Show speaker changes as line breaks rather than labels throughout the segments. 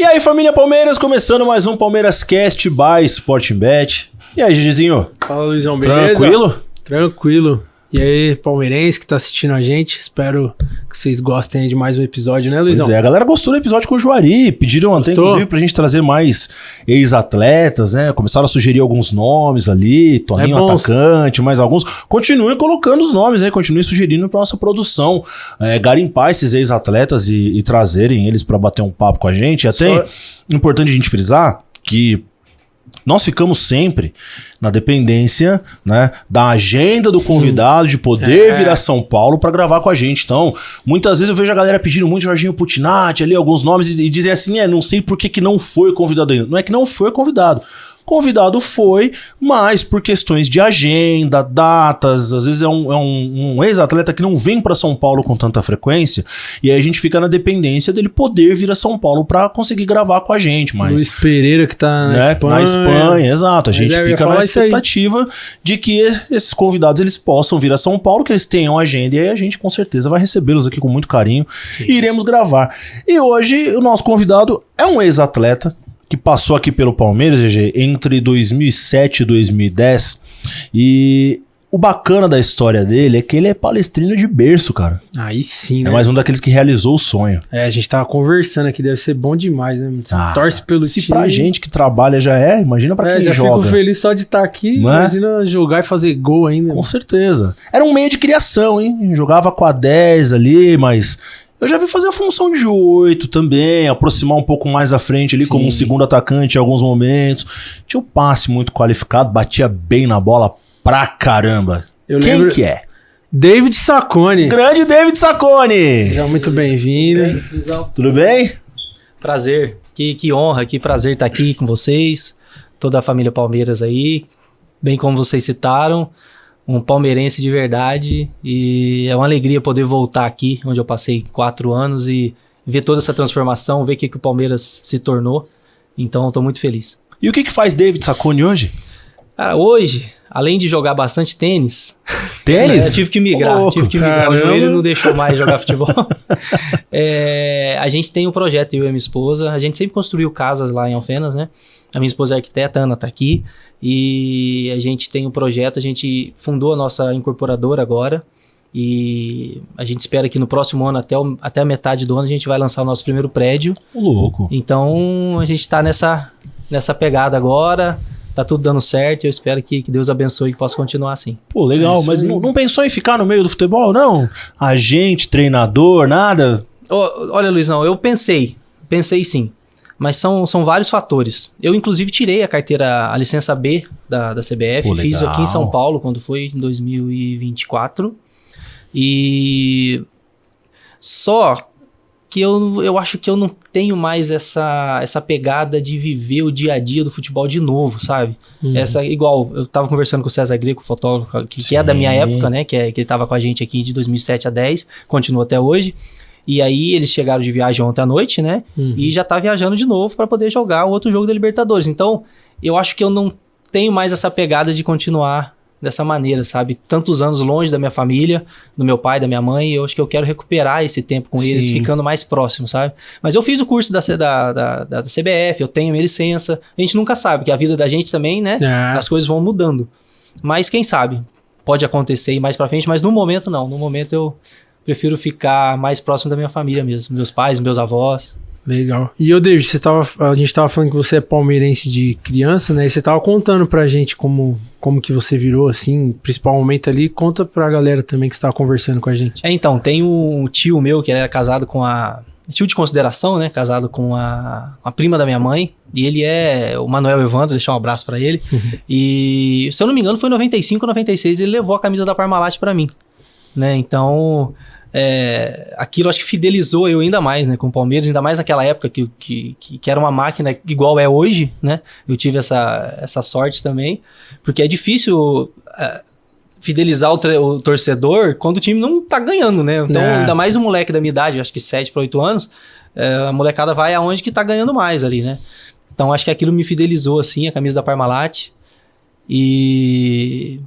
E aí, família Palmeiras, começando mais um Palmeiras Cast by Sporting Bet. E aí, Gigizinho?
Fala, Luizão, beleza?
Tranquilo?
Tranquilo. E aí, palmeirense que tá assistindo a gente, espero que vocês gostem de mais um episódio, né, Luizão?
Pois é, a galera gostou do episódio com o Juari, pediram até, inclusive, pra gente trazer mais ex-atletas, né? Começaram a sugerir alguns nomes ali, Toninho atacante, mais alguns. Continuem colocando os nomes, né? Continuem sugerindo pra nossa produção, garimpar esses ex-atletas e trazerem eles pra bater um papo com a gente. E até importante a gente frisar que nós ficamos sempre na dependência, né, da agenda do convidado de poder vir a São Paulo para gravar com a gente. Então, muitas vezes eu vejo a galera pedindo muito Jorginho Putinati ali, alguns nomes, e dizem assim, não sei por que não foi convidado ainda. Não é que não foi convidado. Convidado foi, mas por questões de agenda, datas, às vezes é um ex-atleta que não vem para São Paulo com tanta frequência, e aí a gente fica na dependência dele poder vir a São Paulo para conseguir gravar com a gente. Mas,
Luiz Pereira que tá na Espanha.
Na Espanha, exato. A gente fica na expectativa de que esses convidados eles possam vir a São Paulo, que eles tenham agenda, e aí a gente com certeza vai recebê-los aqui com muito carinho. Sim. E iremos gravar. E hoje o nosso convidado é um ex-atleta que passou aqui pelo Palmeiras, GG, entre 2007 e 2010, e o bacana da história dele é que ele é palestrino de berço, cara.
Aí sim, né?
É mais um daqueles que realizou o sonho.
A gente tava conversando aqui, deve ser bom demais, né? Torce pelo time.
Se pra gente que trabalha já imagina pra quem
já
joga.
Já fico feliz só de estar aqui, imagina jogar e fazer gol ainda.
Com certeza. Era um meio de criação, hein? Jogava com a 10 ali, mas eu já vi fazer a função de 8 também, aproximar um pouco mais à frente ali, como um segundo atacante em alguns momentos. Tinha um passe muito qualificado, batia bem na bola pra caramba. Quem que é?
David Sacconi.
Grande David Sacconi.
Já muito bem-vindo.
Tudo bem?
Prazer. Que honra, que prazer estar aqui com vocês. Toda a família Palmeiras aí. Bem como vocês citaram. Um palmeirense de verdade, e é uma alegria poder voltar aqui, onde eu passei 4 anos, e ver toda essa transformação, ver o que o Palmeiras se tornou. Então, eu tô muito feliz.
E o que faz David Sacconi hoje?
Cara, hoje, além de jogar bastante tênis...
Tênis?
Eu tive que migrar, o joelho não deixou mais jogar futebol. A gente tem um projeto, eu e minha esposa, a gente sempre construiu casas lá em Alfenas, né? A minha esposa é arquiteta, a Ana tá aqui, e a gente tem um projeto, a gente fundou a nossa incorporadora agora, e a gente espera que no próximo ano, até a metade do ano, a gente vai lançar o nosso primeiro prédio.
Louco.
Então, a gente tá nessa pegada agora, tá tudo dando certo, e eu espero que Deus abençoe e que possa continuar assim.
Pô, legal, mas não pensou em ficar no meio do futebol, não? Agente, treinador, nada?
Olha, Luizão, eu pensei sim. Mas são vários fatores. Eu, inclusive, tirei a licença B da CBF.
Pô,
fiz aqui em São Paulo, quando foi em 2024. E só que eu acho que eu não tenho mais essa pegada de viver o dia a dia do futebol de novo, sabe? Igual, eu tava conversando com o César Greco, fotógrafo, que é da minha época, né? Que ele tava com a gente aqui de 2007 a 10, continua até hoje. E aí eles chegaram de viagem ontem à noite, né? E já tá viajando de novo para poder jogar o outro jogo da Libertadores. Então, eu acho que eu não tenho mais essa pegada de continuar dessa maneira, sabe? Tantos anos longe da minha família, do meu pai, da minha mãe, eu acho que eu quero recuperar esse tempo com eles, ficando mais próximo, sabe? Mas eu fiz o curso da CBF, eu tenho minha licença, a gente nunca sabe, porque a vida da gente também, né? As coisas vão mudando. Mas quem sabe? Pode acontecer mais pra frente, mas no momento não. No momento eu prefiro ficar mais próximo da minha família mesmo. Meus pais, meus avós.
Legal. E David, a gente tava falando que você é palmeirense de criança, né? E você tava contando pra gente como que você virou, assim, principal momento ali. Conta pra galera também que você tava conversando com a gente.
Então, tem um tio meu que era casado com tio de consideração, né? Casado com a prima da minha mãe. E ele é o Manuel Evandro, deixar um abraço pra ele. E, se eu não me engano, foi em 95, 96, ele levou a camisa da Parmalat pra mim. Né? Então, aquilo acho que fidelizou eu ainda mais, né, com o Palmeiras, ainda mais naquela época que era uma máquina igual é hoje, né? Eu tive essa sorte também, porque é difícil fidelizar o torcedor quando o time não tá ganhando, né? Então, ainda mais um moleque da minha idade, acho que 7 para 8 anos, a molecada vai aonde que tá ganhando mais ali, né? Então, acho que aquilo me fidelizou, assim, a camisa da Parmalat. E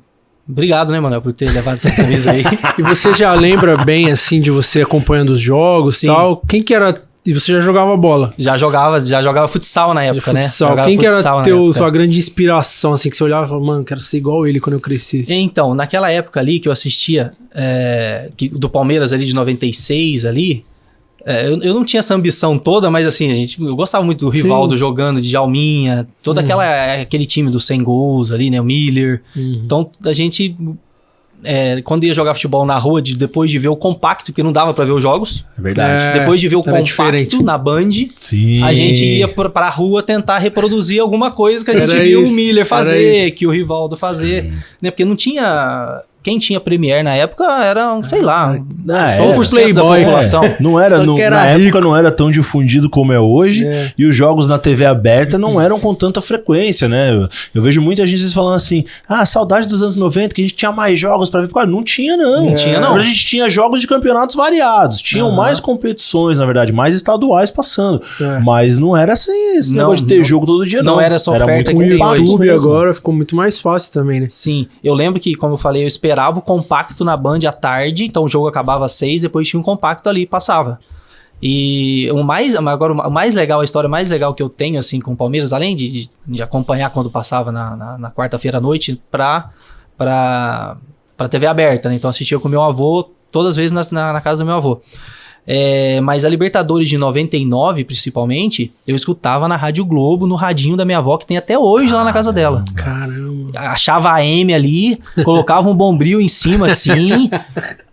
obrigado, né, Manuel, por ter levado essa camisa aí.
E você já lembra bem, assim, de você acompanhando os jogos e tal? Quem que era E você já jogava bola?
Já jogava futsal na época, né?
Quem que era sua grande inspiração, assim, que você olhava e falava, mano, quero ser igual ele quando eu crescesse?
Então, naquela época ali que eu assistia, do Palmeiras ali de 96 ali, eu não tinha essa ambição toda, mas assim, eu gostava muito do Rivaldo jogando, de Djalminha, todo aquele time dos 100 gols ali, né? O Miller. Então, a gente... quando ia jogar futebol na rua, depois de ver o compacto, porque não dava pra ver os jogos.
É verdade.
Depois de ver o compacto na Band, a gente ia pra rua tentar reproduzir alguma coisa que a gente viu o Miller fazer, que o Rivaldo fazer. Né? Porque não tinha... Quem tinha Premiere na época era, sei lá, só os Playboy da população.
Não era, na época não era tão difundido como é hoje, e os jogos na TV aberta não eram com tanta frequência, né? Eu vejo muita gente falando assim, saudade dos anos 90, que a gente tinha mais jogos pra ver. Cara, não tinha não.
Não tinha não.
A gente tinha jogos de campeonatos variados, tinham mais competições, na verdade, mais estaduais passando. Mas não era assim, esse negócio de ter jogo todo dia, não.
Não era essa oferta
que tem hoje. O YouTube agora ficou muito mais fácil também, né?
Sim, eu lembro que, como eu falei, eu esperava o compacto na Band à tarde, então o jogo acabava às 6, depois tinha um compacto ali e passava. E o mais legal, a história mais legal que eu tenho assim com o Palmeiras, além de acompanhar quando passava na quarta-feira à noite pra TV aberta, né? Então assistia com meu avô todas as vezes na casa do meu avô. Mas a Libertadores de 99, principalmente, eu escutava na Rádio Globo, no radinho da minha avó, que tem até hoje lá na casa dela.
Caramba.
Achava a AM ali, colocava um bombril em cima assim,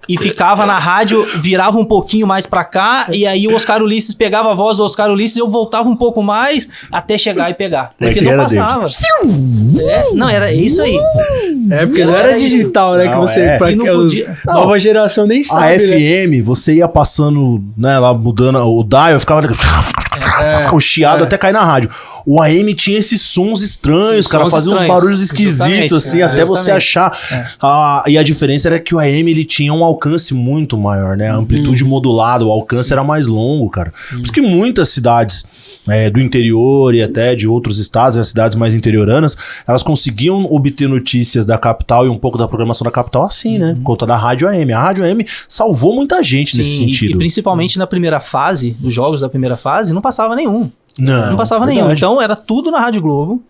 e ficava na rádio, virava um pouquinho mais pra cá, e aí o Oscar Ulisses pegava a voz do Oscar Ulisses, eu voltava um pouco mais, até chegar e pegar. Porque não passava. Não, era isso aí.
Porque não era digital, né? Não, que você... Nova geração nem sabe,
a FM, você ia passando, né, lá mudando o dial, ficava o chiado até cair na rádio. O AM tinha esses sons estranhos, cara, fazia uns barulhos esquisitos, assim, até você achar. E a diferença era que o AM, ele tinha um alcance muito maior, né? A amplitude modulada, o alcance era mais longo, cara. Por isso que muitas cidades do interior e até de outros estados, as cidades mais interioranas, elas conseguiam obter notícias da capital e um pouco da programação da capital assim, né? Por conta da Rádio AM. A Rádio AM salvou muita gente nesse sentido.
E principalmente na primeira fase, os jogos da primeira fase, não passava nenhum. Não passava nenhum. Então era tudo na Rádio Globo.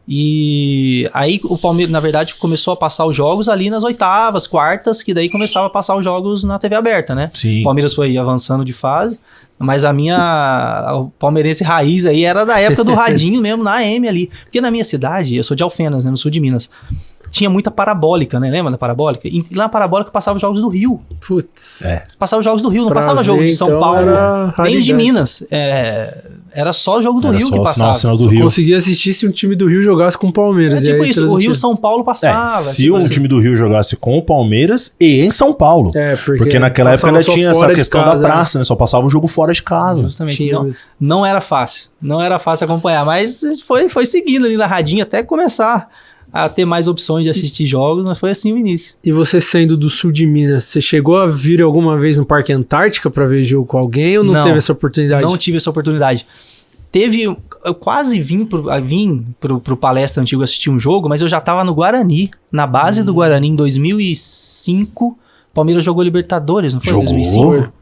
E aí o Palmeiras, na verdade, começou a passar os jogos ali nas oitavas, quartas, que daí começava a passar os jogos na TV aberta, né?
Sim.
O Palmeiras foi avançando de fase, mas o palmeirense raiz aí era da época do radinho mesmo, na AM ali. Porque na minha cidade, eu sou de Alfenas, né, no sul de Minas, tinha muita parabólica, né? Lembra da parabólica? E lá na parabólica passava os jogos do Rio.
Putz.
Passava os jogos do Rio, não passava jogo de São Paulo, nem de Minas. Era só o jogo do Rio que passava.
Sinal do Rio.
Conseguia assistir se um time do Rio jogasse com o Palmeiras.
Tipo isso, o Rio-São Paulo passava.
Se um time do Rio jogasse com o Palmeiras e em São Paulo. Porque naquela época ainda tinha essa questão da praça, né? Só passava o jogo fora de casa.
Justamente. Não era fácil. Não era fácil acompanhar, mas foi seguindo ali na radinha até começar a ter mais opções de assistir jogos, mas foi assim o início.
E você saindo do sul de Minas, você chegou a vir alguma vez no Parque Antártica pra ver jogo com alguém ou não teve essa oportunidade?
Não tive essa oportunidade. Eu quase vim pro Palestra Antigo assistir um jogo, mas eu já tava no Guarani, na base do Guarani em 2005. O Palmeiras jogou Libertadores, não foi?
Jogou.
2005.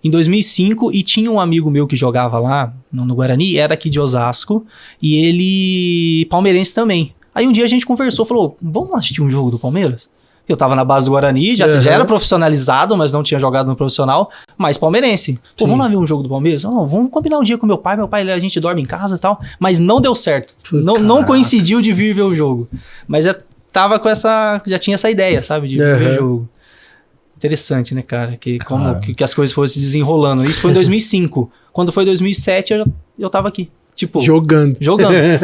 Em 2005, e tinha um amigo meu que jogava lá no Guarani, era aqui de Osasco, e ele palmeirense também. Aí um dia a gente conversou, falou, vamos assistir um jogo do Palmeiras? Eu tava na base do Guarani, já era profissionalizado, mas não tinha jogado no profissional, mas palmeirense. Pô, vamos lá ver um jogo do Palmeiras? Não, vamos combinar um dia com meu pai, a gente dorme em casa e tal, mas não deu certo. Não coincidiu de vir ver o jogo. Mas já tava já tinha essa ideia, sabe, de ver o jogo. Interessante, né, cara? Que as coisas fossem se desenrolando. Isso foi em 2005. Quando foi 2007, eu tava aqui. Tipo,
jogando.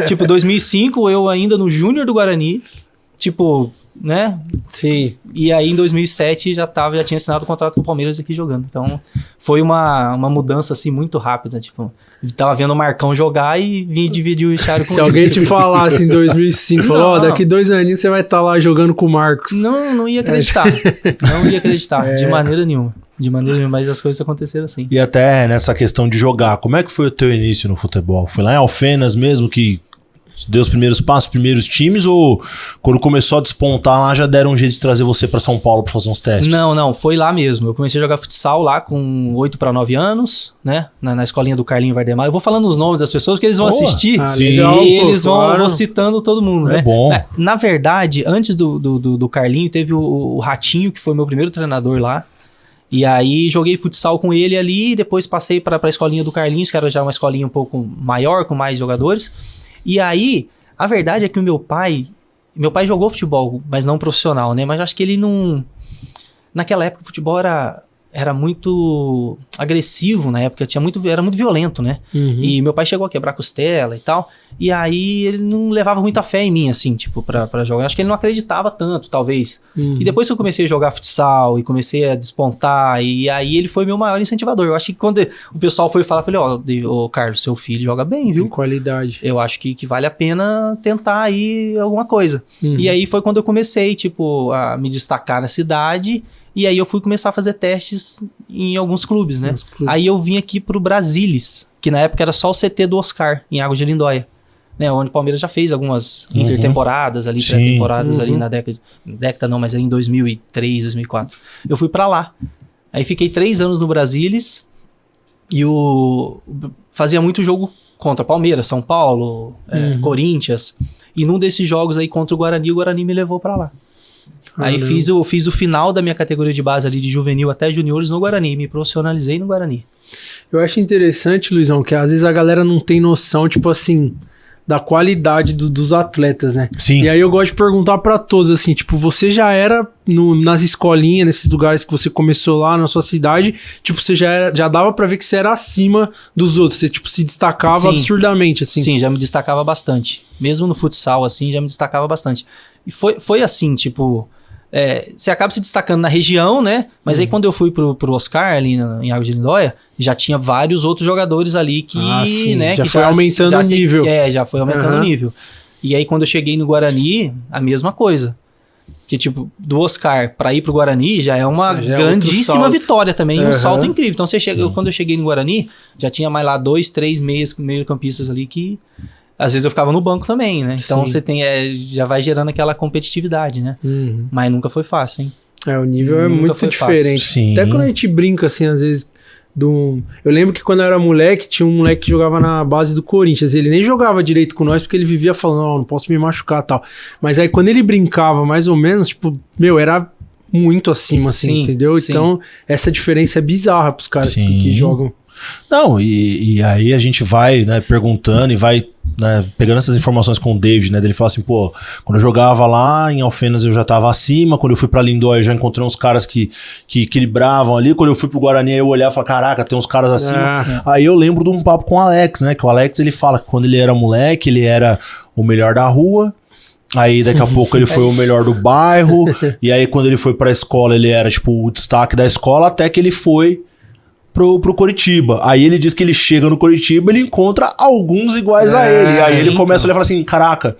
Tipo, 2005, eu ainda no Júnior do Guarani. Tipo, né?
Sim.
E aí, em 2007, já tinha assinado o contrato com o Palmeiras aqui jogando. Então, foi uma mudança, assim, muito rápida. Tipo, tava vendo o Marcão jogar e vim dividir o vestiário com ele.
Se alguém te falasse em 2005, falou, daqui 2 aninhos você vai estar lá jogando com o Marcos.
Não ia acreditar. Não ia acreditar, de maneira nenhuma. Mas as coisas aconteceram assim.
E até nessa questão de jogar, como é que foi o teu início no futebol? Foi lá em Alfenas mesmo que deu os primeiros passos, os primeiros times, ou quando começou a despontar lá, já deram um jeito de trazer você pra São Paulo pra fazer uns testes?
Não, foi lá mesmo. Eu comecei a jogar futsal lá com 8 para 9 anos, né? Na escolinha do Carlinho Vardemar. Eu vou falando os nomes das pessoas, porque eles vão assistir
legal,
e eles vão citando todo mundo, né?
Bom.
Na verdade, antes do Carlinho, teve o Ratinho, que foi meu primeiro treinador lá. E aí joguei futsal com ele ali, depois passei para a escolinha do Carlinhos, que era já uma escolinha um pouco maior, com mais jogadores. E aí, a verdade é que o meu pai jogou futebol, mas não profissional, né? Mas acho que ele não... Naquela época o futebol era muito agressivo na época, era muito violento, né?
Uhum.
E meu pai chegou a quebrar costela e tal, e aí ele não levava muita fé em mim, assim, tipo, pra jogar. Acho que ele não acreditava tanto, talvez.
Uhum.
E depois que eu comecei a jogar futsal e comecei a despontar, e aí ele foi meu maior incentivador. Eu acho que quando o pessoal foi falar pra ele, ó, Carlos, seu filho joga bem, viu?
Tem qualidade.
Eu acho que vale a pena tentar aí alguma coisa.
Uhum.
E aí foi quando eu comecei, tipo, a me destacar na cidade. E aí eu fui começar a fazer testes em alguns clubes, né? Aí eu vim aqui pro Brasilis, que na época era só o CT do Oscar, em Águas de Lindóia. Né, onde o Palmeiras já fez algumas intertemporadas ali, pré-temporadas ali na década não, mas aí em 2003, 2004. Eu fui pra lá. Aí fiquei 3 anos no Brasilis e fazia muito jogo contra Palmeiras, São Paulo, Corinthians. E num desses jogos aí contra o Guarani me levou pra lá. Aí fiz o final da minha categoria de base ali, de juvenil até juniores no Guarani, me profissionalizei no Guarani.
Eu acho interessante, Luizão, que às vezes a galera não tem noção, tipo assim, da qualidade dos atletas, né?
Sim.
E aí eu gosto de perguntar pra todos, assim, tipo, você já era nas escolinhas, nesses lugares que você começou lá na sua cidade, tipo, você já dava pra ver que você era acima dos outros, você, tipo, se destacava absurdamente, assim.
Sim, já me destacava bastante. Mesmo no futsal, assim, já me destacava bastante. E foi assim, tipo... você acaba se destacando na região, né? Mas aí quando eu fui pro Oscar ali em Águas de Lindóia, já tinha vários outros jogadores ali que, né?
Já
que
foi aumentando o nível.
Já foi aumentando o nível. E aí quando eu cheguei no Guarani, a mesma coisa. Que tipo, do Oscar pra ir pro Guarani já é uma grandíssima vitória também, um salto incrível. Então quando eu cheguei no Guarani, já tinha mais lá 2, 3 meio-campistas ali que... Às vezes eu ficava no banco também, né? Então você tem, já vai gerando aquela competitividade, né?
Uhum.
Mas nunca foi fácil, hein?
O nível é muito diferente.
Sim.
Até quando a gente brinca, assim, às vezes... Eu lembro que quando eu era moleque, tinha um moleque que jogava na base do Corinthians. Ele nem jogava direito com nós, porque ele vivia falando, não posso me machucar e tal. Mas aí quando ele brincava, mais ou menos, tipo, era muito acima, assim, entendeu? Sim. Então, essa diferença é bizarra pros caras que jogam.
Não, e aí a gente vai, né, perguntando e vai, né, pegando essas informações com o David, né, dele fala assim, pô, quando eu jogava lá em Alfenas eu já tava acima, quando eu fui pra Lindóia eu já encontrei uns caras que equilibravam ali, quando eu fui pro Guarani eu olhava e falava, caraca, tem uns caras acima. Aí eu lembro de um papo com o Alex, né, que o Alex ele fala que quando ele era moleque ele era o melhor da rua. Aí daqui a pouco ele foi o melhor do bairro, e aí quando ele foi pra escola ele era tipo o destaque da escola, até que ele foi pro Coritiba. Aí ele diz que ele chega no Coritiba, ele encontra alguns iguais a ele. Aí ele começa a olhar e fala assim, caraca,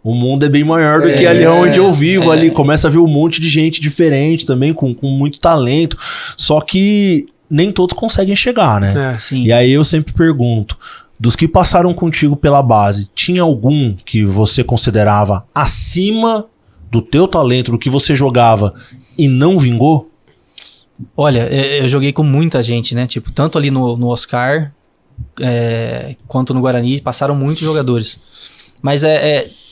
o mundo é bem maior do que ali onde eu vivo. Ali começa a ver um monte de gente diferente também, com muito talento. Só que nem todos conseguem chegar, né?
Sim.
E aí eu sempre pergunto, dos que passaram contigo pela base, tinha algum que você considerava acima do teu talento, do que você jogava e não vingou?
Olha, eu joguei com muita gente, né? Tipo, tanto ali no Oscar quanto no Guarani, passaram muitos jogadores. Mas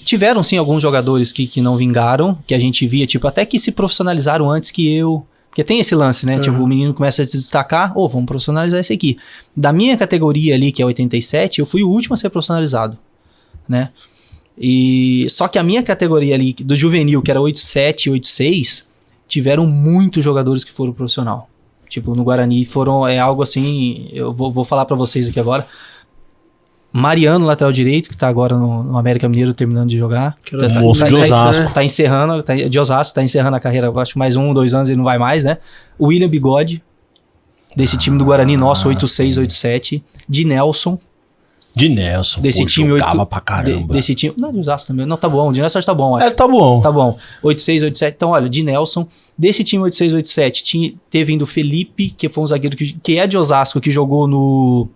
tiveram sim alguns jogadores que não vingaram, que a gente via, tipo, até que se profissionalizaram antes que eu. Porque tem esse lance, né? Tipo, o menino começa a se destacar, vamos profissionalizar esse aqui. Da minha categoria ali, que é 87, eu fui o último a ser profissionalizado, né? E só que a minha categoria ali, do juvenil, que era 87 e 86, tiveram muitos jogadores que foram profissional. Tipo, no Guarani é algo assim, eu vou falar pra vocês aqui agora. Mariano, lateral direito, que tá agora no América Mineiro terminando de jogar.
Moço de Osasco.
Tá encerrando, de Osasco, tá encerrando a carreira, acho mais 1 ou 2 anos ele não vai mais, né? O William Bigode, desse time do Guarani nosso, 86, 87. De Nelson, desse time
jogava pra caramba.
Desse time, não, de Osasco também. Não, tá bom, o de Nelson tá bom, acho.
Tá bom.
Tá bom. 86, 87. Então, olha, de Nelson, desse time 86, 87, teve indo o Felipe, que foi um zagueiro que é de Osasco, que jogou no...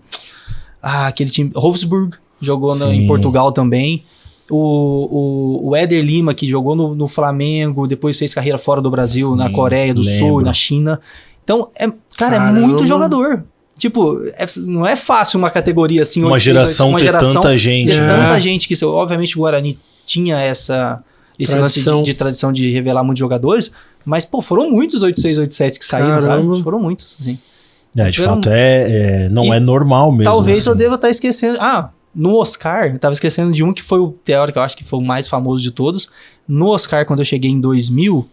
aquele time, Wolfsburg, jogou em Portugal também. O Éder Lima, que jogou no Flamengo, depois fez carreira fora do Brasil, na Coreia do Sul, na China. Então, cara, é muito jogador. Tipo, não é fácil uma categoria assim.
Uma geração ter tanta gente.
Ter tanta gente que, obviamente, o Guarani tinha esse lance de tradição de revelar muitos jogadores, mas, pô, foram muitos 86, 87 que saíram, sabe? Foram muitos, assim.
De fato, não é normal mesmo.
Talvez
assim.
eu deva estar esquecendo. No Oscar, eu tava esquecendo de um que foi o teórico, eu acho que foi o mais famoso de todos. No Oscar, quando eu cheguei em 2000,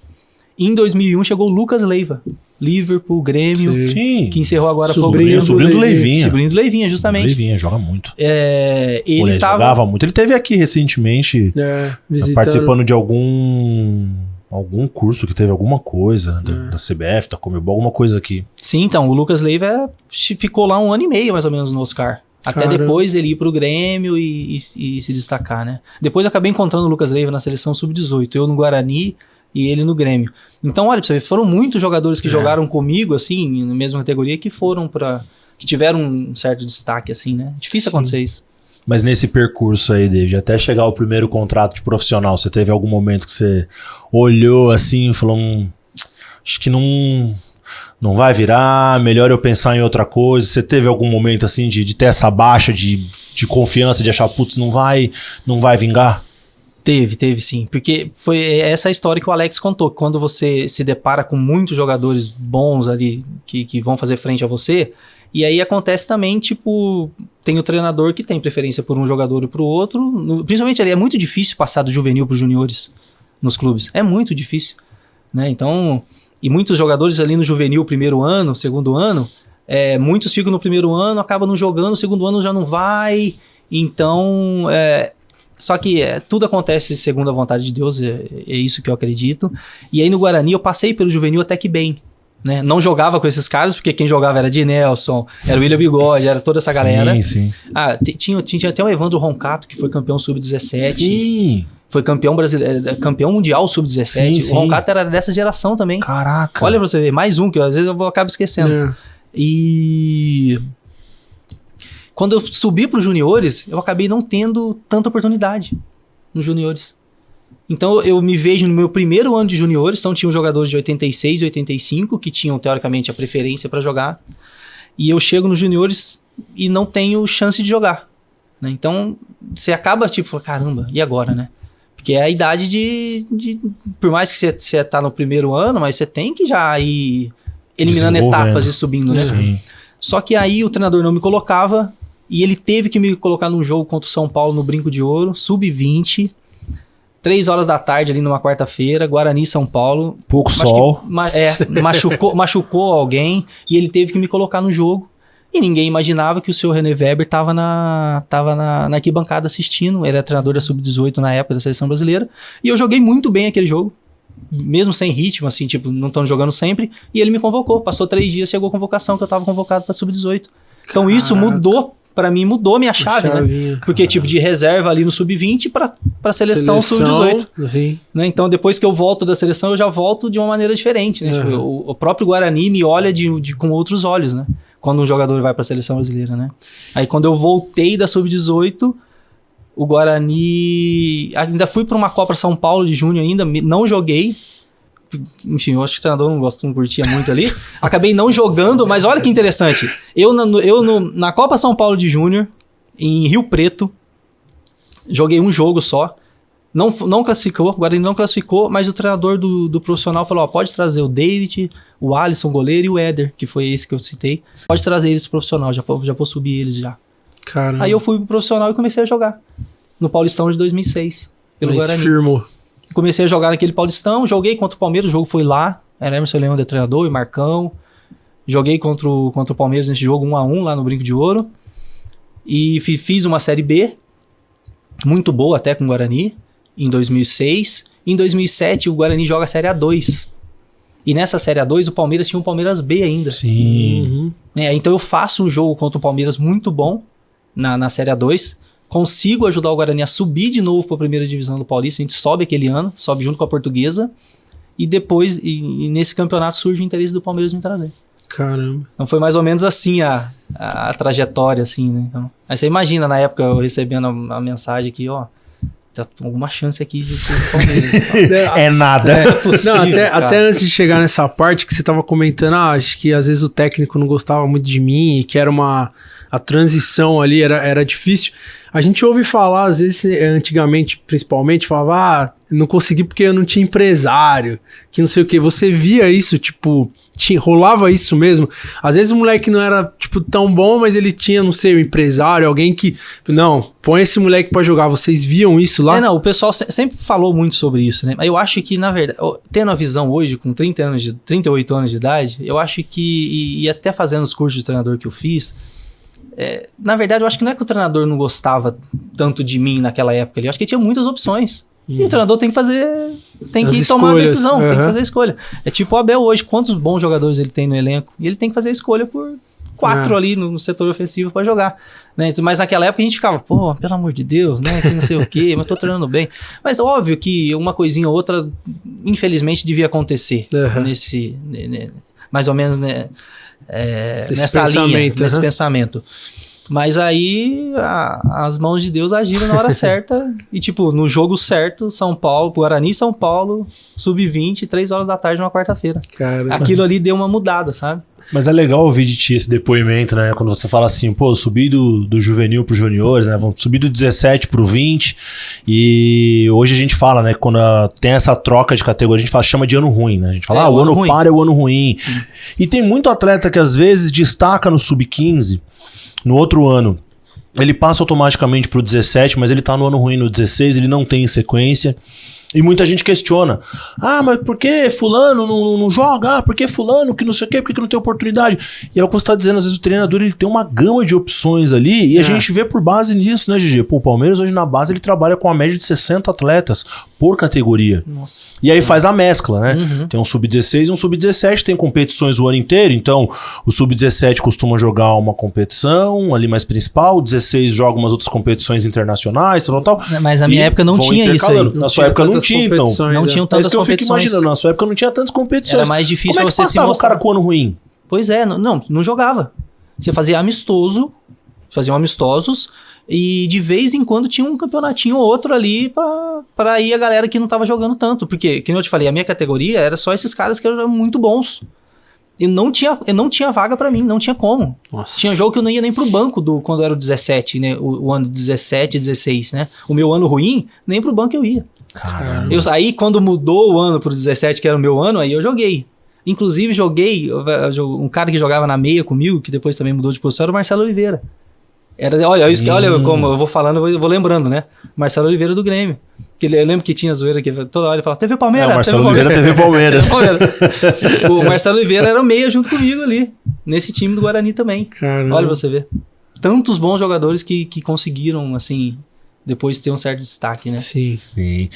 em 2001 chegou o Lucas Leiva. Liverpool, Grêmio,
Sim.
Que encerrou agora.
Sobrinho do Leivinha.
Sobrinho do Leivinha, justamente.
Leivinha joga muito.
Ele
jogava muito. Ele esteve aqui recentemente, participando de algum curso que teve alguma coisa da CBF, da Comebol, alguma coisa aqui.
Sim, então, o Lucas Leiva ficou lá 1 ano e meio, mais ou menos, no Oscar. Até depois ele ir pro Grêmio e se destacar, né? Depois eu acabei encontrando o Lucas Leiva na seleção sub-18, eu no Guarani e ele no Grêmio. Então, olha, pra você ver, foram muitos jogadores que jogaram comigo, assim, na mesma categoria, que que tiveram um certo destaque, assim, né? Difícil acontecer isso.
Mas nesse percurso aí, David, até chegar ao primeiro contrato de profissional, você teve algum momento que você olhou assim e falou, acho que não vai virar, melhor eu pensar em outra coisa? Você teve algum momento assim de ter essa baixa de confiança, de achar, putz, não vai vingar?
Teve sim, porque foi essa história que o Alex contou, que quando você se depara com muitos jogadores bons ali, que vão fazer frente a você, e aí acontece também, tipo, tem o treinador que tem preferência por um jogador e pro outro, principalmente ali, é muito difícil passar do juvenil pros juniores nos clubes, é muito difícil, né, então, e muitos jogadores ali no juvenil, primeiro ano, segundo ano, muitos ficam no primeiro ano, acabam não jogando, no segundo ano já não vai, então, só que tudo acontece segundo a vontade de Deus, é isso que eu acredito. E aí no Guarani eu passei pelo juvenil até que bem, né? Não jogava com esses caras, porque quem jogava era Dinelson, era o William Bigode, era toda essa galera. Sim. Tinha até o Evandro Roncato, que foi campeão sub-17. Sim. Foi campeão brasileiro, campeão mundial sub-17. O Roncato era dessa geração também.
Caraca.
Olha pra você ver, mais um que às vezes eu acabo esquecendo. E... quando eu subi para os juniores, eu acabei não tendo tanta oportunidade nos juniores. Então eu me vejo no meu primeiro ano de juniores, então tinham jogadores de 86 e 85 que tinham teoricamente a preferência para jogar. E eu chego nos juniores e não tenho chance de jogar, né? Então você acaba tipo, caramba, e agora, né? Porque é a idade de por mais que você tá no primeiro ano, mas você tem que já ir eliminando etapas e subindo, né?
Sim.
Só que aí o treinador não me colocava. E ele teve que me colocar num jogo contra o São Paulo no Brinco de Ouro, sub-20, 3 horas da tarde ali numa quarta-feira, Guarani, São Paulo.
Pouco sol.
Machucou alguém e ele teve que me colocar no jogo. E ninguém imaginava que o senhor René Weber tava na arquibancada assistindo. Ele era treinador da sub-18 na época da seleção brasileira. E eu joguei muito bem aquele jogo, mesmo sem ritmo, assim, tipo, não estão jogando sempre. E ele me convocou. Passou 3 dias, chegou a convocação que eu tava convocado para sub-18. Então isso mudou. Pra mim, mudou minha chave, né? Porque, tipo, de reserva ali no sub-20 pra seleção sub-18. Né? Então, depois que eu volto da seleção, eu já volto de uma maneira diferente, né? Tipo, o próprio Guarani me olha com outros olhos, né? Quando um jogador vai pra seleção brasileira, né? Aí, quando eu voltei da sub-18, o Guarani... ainda fui pra uma Copa São Paulo de junho ainda, não joguei. Enfim, eu acho que o treinador não curtia muito ali. Acabei não jogando, mas olha que interessante. Na Copa São Paulo de Júnior, em Rio Preto, joguei um jogo só. Não classificou, o Guarani não classificou, mas o treinador do profissional falou: pode trazer o David, o Alisson, goleiro, e o Éder, que foi esse que eu citei. Pode trazer eles pro profissional, já vou subir eles já.
Caramba.
Aí eu fui pro profissional e comecei a jogar no Paulistão de 2006, pelo Guarani.
Firmou.
Comecei a jogar naquele Paulistão, joguei contra o Palmeiras, o jogo foi lá, era Emerson Leão de treinador e Marcão. Joguei contra o Palmeiras nesse jogo 1-1 lá no Brinco de Ouro. E fiz uma Série B, muito boa até com o Guarani, em 2006. Em 2007 o Guarani joga a Série A2. E nessa Série A2 o Palmeiras tinha um Palmeiras B ainda.
Sim.
Então eu faço um jogo contra o Palmeiras muito bom na Série A2. Consigo ajudar o Guarani a subir de novo para a primeira divisão do Paulista. A gente sobe aquele ano, sobe junto com a Portuguesa. E depois, nesse campeonato, surge o interesse do Palmeiras me trazer.
Caramba.
Então foi mais ou menos assim a trajetória, assim, né? Então, aí você imagina, na época, eu recebendo a mensagem aqui, tá alguma chance aqui de ser do Palmeiras.
É nada.
Não é possível,
Até antes de chegar nessa parte que você tava comentando, acho que às vezes o técnico não gostava muito de mim e que era a transição ali era difícil. A gente ouve falar, às vezes, antigamente, principalmente, falava, não consegui porque eu não tinha empresário, que não sei o que. Você via isso, tipo, rolava isso mesmo. Às vezes o moleque não era, tipo, tão bom, mas ele tinha, não sei, um empresário, alguém que, não, põe esse moleque pra jogar. Vocês viam isso lá?
Não, o pessoal sempre falou muito sobre isso, né? Mas eu acho que, na verdade, tendo a visão hoje, com 38 anos de idade, eu acho que, e até fazendo os cursos de treinador que eu fiz, na verdade, eu acho que não é que o treinador não gostava tanto de mim naquela época ali. Eu acho que tinha muitas opções. E o treinador tem que tomar a decisão, tem que fazer a escolha. É tipo o Abel hoje, quantos bons jogadores ele tem no elenco? E ele tem que fazer a escolha por 4 ali no setor ofensivo pra jogar. Né? Mas naquela época a gente ficava, pô, pelo amor de Deus, né? Que não sei o quê, mas tô treinando bem. Mas óbvio que uma coisinha ou outra, infelizmente, devia acontecer. Mais ou menos, né? Nessa linha, nesse pensamento. Mas aí as mãos de Deus agiram na hora certa e tipo, no jogo certo, São Paulo, Guarani São Paulo, sub-20, 3 horas da tarde numa quarta-feira. Aquilo ali deu uma mudada, sabe?
Mas é legal ouvir de ti esse depoimento, né? Quando você fala assim, pô, subi do juvenil pro juniores, né? Vamos subir do 17 pro 20. E hoje a gente fala, né? Quando tem essa troca de categoria, a gente chama de ano ruim, né? A gente fala, o ano ruim. Par é o ano ruim. E tem muito atleta que às vezes destaca no sub-15, no outro ano. Ele passa automaticamente pro 17, mas ele tá no ano ruim no 16, ele não tem sequência. E muita gente questiona. Mas por que fulano não joga? Por que fulano que não sei o quê? Por que não tem oportunidade? E é o que você está dizendo, às vezes o treinador ele tem uma gama de opções ali e a gente vê por base nisso, né, GG? Pô, o Palmeiras hoje na base ele trabalha com a média de 60 atletas por categoria.
Nossa.
E aí faz a mescla, né? Tem um sub-16 e um sub-17, tem competições o ano inteiro, então o sub-17 costuma jogar uma competição ali mais principal, o 16 joga umas outras competições internacionais, tal.
Mas na minha época não tinha isso aí.
Na sua época não tinha, então.
Não tinham tantas competições. É isso que eu fico
imaginando, na sua época não tinha tantas competições.
Era mais difícil
você passava o cara com o ano ruim?
Pois é, não jogava. Você fazia faziam amistosos e de vez em quando tinha um campeonatinho ou outro ali pra ir a galera que não tava jogando tanto. Porque, como eu te falei, a minha categoria era só esses caras que eram muito bons. Eu não tinha vaga pra mim, não tinha como.
Nossa.
Tinha jogo que eu não ia nem pro banco quando era o 17, né? O ano 17, 16, né? O meu ano ruim, nem pro banco eu ia.
Caramba.
Aí, quando mudou o ano pro 17, que era o meu ano, aí eu joguei. Inclusive, joguei um cara que jogava na meia comigo, que depois também mudou de posição, era o Marcelo Oliveira. Olha como eu vou falando, eu vou lembrando, né? Marcelo Oliveira do Grêmio. Eu lembro que tinha zoeira que toda hora ele falava, TV Palmeiras.
O Marcelo Oliveira, TV Palmeiras.
O Marcelo Oliveira era meia junto comigo ali, nesse time do Guarani também.
Caramba.
Olha você ver. Tantos bons jogadores que conseguiram, assim, depois ter um certo destaque, né?
Sim.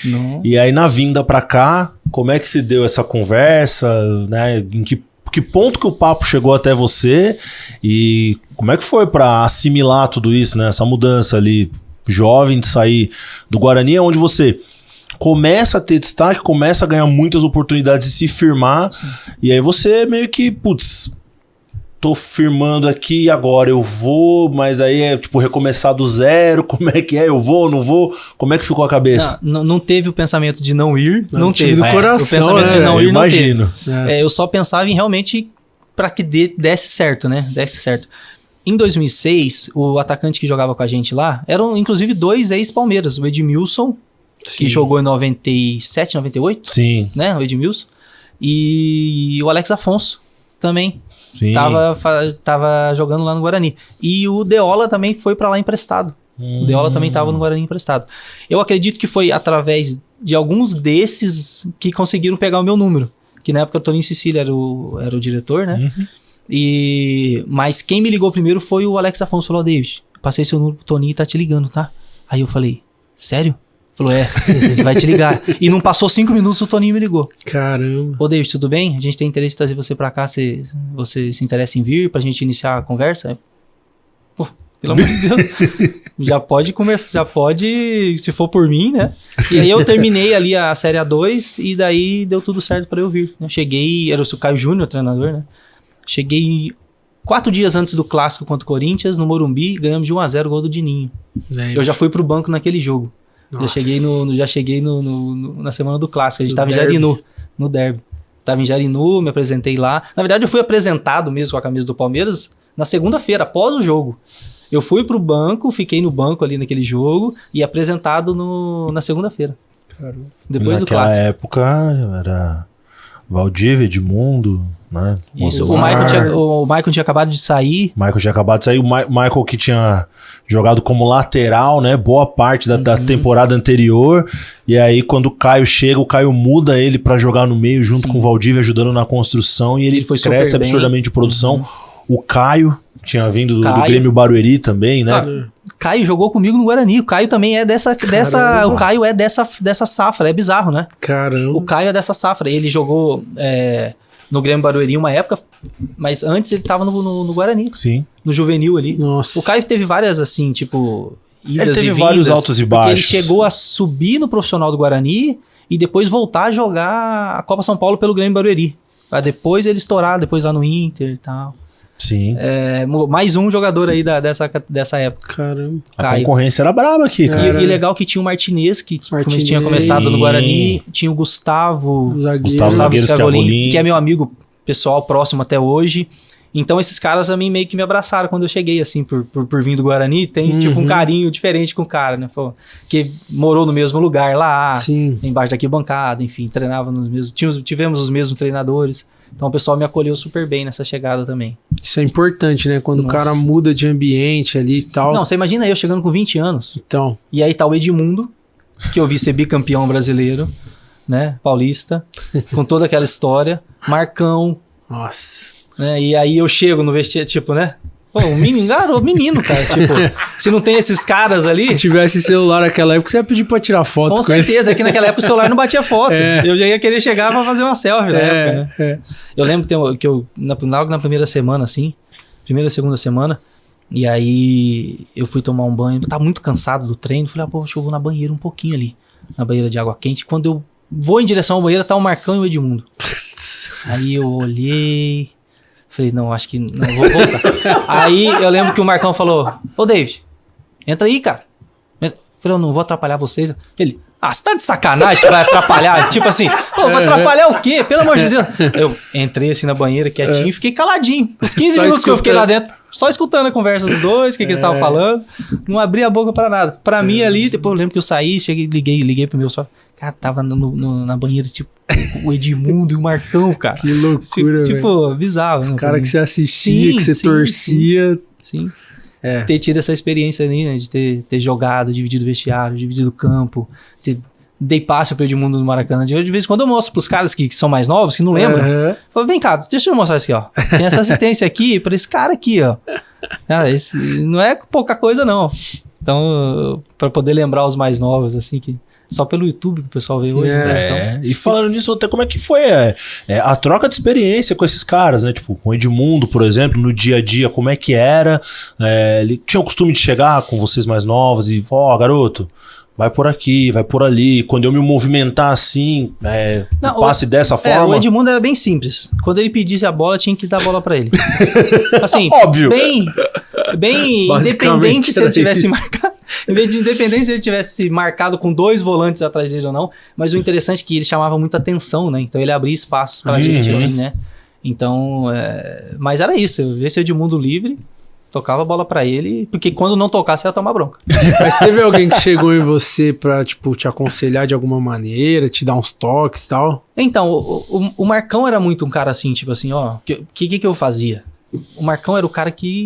Não.
E aí na vinda pra cá, como é que se deu essa conversa, né? Em que ponto que o papo chegou até você e como é que foi pra assimilar tudo isso, né? Essa mudança ali, jovem, de sair do Guarani, é onde você começa a ter destaque, começa a ganhar muitas oportunidades e se firmar. Sim. E aí você meio que, tô firmando aqui agora, eu vou, mas aí é tipo recomeçar do zero, como é que é? Eu vou, não vou? Como é que ficou a cabeça?
Não teve o pensamento de não ir, não teve.
Do coração,
o pensamento de não ir,
imagino.
Não teve. Eu só pensava em realmente para que desse certo, né? Desse certo. Em 2006, o atacante que jogava com a gente lá, eram inclusive 2 ex-Palmeiras, o Edmilson, que jogou em 97, 98,
Sim.
Né? O Edmilson, e o Alex Afonso também.
Sim.
Tava jogando lá no Guarani. E o Deola também foi pra lá emprestado. O Deola também tava no Guarani emprestado. Eu acredito que foi através de alguns desses que conseguiram pegar o meu número. Que na época o Toninho Cecília era o diretor, né? Mas quem me ligou primeiro foi o Alex Afonso. Falou, David, passei seu número pro Toninho e tá te ligando, tá? Aí eu falei, sério? Falou, ele vai te ligar. E não passou 5 minutos, o Toninho me ligou.
Caramba.
Ô, David, tudo bem? A gente tem interesse em trazer você pra cá, você se interessa em vir pra gente iniciar a conversa? Pô, pelo amor de Deus. Já pode conversar, já pode, se for por mim, né? E aí eu terminei ali a Série A2 e daí deu tudo certo pra eu vir. Cheguei, era o Caio Júnior, treinador, né? Cheguei 4 dias antes do clássico contra o Corinthians, no Morumbi, ganhamos de 1-0 o gol do Dininho. Eu já fui pro banco naquele jogo. Já cheguei na semana do clássico. A gente tava em Jarinu, no derby. Tava em Jarinu, me apresentei lá. Na verdade, eu fui apresentado mesmo com a camisa do Palmeiras na segunda-feira, após o jogo. Eu fui pro banco, fiquei no banco ali naquele jogo e apresentado na segunda-feira. Depois do clássico.
Naquela época era Valdívia, Edmundo, né?
Isso, o Maicon tinha acabado de sair.
O Michael que tinha jogado como lateral, né? Boa parte da temporada anterior. E aí, quando o Caio chega, o Caio muda ele pra jogar no meio, junto com o Valdívia, ajudando na construção. E ele cresce absurdamente de produção. O Caio tinha vindo do Grêmio Barueri também, né?
Caio jogou comigo no Guarani. O Caio também é dessa o Caio é dessa safra. É bizarro, né?
Caramba.
O Caio é dessa safra. Ele jogou no Grêmio Barueri uma época, mas antes ele tava no Guarani.
Sim.
No juvenil ali.
Nossa.
O Caio teve várias, assim, tipo, idas
ele teve
e vindas,
vários altos e baixos.
Ele chegou a subir no profissional do Guarani e depois voltar a jogar a Copa São Paulo pelo Grêmio Barueri. Pra depois ele estourar, depois lá no Inter e tal.
Sim.
Mais um jogador aí dessa época.
Caramba.
A concorrência era braba aqui, cara.
E legal que tinha o Martinez, que tinha começado no Guarani. Tinha o Gustavo
Schiavolin,
que é meu amigo pessoal, próximo até hoje. Então esses caras a mim meio que me abraçaram quando eu cheguei, assim, por vir do Guarani. Tem tipo um carinho diferente com o cara, né? Que morou no mesmo lugar lá, embaixo da arquibancada, enfim, treinava nos mesmos... Tivemos os mesmos treinadores. Então o pessoal me acolheu super bem nessa chegada também.
Isso é importante, né? Quando o cara muda de ambiente ali e tal.
Não, você imagina eu chegando com 20 anos.
Então.
E aí tá o Edmundo, que eu vi ser bicampeão brasileiro, né? Paulista, com toda aquela história. Marcão.
Nossa.
Né? E aí eu chego no vestiário, tipo, né? Pô, menino, cara. Tipo, se não tem esses caras ali...
Se tivesse celular naquela época, você ia pedir pra tirar foto.
Com certeza, é que naquela época o celular não batia foto. Eu já ia querer chegar pra fazer uma selfie na época, né? Eu lembro que eu, na primeira semana, assim, segunda semana, e aí eu fui tomar um banho, tava muito cansado do treino, falei, acho que eu vou na banheira um pouquinho ali, na banheira de água quente. Quando eu vou em direção à banheira, tá o Marcão e o Edmundo. Aí eu olhei... Falei, não, acho que não vou voltar. Aí eu lembro que o Marcão falou, ô David, entra aí, cara. Falei, eu não vou atrapalhar vocês. Ele, você tá de sacanagem que vai atrapalhar? Tipo assim, vou atrapalhar o quê? Pelo amor de Deus. Eu entrei assim na banheira quietinho e fiquei caladinho. Os 15 minutos que eu fiquei lá dentro, só escutando a conversa dos dois, o que eles estavam falando. Não abri a boca pra nada. Pra mim ali, depois eu lembro que eu saí, cheguei, liguei pro meu só. Cara, tava na banheira, tipo, o Edmundo e o Marcão, cara.
Que loucura,
tipo, bizarro.
Os caras que você assistia, que você torcia.
Sim. Ter tido essa experiência ali, né? De ter jogado, dividido vestiário, dividido campo, dei passe pro Edmundo no Maracanã. De vez em quando eu mostro pros caras que são mais novos, que não lembram. Falo, vem cá, deixa eu mostrar isso aqui, ó. Tem essa assistência aqui pra esse cara aqui, ó. Esse não é pouca coisa, não. Então, pra poder lembrar os mais novos, assim, que... Só pelo YouTube que o pessoal vê hoje. Né?
Então, e falando nisso, até como é que foi a troca de experiência com esses caras, né? Tipo, com o Edmundo, por exemplo, no dia a dia, como é que era? Ele tinha o costume de chegar com vocês mais novos e falar, garoto, vai por aqui, vai por ali. Quando eu me movimentar assim, passe dessa forma.
O Edmundo era bem simples. Quando ele pedisse a bola, tinha que dar a bola pra ele. Assim,
óbvio.
Bem independente se ele tivesse marcado. Em vez de independente se ele tivesse marcado com 2 volantes atrás dele ou não. Mas o interessante é que ele chamava muita atenção, né? Então ele abria espaços pra gente, assim, né? Então, mas era isso. Eu vi esse Edmundo livre, tocava a bola pra ele, porque quando não tocasse, ia tomar bronca.
Mas teve alguém que chegou em você pra, tipo, te aconselhar de alguma maneira, te dar uns toques e tal?
Então, o Marcão era muito um cara assim, tipo assim, ó, que eu fazia? O Marcão era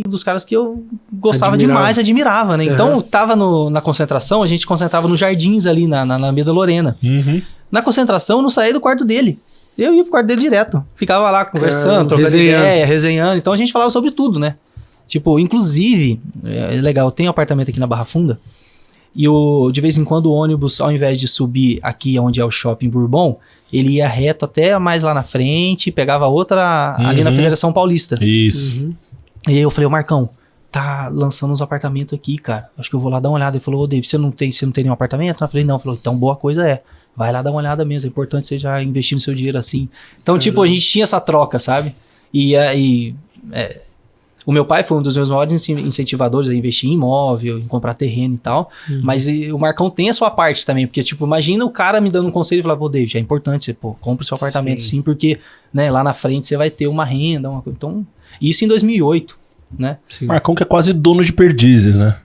dos caras que eu gostava demais, admirava, né? Então, tava na concentração, a gente concentrava nos jardins ali, na Meia da Lorena. Na concentração, eu não saía do quarto dele. Eu ia pro quarto dele direto. Ficava lá conversando, trocando ideia, resenhando. Então, a gente falava sobre tudo, né? Tipo, inclusive, é legal, tem um apartamento aqui na Barra Funda, e de vez em quando o ônibus, ao invés de subir aqui onde é o Shopping Bourbon, ele ia reto até mais lá na frente, pegava outra ali na Federação Paulista.
Isso.
E aí eu falei, Marcão, tá lançando uns apartamentos aqui, cara. Acho que eu vou lá dar uma olhada. Ele falou, David, você não tem nenhum apartamento? Eu falei, não. Ele falou, então boa coisa vai lá dar uma olhada mesmo. É importante você já investir no seu dinheiro assim. Então, tipo, a gente tinha essa troca, sabe? O meu pai foi um dos meus maiores incentivadores a investir em imóvel, em comprar terreno e tal. Mas o Marcão tem a sua parte também. Porque, tipo, imagina o cara me dando um conselho e falar, pô, David, é importante você, compra o seu apartamento sim, porque, né, lá na frente você vai ter uma renda, uma coisa. Então, isso em 2008. Né?
Marcão que é quase dono de Perdizes, né?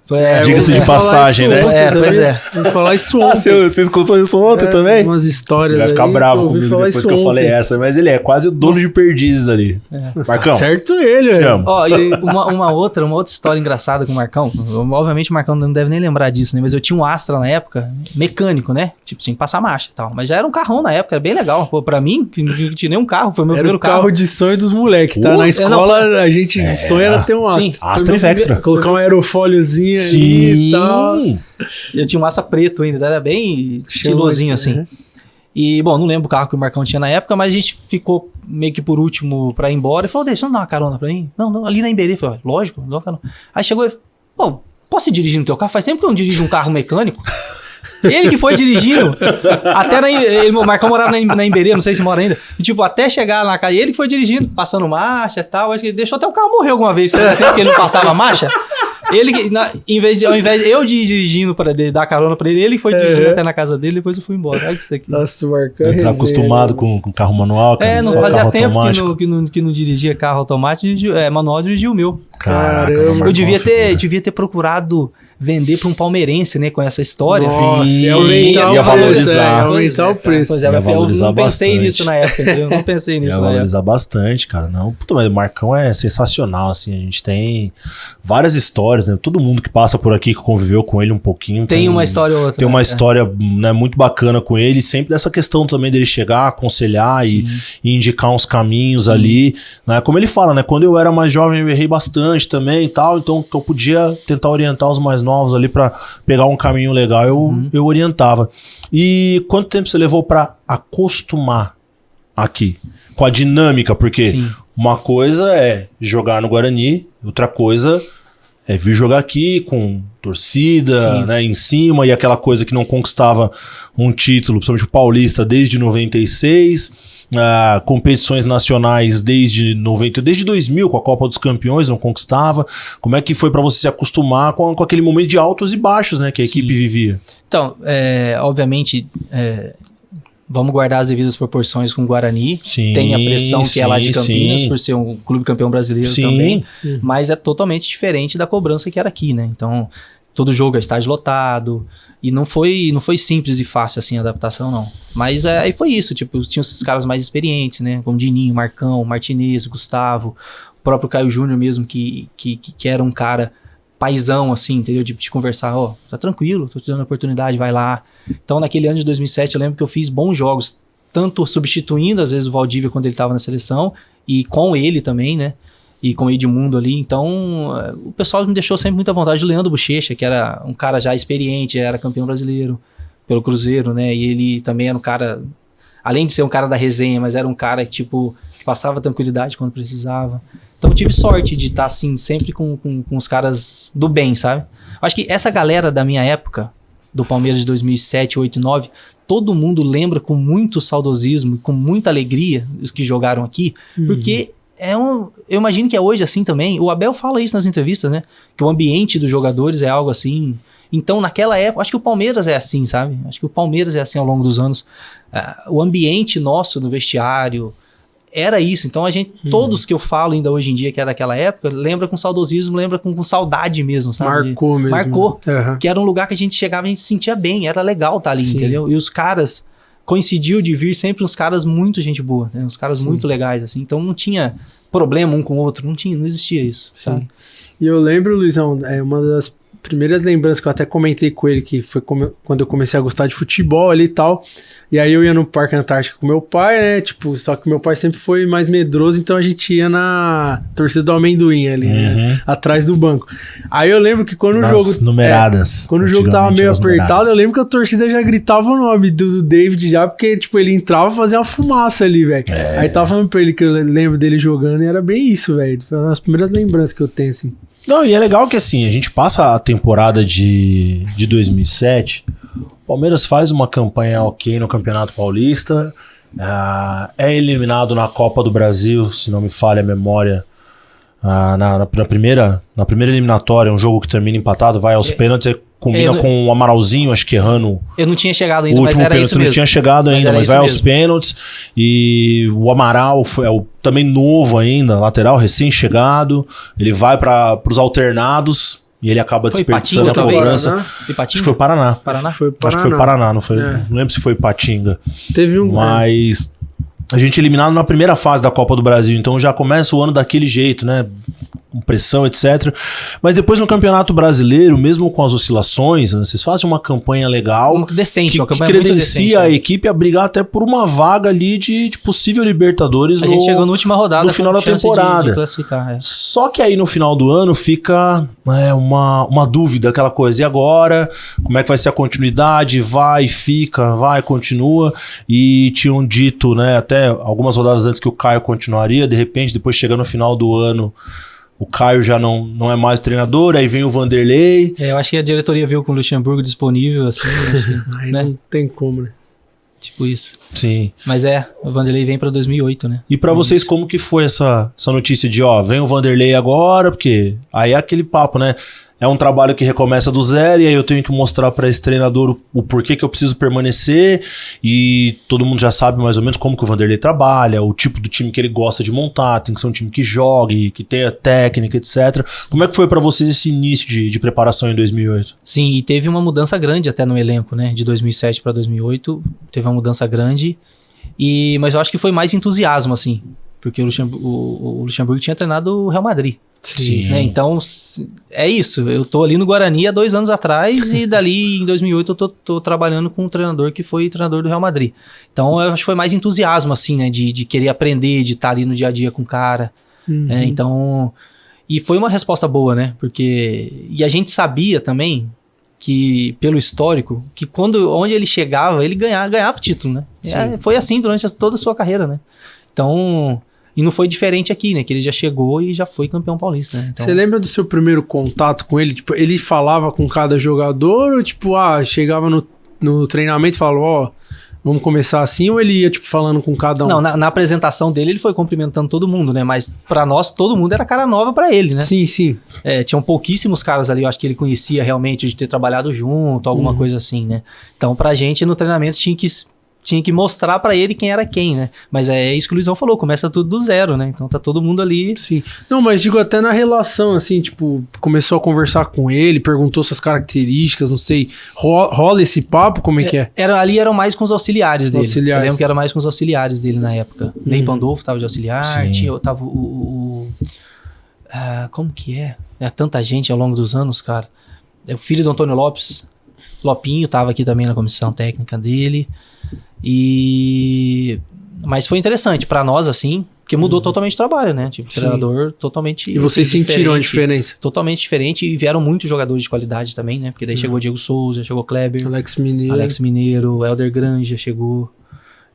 Diga-se
de passagem, né?
Pois é.
Vou falar isso ontem.
Você escutou isso ontem também?
Umas histórias.
Ele vai ficar bravo comigo depois que eu falei essa, mas ele é quase o dono de Perdizes ali. Marcão.
Certo ele, velho.
Ó, e uma outra história engraçada com o Marcão. Obviamente o Marcão não deve nem lembrar disso, né? Mas eu tinha um Astra na época, mecânico, né? Tipo, tinha que passar marcha e tal. Mas já era um carrão na época, era bem legal. Pô, pra mim, que não tinha nem um carro, foi meu primeiro carro.
Era o carro de sonho dos moleques, tá? Na escola a gente sonha era ter um Astra.
Sim, Astra e Vectra.
Colocar um aerofóliozinho ali e tal.
Eu tinha um Astra preto ainda, era bem estilosinho assim. Né? E, bom, não lembro o carro que o Marcão tinha na época, mas a gente ficou meio que por último pra ir embora. E falou, deixa eu dar uma carona pra mim. Não, ali na Iberê. Eu falei, lógico, dá uma carona. Aí chegou e falou, pô, posso ir dirigindo teu carro? Faz tempo que eu não dirijo um carro mecânico. Ele que foi dirigindo, até o Marcão morava na Iberê, não sei se mora ainda, e, tipo, até chegar na casa, ele que foi dirigindo, passando marcha e tal, acho que deixou até o carro morrer alguma vez, porque ele não passava marcha. Ele, ao invés de eu dirigindo para dar carona para ele foi dirigindo até na casa dele, depois eu fui embora. Olha isso aqui.
Nossa, o Marcão
desacostumado com carro manual, cara.
Não fazia tempo que não dirigia carro automático, manual, dirigia o meu.
Caramba.
Eu devia ter procurado vender para um palmeirense, né, com essa história.
Nossa,
ia aumentar
o preço.
Pois é, eu não pensei nisso na época, entendeu? Eu não pensei nisso
na época. Ia valorizar bastante, cara. Não, puta, mas o Marcão é sensacional, assim, a gente tem várias histórias, né? Todo mundo que passa por aqui, que conviveu com ele um pouquinho.
Tem uma história ou outra.
Tem uma história, né, muito bacana com ele, sempre dessa questão também dele chegar, aconselhar e indicar uns caminhos ali, né? Como ele fala, né? Quando eu era mais jovem, eu errei bastante também e tal, então que eu podia tentar orientar os mais novos ali pra pegar um caminho legal, eu orientava. E quanto tempo você levou pra acostumar aqui com a dinâmica? Porque uma coisa é jogar no Guarani, outra coisa é vir jogar aqui com torcida, né, em cima, e aquela coisa que não conquistava um título, principalmente o Paulista, desde 96, competições nacionais desde 2000, com a Copa dos Campeões, não conquistava. Como é que foi para você se acostumar com aquele momento de altos e baixos, né, que a equipe vivia?
Então, obviamente, vamos guardar as devidas proporções com o Guarani. Tem a pressão que é lá de Campinas, por ser um clube campeão brasileiro também, mas é totalmente diferente da cobrança que era aqui, né? Então, todo jogo é estádio lotado, e não foi simples e fácil assim a adaptação, não. Mas aí foi isso, tipo, tinha esses caras mais experientes, né? Como Dininho, Marcão, Martinez, Gustavo, o próprio Caio Júnior mesmo, que era um cara paizão, assim, entendeu? De conversar, tá tranquilo, tô te dando a oportunidade, vai lá. Então, naquele ano de 2007, eu lembro que eu fiz bons jogos, tanto substituindo, às vezes, o Valdívia quando ele tava na seleção, e com ele também, né? E com o Edmundo ali. Então, o pessoal me deixou sempre muita vontade. O Leandro Bochecha, que era um cara já experiente, era campeão brasileiro pelo Cruzeiro, né? E ele também era um cara, além de ser um cara da resenha, mas era um cara que, tipo, passava tranquilidade quando precisava. Então eu tive sorte de estar, assim, sempre com os caras do bem, sabe? Acho que essa galera da minha época, do Palmeiras de 2007, 2008, 2009, todo mundo lembra com muito saudosismo, com muita alegria, os que jogaram aqui, porque eu imagino que é hoje assim também. O Abel fala isso nas entrevistas, né? Que o ambiente dos jogadores é algo assim. Então, naquela época, acho que o Palmeiras é assim, sabe? Acho que o Palmeiras é assim ao longo dos anos. O ambiente nosso no vestiário era isso. Então, a gente, todos que eu falo ainda hoje em dia, que é daquela época, lembra com saudosismo, lembra com saudade mesmo, sabe?
Marcou mesmo.
Marcou. Que era um lugar que a gente chegava e a gente se sentia bem, era legal estar ali, entendeu? E os caras, coincidiu de vir sempre uns caras muito gente boa, né? Uns caras muito legais, assim. Então, não tinha problema um com o outro, não existia isso, sabe?
E eu lembro, Luizão, uma das primeiras lembranças que eu até comentei com ele, que foi quando eu comecei a gostar de futebol ali e tal, e aí eu ia no Parque Antártico com meu pai, né, tipo, só que meu pai sempre foi mais medroso, então a gente ia na torcida do amendoim ali, né, atrás do banco. Aí eu lembro que quando o jogo...
numeradas.
Quando o jogo tava meio apertado, eu lembro que a torcida já gritava o nome do David já, porque, tipo, ele entrava e fazia uma fumaça ali, velho. Aí tava falando pra ele que eu lembro dele jogando e era bem isso, velho. Foi uma das primeiras lembranças que eu tenho, assim.
Não, e é legal que assim, a gente passa a temporada de 2007, o Palmeiras faz uma campanha ok no Campeonato Paulista, é eliminado na Copa do Brasil, se não me falha a memória, Na primeira eliminatória, um jogo que termina empatado, vai aos pênaltis, combina com o Amaralzinho, acho que errando.
Eu não tinha chegado ainda, mas era isso mesmo.
Não tinha chegado ainda, mas vai aos pênaltis. E o Amaral também novo ainda, lateral, recém-chegado. Ele vai para os alternados e ele acaba desperdiçando a cobrança. Acho que foi Paraná.
Paraná?
Acho que foi Paraná, não foi? Não lembro se foi Ipatinga.
Teve um...
Mas... A gente eliminado na primeira fase da Copa do Brasil, então já começa o ano daquele jeito, né? Com pressão, etc. Mas depois no Campeonato Brasileiro, mesmo com as oscilações, né? Vocês fazem uma campanha legal
decente,
que
uma campanha
credencia
decente,
a equipe a brigar até por uma vaga ali de possível Libertadores.
A gente chegou na última rodada
no final da temporada.
De classificar,
Só que aí no final do ano fica uma dúvida, aquela coisa. E agora? Como é que vai ser a continuidade? Vai, fica, vai, continua. E tinham dito, né, até algumas rodadas antes que o Caio continuaria, de repente, depois chega no final do ano, o Caio já não é mais o treinador, aí vem o Vanderlei.
Eu acho que a diretoria viu com o Luxemburgo disponível, assim,
aí né? Não tem como, né?
Tipo isso.
Sim.
Mas o Vanderlei vem pra 2008, né?
E pra vocês, como que foi essa notícia de, vem o Vanderlei agora, porque aí é aquele papo, né? É um trabalho que recomeça do zero e aí eu tenho que mostrar para esse treinador o porquê que eu preciso permanecer e todo mundo já sabe mais ou menos como que o Vanderlei trabalha, o tipo do time que ele gosta de montar, tem que ser um time que jogue, que tenha técnica, etc. Como é que foi para vocês esse início de preparação em 2008?
Sim, e teve uma mudança grande até no elenco, né? De 2007 para 2008, teve uma mudança grande, mas eu acho que foi mais entusiasmo, assim, porque o Luxemburgo tinha treinado o Real Madrid.
Sim.
Né? Então, é isso. Eu tô ali no Guarani há 2 anos atrás e dali em 2008 eu tô trabalhando com um treinador que foi treinador do Real Madrid. Então, eu acho que foi mais entusiasmo, assim, né? De querer aprender, de estar ali no dia a dia com o cara. Então, e foi uma resposta boa, né? E a gente sabia também que, pelo histórico, que onde ele chegava, ele ganhava o título, né? Foi assim durante toda a sua carreira, né? Então... E não foi diferente aqui, né? Que ele já chegou e já foi campeão paulista, né? Então...
Você lembra do seu primeiro contato com ele? Tipo, ele falava com cada jogador ou, tipo, chegava no treinamento e falava, vamos começar assim? Ou ele ia, tipo, falando com cada um?
Não, na apresentação dele, ele foi cumprimentando todo mundo, né? Mas pra nós, todo mundo era cara nova pra ele, né?
Sim, sim.
Tinham pouquíssimos caras ali, eu acho que ele conhecia realmente de ter trabalhado junto, alguma coisa assim, né? Então, pra gente, no treinamento, tinha que mostrar pra ele quem era quem, né? Mas é isso que o Luizão falou, começa tudo do zero, né? Então tá todo mundo ali.
Sim. Não, mas digo até na relação, assim, tipo, começou a conversar com ele, perguntou suas características, não sei, rola esse papo, como é que é?
Ali eram mais com os auxiliares dele.
Eu
lembro que era mais com os auxiliares dele na época. Ney Pandolfo tava de auxiliar, tava como que é? Tanta gente ao longo dos anos, cara. O filho do Antônio Lopes, Lopinho, tava aqui também na comissão técnica dele. Mas foi interessante pra nós, assim, porque mudou totalmente o trabalho, né? Tipo, treinador totalmente.
E vocês sentiram a diferença?
Totalmente diferente. E vieram muitos jogadores de qualidade também, né? Porque daí chegou Diego Souza, chegou Kleber,
Alex Mineiro,
Helder Granja chegou.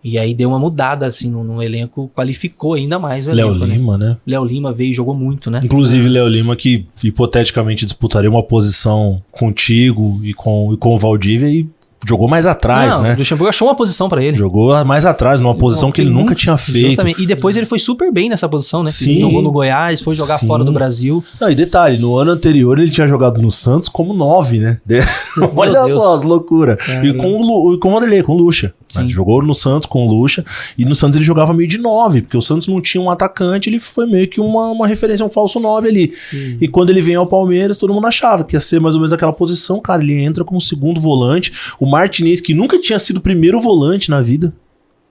E aí deu uma mudada, assim, no elenco, qualificou ainda mais o elenco.
Léo Lima, né?
Léo Lima veio e jogou muito, né?
Inclusive, Léo Lima, que hipoteticamente disputaria uma posição contigo e com o Valdívia e jogou mais atrás, né?
O Luxemburgo achou uma posição pra ele.
Jogou mais atrás, numa posição que ele nunca tinha feito.
Justamente. E depois ele foi super bem nessa posição, né?
Sim.
Ele jogou no Goiás, foi jogar fora do Brasil.
Não, e detalhe, no ano anterior ele tinha jogado no Santos como 9, né? Olha só as loucuras. E com o Vanderlei, com o Lucha. Né? Jogou no Santos com o Lucha. E no Santos ele jogava meio de 9, porque o Santos não tinha um atacante, ele foi meio que uma referência, um falso 9 ali. E quando ele vem ao Palmeiras, todo mundo achava que ia ser mais ou menos aquela posição. Cara, ele entra como segundo volante. O Martinez, que nunca tinha sido primeiro volante na vida,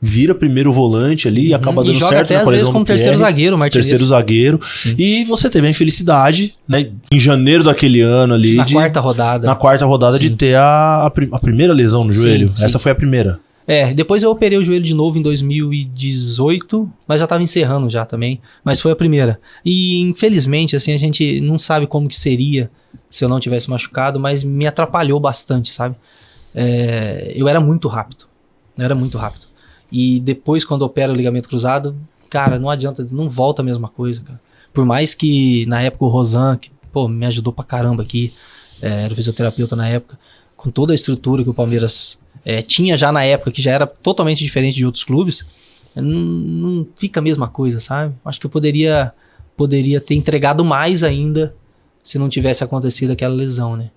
vira primeiro volante ali e acaba dando certo
até
na
às
colisão
vezes como terceiro zagueiro, Martinez.
Terceiro zagueiro. Sim. E você teve a infelicidade, né, em janeiro daquele ano ali.
Na quarta rodada.
Na quarta rodada de ter a primeira lesão no joelho. Sim. Essa foi a primeira.
Depois eu operei o joelho de novo em 2018, mas já tava encerrando já também. Mas foi a primeira. E infelizmente, assim, a gente não sabe como que seria se eu não tivesse machucado, mas me atrapalhou bastante, sabe? Eu era muito rápido. E depois, quando opera o ligamento cruzado, cara, não adianta, não volta a mesma coisa, cara. Por mais que, na época, o Rosan, que, me ajudou pra caramba aqui, era o fisioterapeuta na época, com toda a estrutura que o Palmeiras tinha já na época, que já era totalmente diferente de outros clubes, não fica a mesma coisa, sabe? Acho que eu poderia poderia ter entregado mais ainda se não tivesse acontecido aquela lesão, né?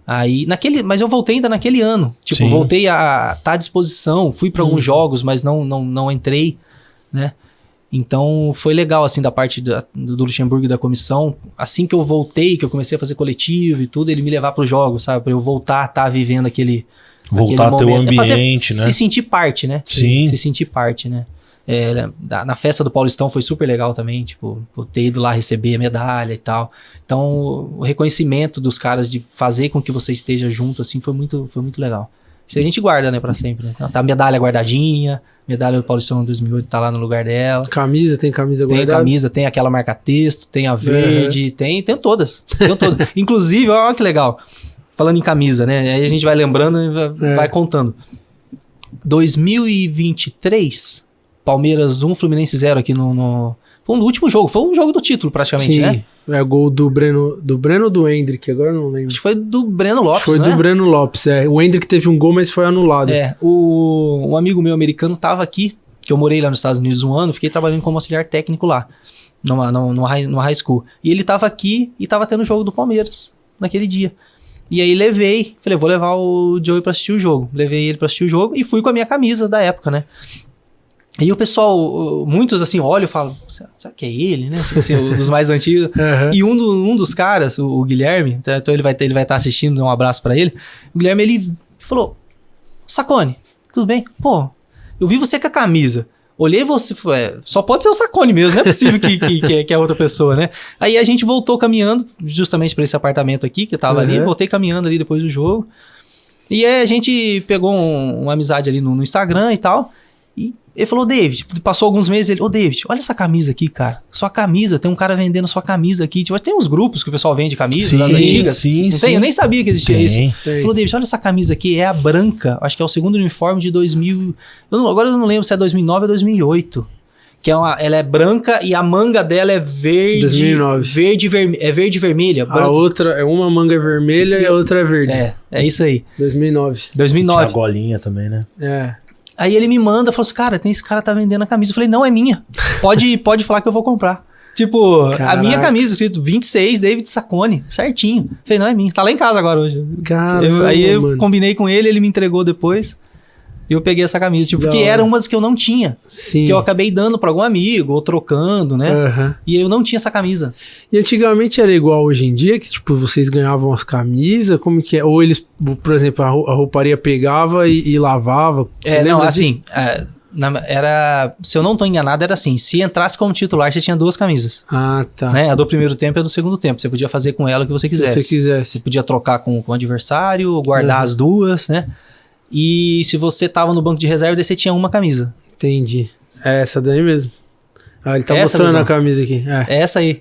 Aí, mas eu voltei ainda naquele ano. Tipo,
Sim.
voltei a estar à disposição, fui para alguns jogos, mas não entrei, né? Então, foi legal, assim, da parte do Luxemburgo e da comissão. Assim que eu voltei, que eu comecei a fazer coletivo e tudo, ele me levar para os jogos, sabe? Para eu voltar a estar vivendo aquele
Voltar a ter o ambiente, né?
Se sentir parte, né?
Sim.
Se sentir parte, né? Na festa do Paulistão foi super legal também, tipo, ter ido lá receber a medalha e tal. Então, o reconhecimento dos caras de fazer com que você esteja junto, assim, foi muito legal. Isso a gente guarda, né, pra sempre, né? Então, tá a medalha guardadinha, medalha do Paulistão 2008 tá lá no lugar dela.
Tem camisa guardada?
Tem camisa, tem aquela marca-texto, tem a verde, tem todas. Inclusive, olha que legal, falando em camisa, né? Aí a gente vai lembrando e vai contando. 2023... Palmeiras 1, Fluminense 0 aqui no... Foi no último jogo, foi um jogo do título praticamente,
sim,
né?
É gol do Breno ou do Hendrick, agora eu não lembro.
Acho que foi do Breno Lopes,
foi do Breno Lopes, O Hendrick teve um gol, mas foi anulado.
Um amigo meu americano tava aqui, que eu morei lá nos Estados Unidos um ano, fiquei trabalhando como auxiliar técnico lá, numa high school. E ele tava aqui e tava tendo o jogo do Palmeiras naquele dia. E aí falei, vou levar o Joey pra assistir o jogo. Levei ele pra assistir o jogo e fui com a minha camisa da época, né? E o pessoal, muitos assim, olham e falam, será que é ele, né? Tipo assim, dos mais antigos.
Uhum.
E um dos caras, o Guilherme, então ele vai estar assistindo, dá um abraço pra ele. O Guilherme, ele falou, Sacconi, tudo bem? Pô, eu vi você com a camisa. Olhei você, só pode ser o Sacconi mesmo, não é possível que é outra pessoa, né? Aí a gente voltou caminhando, justamente pra esse apartamento aqui, que eu tava ali, voltei caminhando ali depois do jogo. E aí a gente pegou uma amizade ali no Instagram e tal. E ele falou, David, passou alguns meses, ele, David, olha essa camisa aqui, cara. Sua camisa, tem um cara vendendo sua camisa aqui. Tipo, tem uns grupos que o pessoal vende camisa das antigas.
Sim,
não tem? Eu nem sabia que existia isso.
Tem.
Falou, David, olha essa camisa aqui, é a branca. Acho que é o segundo uniforme de 2000. Agora eu não lembro se é 2009 ou 2008. Que ela é branca e a manga dela é verde.
2009.
Verde e vermelha.
A outra é uma manga vermelha e a outra é verde.
É isso aí.
2009.
Tinha a golinha também, né?
Aí ele me manda, falou assim, cara, esse cara tá vendendo a camisa. Eu falei, não, é minha. Pode falar que eu vou comprar. Tipo, Caraca. A minha camisa, escrito 26, David Sacconi, certinho. Eu falei, não, é minha. Tá lá em casa agora hoje.
Caramba,
aí eu combinei com ele me entregou depois. E eu peguei essa camisa, tipo, porque era uma das que eu não tinha.
Sim.
Que eu acabei dando pra algum amigo, ou trocando, né?
Uhum.
E eu não tinha essa camisa.
E antigamente era igual hoje em dia, que tipo, vocês ganhavam as camisas, como que é? Ou eles, por exemplo, a rouparia pegava e lavava?
Não, assim, era, se eu não tô enganado, era assim, se entrasse como titular, você tinha 2 camisas.
Ah, tá.
Né? A do primeiro tempo e a do segundo tempo. Você podia fazer com ela o que você quisesse.
Se você quisesse.
Você podia trocar com o adversário, guardar as duas, né? E se você tava no banco de reserva, daí você tinha uma camisa.
Entendi. É essa daí mesmo. Ele tá
essa
mostrando
mesmo.
A camisa aqui.
É essa aí.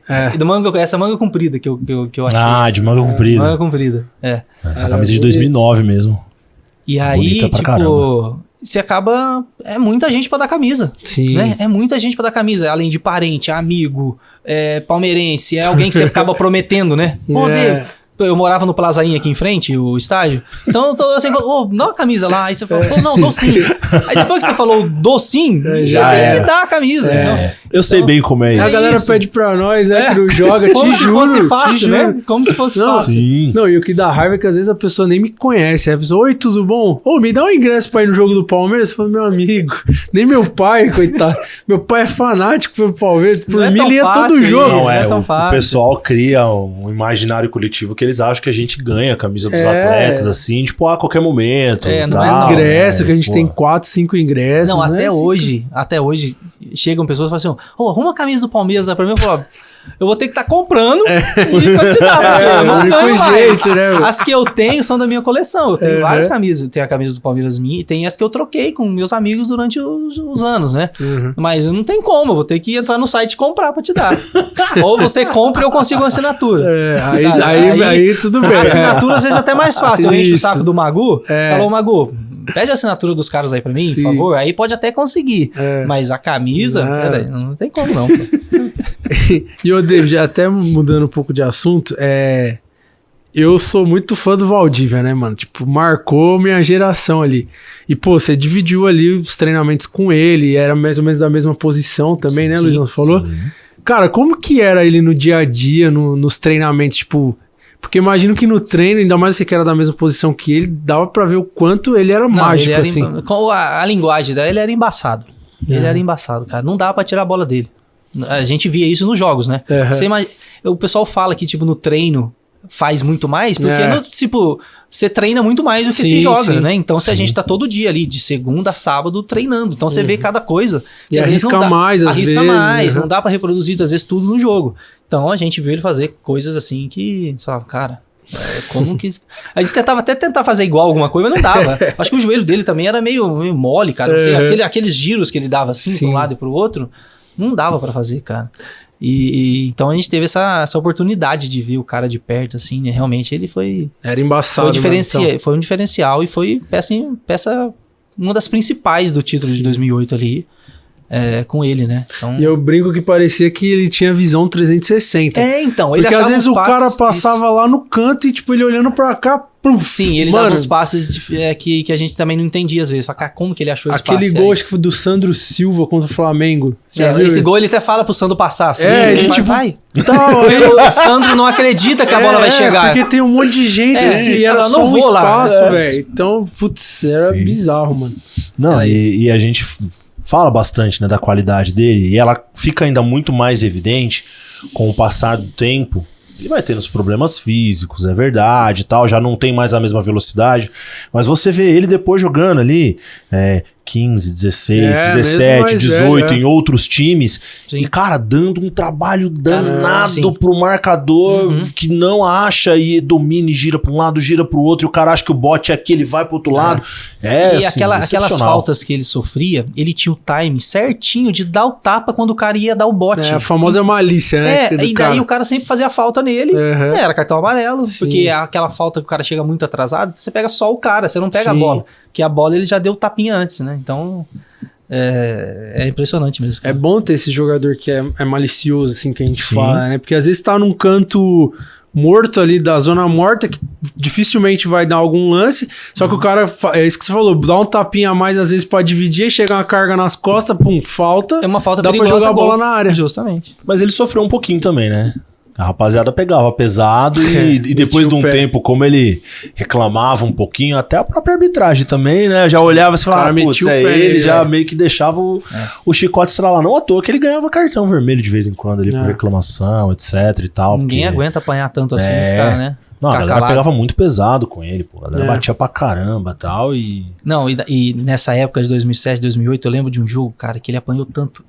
Essa manga comprida que eu achei.
Ah, de manga comprida.
Manga comprida,
Essa camisa de 2009 mesmo.
E aí, tipo, você acaba... É muita gente pra dar camisa.
Sim.
Né? É muita gente pra dar camisa. Além de parente, amigo, palmeirense, é alguém que você acaba prometendo, né? Pô, David... Eu morava no Plazainha aqui em frente, o estádio. Então, você falou, dá uma camisa lá. Aí você falou, não, dou sim. Aí depois que você falou, dou sim, já tem que dar a camisa.
Eu sei bem como é isso.
A galera pede pra nós, né, que não joga,
como
te
se
juro,
fosse fácil, né? Como se fosse fácil.
Sim.
Não, e o que dá raiva é que às vezes a pessoa nem me conhece. A pessoa, oi, tudo bom? Me dá um ingresso pra ir no jogo do Palmeiras. Eu falo, meu amigo, nem meu pai, coitado. Meu pai é fanático pelo Palmeiras. Por mim, ele ia todo jogo.
Não é tão fácil. O pessoal cria um imaginário coletivo que eles acham que a gente ganha a camisa dos atletas, assim, tipo, a qualquer momento.
Não é ingresso, que a gente tem 4, 5 ingressos.
Não, até hoje, chegam pessoas e falam assim, arruma a camisa do Palmeiras lá pra mim. Eu falo, eu vou ter que estar comprando e continuar.
O único jeito, né?
As que eu tenho são da minha coleção. Eu tenho várias camisas. Eu tenho a camisa do Palmeiras minha e tem as que eu troquei com meus amigos durante os anos, né? Mas não tem como, eu vou ter que entrar no site e comprar pra te dar. Ou você compra e eu consigo uma assinatura.
Aí tudo bem.
A assinatura às vezes é até mais fácil. Eu encho o saco do Magu, falou, Magu, pede a assinatura dos caras aí pra mim, por favor. Aí pode até conseguir. Mas a camisa, peraí, não tem como não.
E o David, até mudando um pouco de assunto, eu sou muito fã do Valdívia, né, mano? Tipo, marcou minha geração ali. E, pô, você dividiu ali os treinamentos com ele, era mais ou menos da mesma posição também, né, Luizão? Você falou? Cara, como que era ele no dia a dia, nos treinamentos, tipo... Porque imagino que no treino, ainda mais você que era da mesma posição que ele, dava pra ver o quanto ele era mágico,
ele era
assim.
A linguagem dele, ele era embaçado. Ele era embaçado, cara. Não dava pra tirar a bola dele. A gente via isso nos jogos, né? O pessoal fala que, tipo, no treino faz muito mais, porque, tipo, você treina muito mais do que se joga, né? Então, se a gente tá todo dia ali, de segunda a sábado, treinando. Então, você vê cada coisa.
E arrisca mais, às vezes.
Arrisca mais. Não dá pra reproduzir, às vezes, tudo no jogo. Então, a gente viu ele fazer coisas assim que, sei lá, cara... como que... A gente tentava até tentar fazer igual alguma coisa, mas não dava. Acho que o joelho dele também era meio mole, cara. Não sei, aqueles giros que ele dava assim, para um lado e pro outro, não dava pra fazer, cara. Então a gente teve essa oportunidade de ver o cara de perto, assim, né? Realmente ele foi...
Era embaçado.
Foi um diferencial e foi peça uma das principais do título de 2008 ali. Com ele, né? Então...
E eu brinco que parecia que ele tinha visão 360.
Então.
Porque às vezes o cara passava lá no canto e, tipo, ele olhando pra cá... Pluf,
sim, ele dava uns passes que a gente também não entendia às vezes. Fala, cara, como que ele achou esse passe?
Aquele gol, acho que foi do Sandro Silva contra o Flamengo.
Esse gol ele até fala pro Sandro passar. Assim,
ele tipo...
vai. Então, o Sandro não acredita que a bola vai chegar.
Porque tem um monte de gente assim, e era só um espaço, velho. Então, putz, era bizarro, mano.
Não, e a gente... fala bastante, né, da qualidade dele, e ela fica ainda muito mais evidente com o passar do tempo. Ele vai tendo os problemas físicos, é verdade e tal, já não tem mais a mesma velocidade, mas você vê ele depois jogando ali 15, 16, 17, 18 em outros times, e cara, dando um trabalho danado pro marcador que não acha e domina e gira pra um lado, gira pro outro, e o cara acha que o bote é aqui, ele vai pro outro lado.
E assim, aquelas faltas que ele sofria, ele tinha o time certinho de dar o tapa quando o cara ia dar o bote.
A famosa malícia, né?
E daí o cara sempre fazia a falta nele, era cartão amarelo, porque aquela falta que o cara chega muito atrasado, você pega só o cara, você não pega a bola. Porque a bola ele já deu tapinha antes, né? Então, é impressionante mesmo.
É bom ter esse jogador que é malicioso, assim, que a gente fala, né? Porque às vezes tá num canto morto ali, da zona morta, que dificilmente vai dar algum lance, só que o cara, é isso que você falou, dá um tapinha a mais às vezes pra dividir, chega uma carga nas costas, pum, falta.
É uma falta
dá
perigosa,
pra jogar a bola na área.
Justamente.
Mas ele sofreu um pouquinho também, né? A rapaziada pegava pesado e depois de um tempo, como ele reclamava um pouquinho, até a própria arbitragem também, né? Já olhava e falava, putz, ele já meio que deixava o chicote estralar. Não à toa que ele ganhava cartão vermelho de vez em quando ali por reclamação, etc e tal.
Ninguém aguenta apanhar tanto assim, ficar, né?
Não, a galera pegava muito pesado com ele, pô. A galera batia pra caramba tal, e...
Não, e nessa época de 2007, 2008, eu lembro de um jogo, cara, que ele apanhou tanto.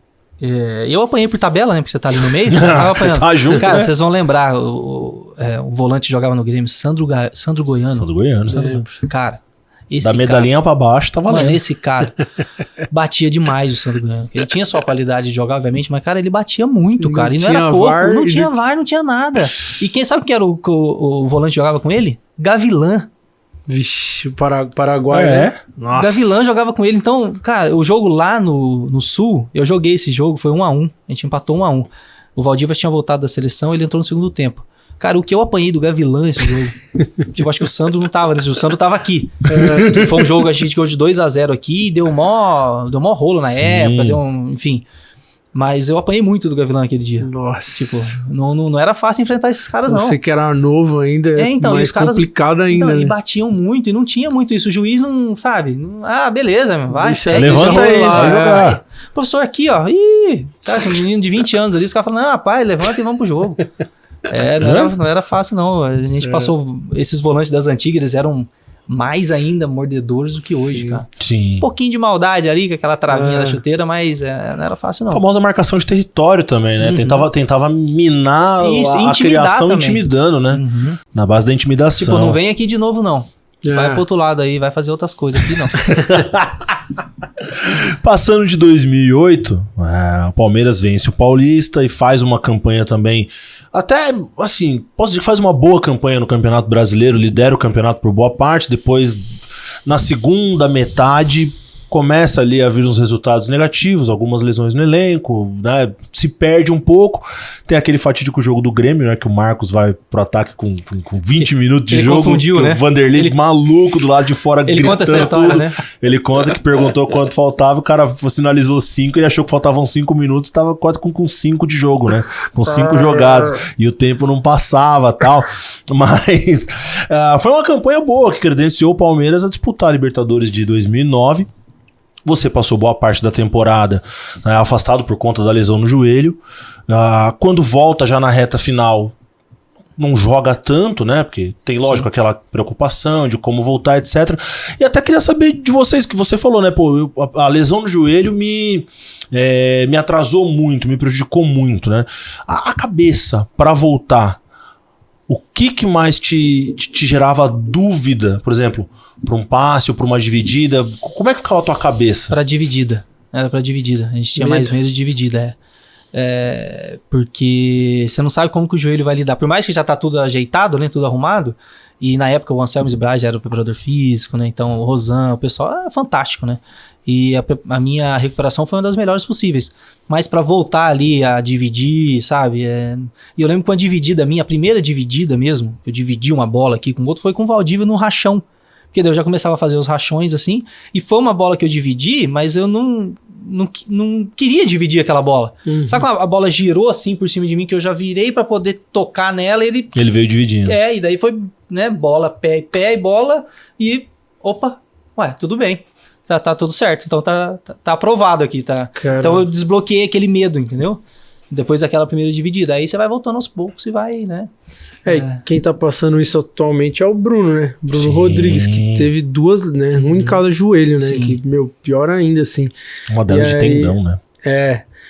Eu apanhei por tabela, né? Porque você tá ali no meio.
Você tá junto,
cara, vocês vão lembrar, o volante jogava no Grêmio, Sandro Goiano.
Sandro Goiano.
Cara, esse
da medalhinha pra baixo, tava lá.
Mano, esse cara batia demais o Sandro Goiano. Ele tinha sua qualidade de jogar, obviamente, mas, cara, ele batia muito, cara. E não era pouco, não tinha VAR, não tinha nada. E quem sabe que era o volante que jogava com ele? Gavilã.
Vixe, o Paraguai, né?
Nossa. Gavilã jogava com ele. Então, cara, o jogo lá no Sul, eu joguei esse jogo, foi 1-1. A gente empatou 1-1. O Valdivia tinha voltado da seleção, ele entrou no segundo tempo. Cara, o que eu apanhei do Gavilã esse jogo... tipo, acho que o Sandro não tava nesse jogo. O Sandro tava aqui. Foi um jogo, a gente ganhou de 2-0 aqui e deu mó rolo na época, enfim... Mas eu apanhei muito do Gavilã aquele dia.
Nossa.
Tipo, não era fácil enfrentar esses caras, não.
Você que era novo ainda,
então,
mais
e os caras,
complicado ainda. Então,
né? E batiam muito, e não tinha muito isso. O juiz não, sabe? beleza, vai, segue.
Levanta aí, vai jogar.
Professor aqui, ó. Ih, cara, um menino de 20 anos ali, os caras falando, pai, levanta e vamos pro jogo. Não era fácil, não. A gente passou, esses volantes das antigas, eles eram mais ainda mordedores do que hoje, cara.
Sim.
Um pouquinho de maldade ali, com aquela travinha da chuteira, mas não era fácil, não.
A famosa marcação de território também, né? Tentava minar a criação também. Intimidando, né? Na base da intimidação.
Tipo, não vem aqui de novo, não. Vai pro outro lado aí, vai fazer outras coisas aqui, não.
Passando de 2008, o Palmeiras vence o Paulista e faz uma campanha também, até, assim, posso dizer que faz uma boa campanha no Campeonato Brasileiro, lidera o campeonato por boa parte, depois, na segunda metade, começa ali a vir uns resultados negativos, algumas lesões no elenco, né? Se perde um pouco. Tem aquele fatídico jogo do Grêmio, né? Que o Marcos vai pro ataque com 20 minutos de jogo.
Confundiu, né?
O Vanderlei maluco do lado de fora
gritando. Ele conta essa história, tudo. Né?
Ele conta que perguntou quanto faltava, o cara sinalizou 5, ele achou que faltavam 5 minutos, tava quase com 5 de jogo, né? Com 5 jogados. E o tempo não passava, tal. Mas foi uma campanha boa que credenciou o Palmeiras a disputar a Libertadores de 2009. Você passou boa parte da temporada, né, afastado por conta da lesão no joelho. Quando volta já na reta final, não joga tanto, né? Porque tem, lógico, aquela preocupação de como voltar, etc. E até queria saber de vocês, que você falou, né? Pô, a lesão no joelho me atrasou muito, me prejudicou muito, né? A cabeça para voltar, o que mais te gerava dúvida, por exemplo, para um passe ou para uma dividida? Como é que ficava a tua cabeça?
Para dividida. Era para dividida. A gente tinha mais medo de dividida, porque você não sabe como que o joelho vai lidar. Por mais que já tá tudo ajeitado, né? Tudo arrumado. E na época o Anselmo Sbraj era o preparador físico, né? Então o Rosan, o pessoal era fantástico, né? E a minha recuperação foi uma das melhores possíveis. Mas para voltar ali a dividir, sabe? E eu lembro que a primeira dividida mesmo, eu dividi uma bola aqui com o outro, foi com o Valdívia no rachão. Porque daí eu já começava a fazer os rachões assim. E foi uma bola que eu dividi, mas eu não queria dividir aquela bola. Sabe quando a bola girou assim por cima de mim, que eu já virei pra poder tocar nela, ele
veio dividindo.
E daí foi, né, bola, pé e bola, e opa, tudo bem. Tá tudo certo, então tá aprovado aqui, tá? Caramba. Então eu desbloqueei aquele medo, entendeu? Depois daquela primeira dividida. Aí você vai voltando aos poucos e vai, né?
Quem tá passando isso atualmente é o Bruno, né? Bruno
Sim.
Rodrigues, que teve 2, né? Um em cada joelho, né? Sim. Que, pior ainda, assim.
Uma delas de tendão, né?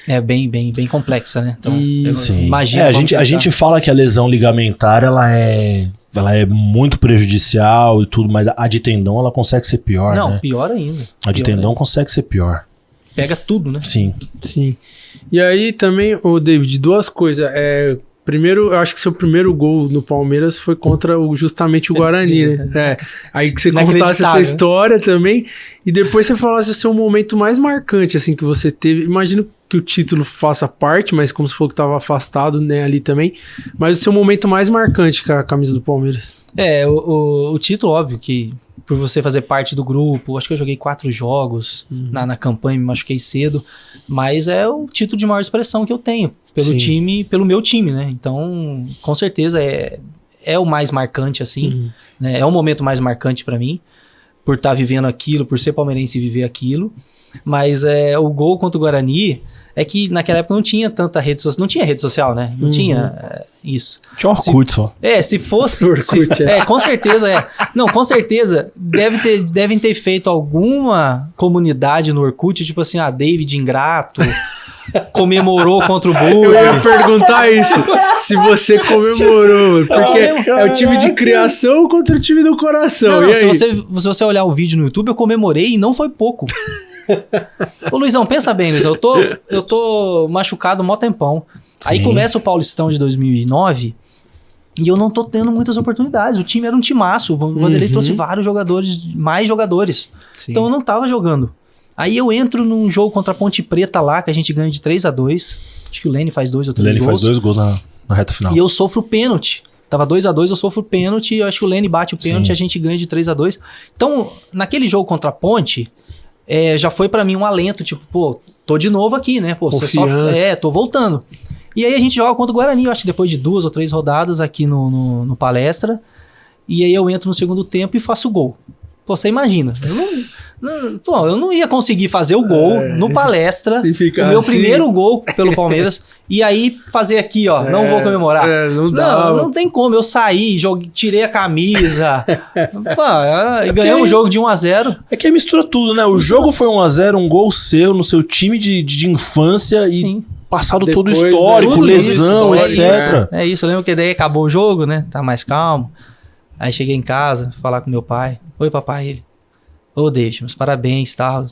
É bem complexa, né? Então,
imagina. A gente fala que a lesão ligamentar, ela é muito prejudicial e tudo, mas a de tendão, ela consegue ser pior,
Não,
né?
pior ainda.
A de tendão consegue ser pior.
Pega tudo, né?
Sim.
E aí também, David, 2 coisas. Primeiro, eu acho que seu primeiro gol no Palmeiras foi contra justamente o Guarani, né? Aí que você contasse essa história também. E depois você falasse o seu momento mais marcante, assim, que você teve. Imagino que o título faça parte, mas como você falou que estava afastado, né, ali também. Mas o seu momento mais marcante com a camisa do Palmeiras.
O título, óbvio que por você fazer parte do grupo, acho que eu joguei 4 jogos na campanha, me machuquei cedo, mas é o título de maior expressão que eu tenho pelo time, pelo meu time, né? Então, com certeza é o mais marcante, assim, né? É o momento mais marcante pra mim, por estar vivendo aquilo, por ser palmeirense e viver aquilo. Mas o gol contra o Guarani é que naquela época não tinha tanta rede social, não tinha rede social, né? Não tinha isso.
Tinha Orkut só.
Se fosse... com certeza Não, com certeza devem ter feito alguma comunidade no Orkut, tipo assim, David Ingrato comemorou contra o Bully.
Eu ia perguntar isso, se você comemorou, porque é o time de criação contra o time do coração.
Não, se você olhar o vídeo no YouTube, eu comemorei e não foi pouco. Ô Luizão, pensa bem, Luizão, eu tô machucado mó tempão. Sim. Aí começa o Paulistão de 2009 e eu não tô tendo muitas oportunidades. O time era um timaço, o Vanderlei trouxe vários jogadores, mais jogadores. Sim. Então eu não tava jogando. Aí eu entro num jogo contra a Ponte Preta lá, que a gente ganha de 3-2. Acho que o Lene faz 2 ou 3 gols.
O Lene faz 2 gols na reta final.
E eu sofro o pênalti. Tava 2-2, eu sofro o pênalti. Eu acho que o Lene bate o pênalti e a gente ganha de 3-2. Então, naquele jogo contra a Ponte, já foi pra mim um alento. Tipo, pô, tô de novo aqui, né? Pô, você só... tô voltando. E aí a gente joga contra o Guarani, eu acho que depois de 2 ou 3 rodadas aqui no Palestra. E aí eu entro no segundo tempo e faço o gol. Pô, você imagina. Eu não ia conseguir fazer o gol no Palestra, o meu primeiro gol pelo Palmeiras, e aí fazer aqui, ó, não vou comemorar. Não tem como. Eu saí, tirei a camisa, e ganhamos o jogo de 1-0.
É que aí mistura tudo, né? O jogo foi 1-0, um gol seu no seu time de infância e... Sim. Passado depois, todo o histórico, lesão, etc.
É isso, eu lembro que daí acabou o jogo, né? Tá mais calmo. Aí cheguei em casa, falar com meu pai. Oi, papai. Ele, David, meus parabéns, tal.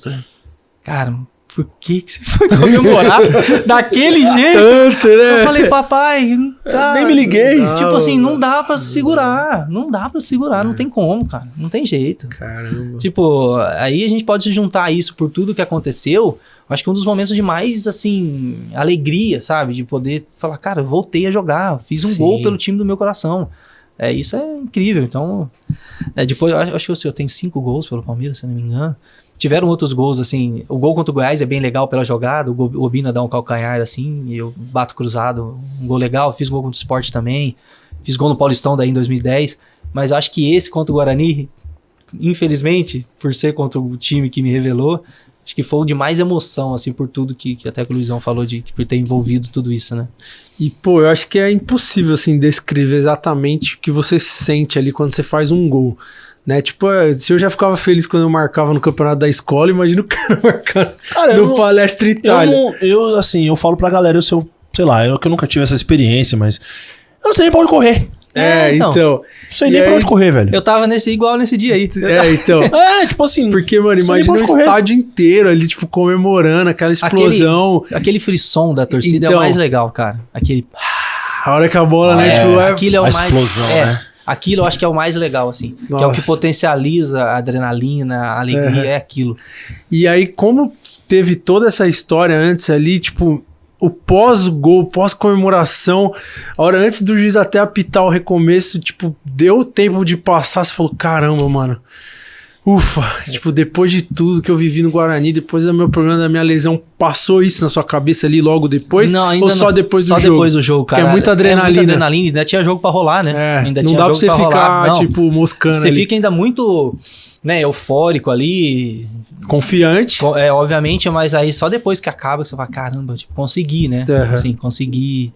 Cara, por que você foi comemorar daquele jeito?
Tanto, né?
Eu falei, papai, cara,
nem me liguei.
Tipo assim, não dá pra segurar. Não dá pra segurar, não tem como, cara. Não tem jeito.
Caramba.
Tipo, aí a gente pode se juntar isso por tudo que aconteceu. Acho que um dos momentos de mais, assim, alegria, sabe? De poder falar, cara, voltei a jogar, fiz um gol pelo time do meu coração. Isso é incrível. Então, depois, acho que eu tenho 5 gols pelo Palmeiras, se eu não me engano. Tiveram outros gols, assim, o gol contra o Goiás é bem legal pela jogada, o Obina dá um calcanhar, assim, e eu bato cruzado, um gol legal, fiz gol contra o Sport também, fiz gol no Paulistão daí em 2010, mas acho que esse contra o Guarani, infelizmente, por ser contra o time que me revelou, acho que foi o de mais emoção, assim, por tudo que até que o Luizão falou, por ter envolvido tudo isso, né?
E, pô, eu acho que é impossível, assim, descrever exatamente o que você sente ali quando você faz um gol, né? Tipo, se eu já ficava feliz quando eu marcava no campeonato da escola, imagina o cara marcando no Palestra Itália.
Eu falo pra galera, sei lá, eu que nunca tive essa experiência, mas eu não sei nem pra onde correr.
Então.
Não sei nem pra onde correr, velho.
Eu tava igual nesse dia aí.
Então.
Tipo assim.
Porque, mano, imagina o estádio inteiro ali, tipo, comemorando, aquela explosão.
Aquele frisson da torcida é o mais legal, cara.
A hora que a bola, né? Tipo,
aquilo é o mais.
Explosão, né?
Aquilo eu acho que é o mais legal, assim.
Nossa.
Que é o que potencializa a adrenalina, a alegria, é aquilo.
E aí, como teve toda essa história antes ali, tipo, o pós-gol, pós-comemoração, a hora antes do juiz até apitar o recomeço, tipo, deu tempo de passar, você falou, caramba, mano. Ufa, tipo, depois de tudo que eu vivi no Guarani, depois do meu problema da minha lesão, passou isso na sua cabeça ali logo depois?
Não, ainda
ou só depois do jogo? Só
depois do jogo, cara.
Porque é muita adrenalina.
Ainda tinha jogo pra rolar, né? Ainda
não
tinha
dá pra
jogo
você ficar, tipo, moscando
Você
ali.
fica ainda muito, né, eufórico ali.
Confiante.
Obviamente, mas aí só depois que acaba, que você fala, caramba, tipo, consegui, né? Assim, consegui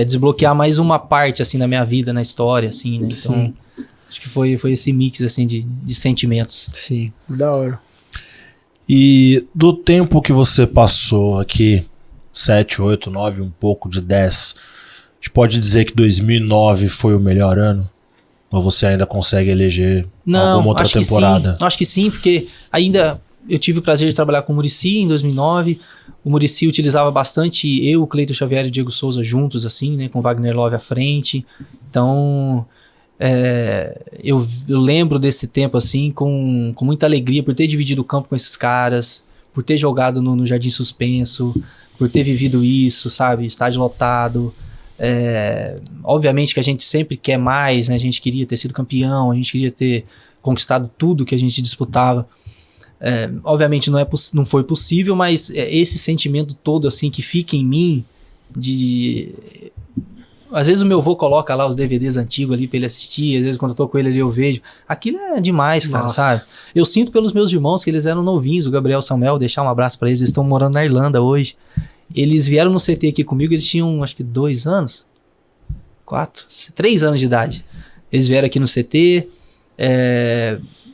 desbloquear mais uma parte, assim, da minha vida, na história, assim, né? Então,
sim.
Acho que foi esse mix, assim, de sentimentos.
Sim, da hora.
E do tempo que você passou aqui, 7, 8, 9, um pouco de 10, a gente pode dizer que 2009 foi o melhor ano? Ou você ainda consegue eleger alguma outra temporada?
Acho que sim, porque ainda eu tive o prazer de trabalhar com o Muricy em 2009. O Muricy utilizava bastante eu, o Cleiton Xavier e o Diego Souza juntos, assim, né, com o Wagner Love à frente. Então, eu lembro desse tempo, assim, com muita alegria por ter dividido o campo com esses caras, por ter jogado no Jardim Suspenso, por ter vivido isso, sabe? Estádio lotado. Obviamente que a gente sempre quer mais, né? A gente queria ter sido campeão, a gente queria ter conquistado tudo que a gente disputava. Obviamente não foi possível, mas esse sentimento todo, assim, que fica em mim às vezes o meu avô coloca lá os DVDs antigos ali pra ele assistir, às vezes quando eu tô com ele ali eu vejo. Aquilo é demais, cara, sabe? Eu sinto pelos meus irmãos que eles eram novinhos, o Gabriel e o Samuel, deixar um abraço pra eles estão morando na Irlanda hoje. Eles vieram no CT aqui comigo, eles tinham acho que 2 anos, 3 anos de idade. Eles vieram aqui no CT,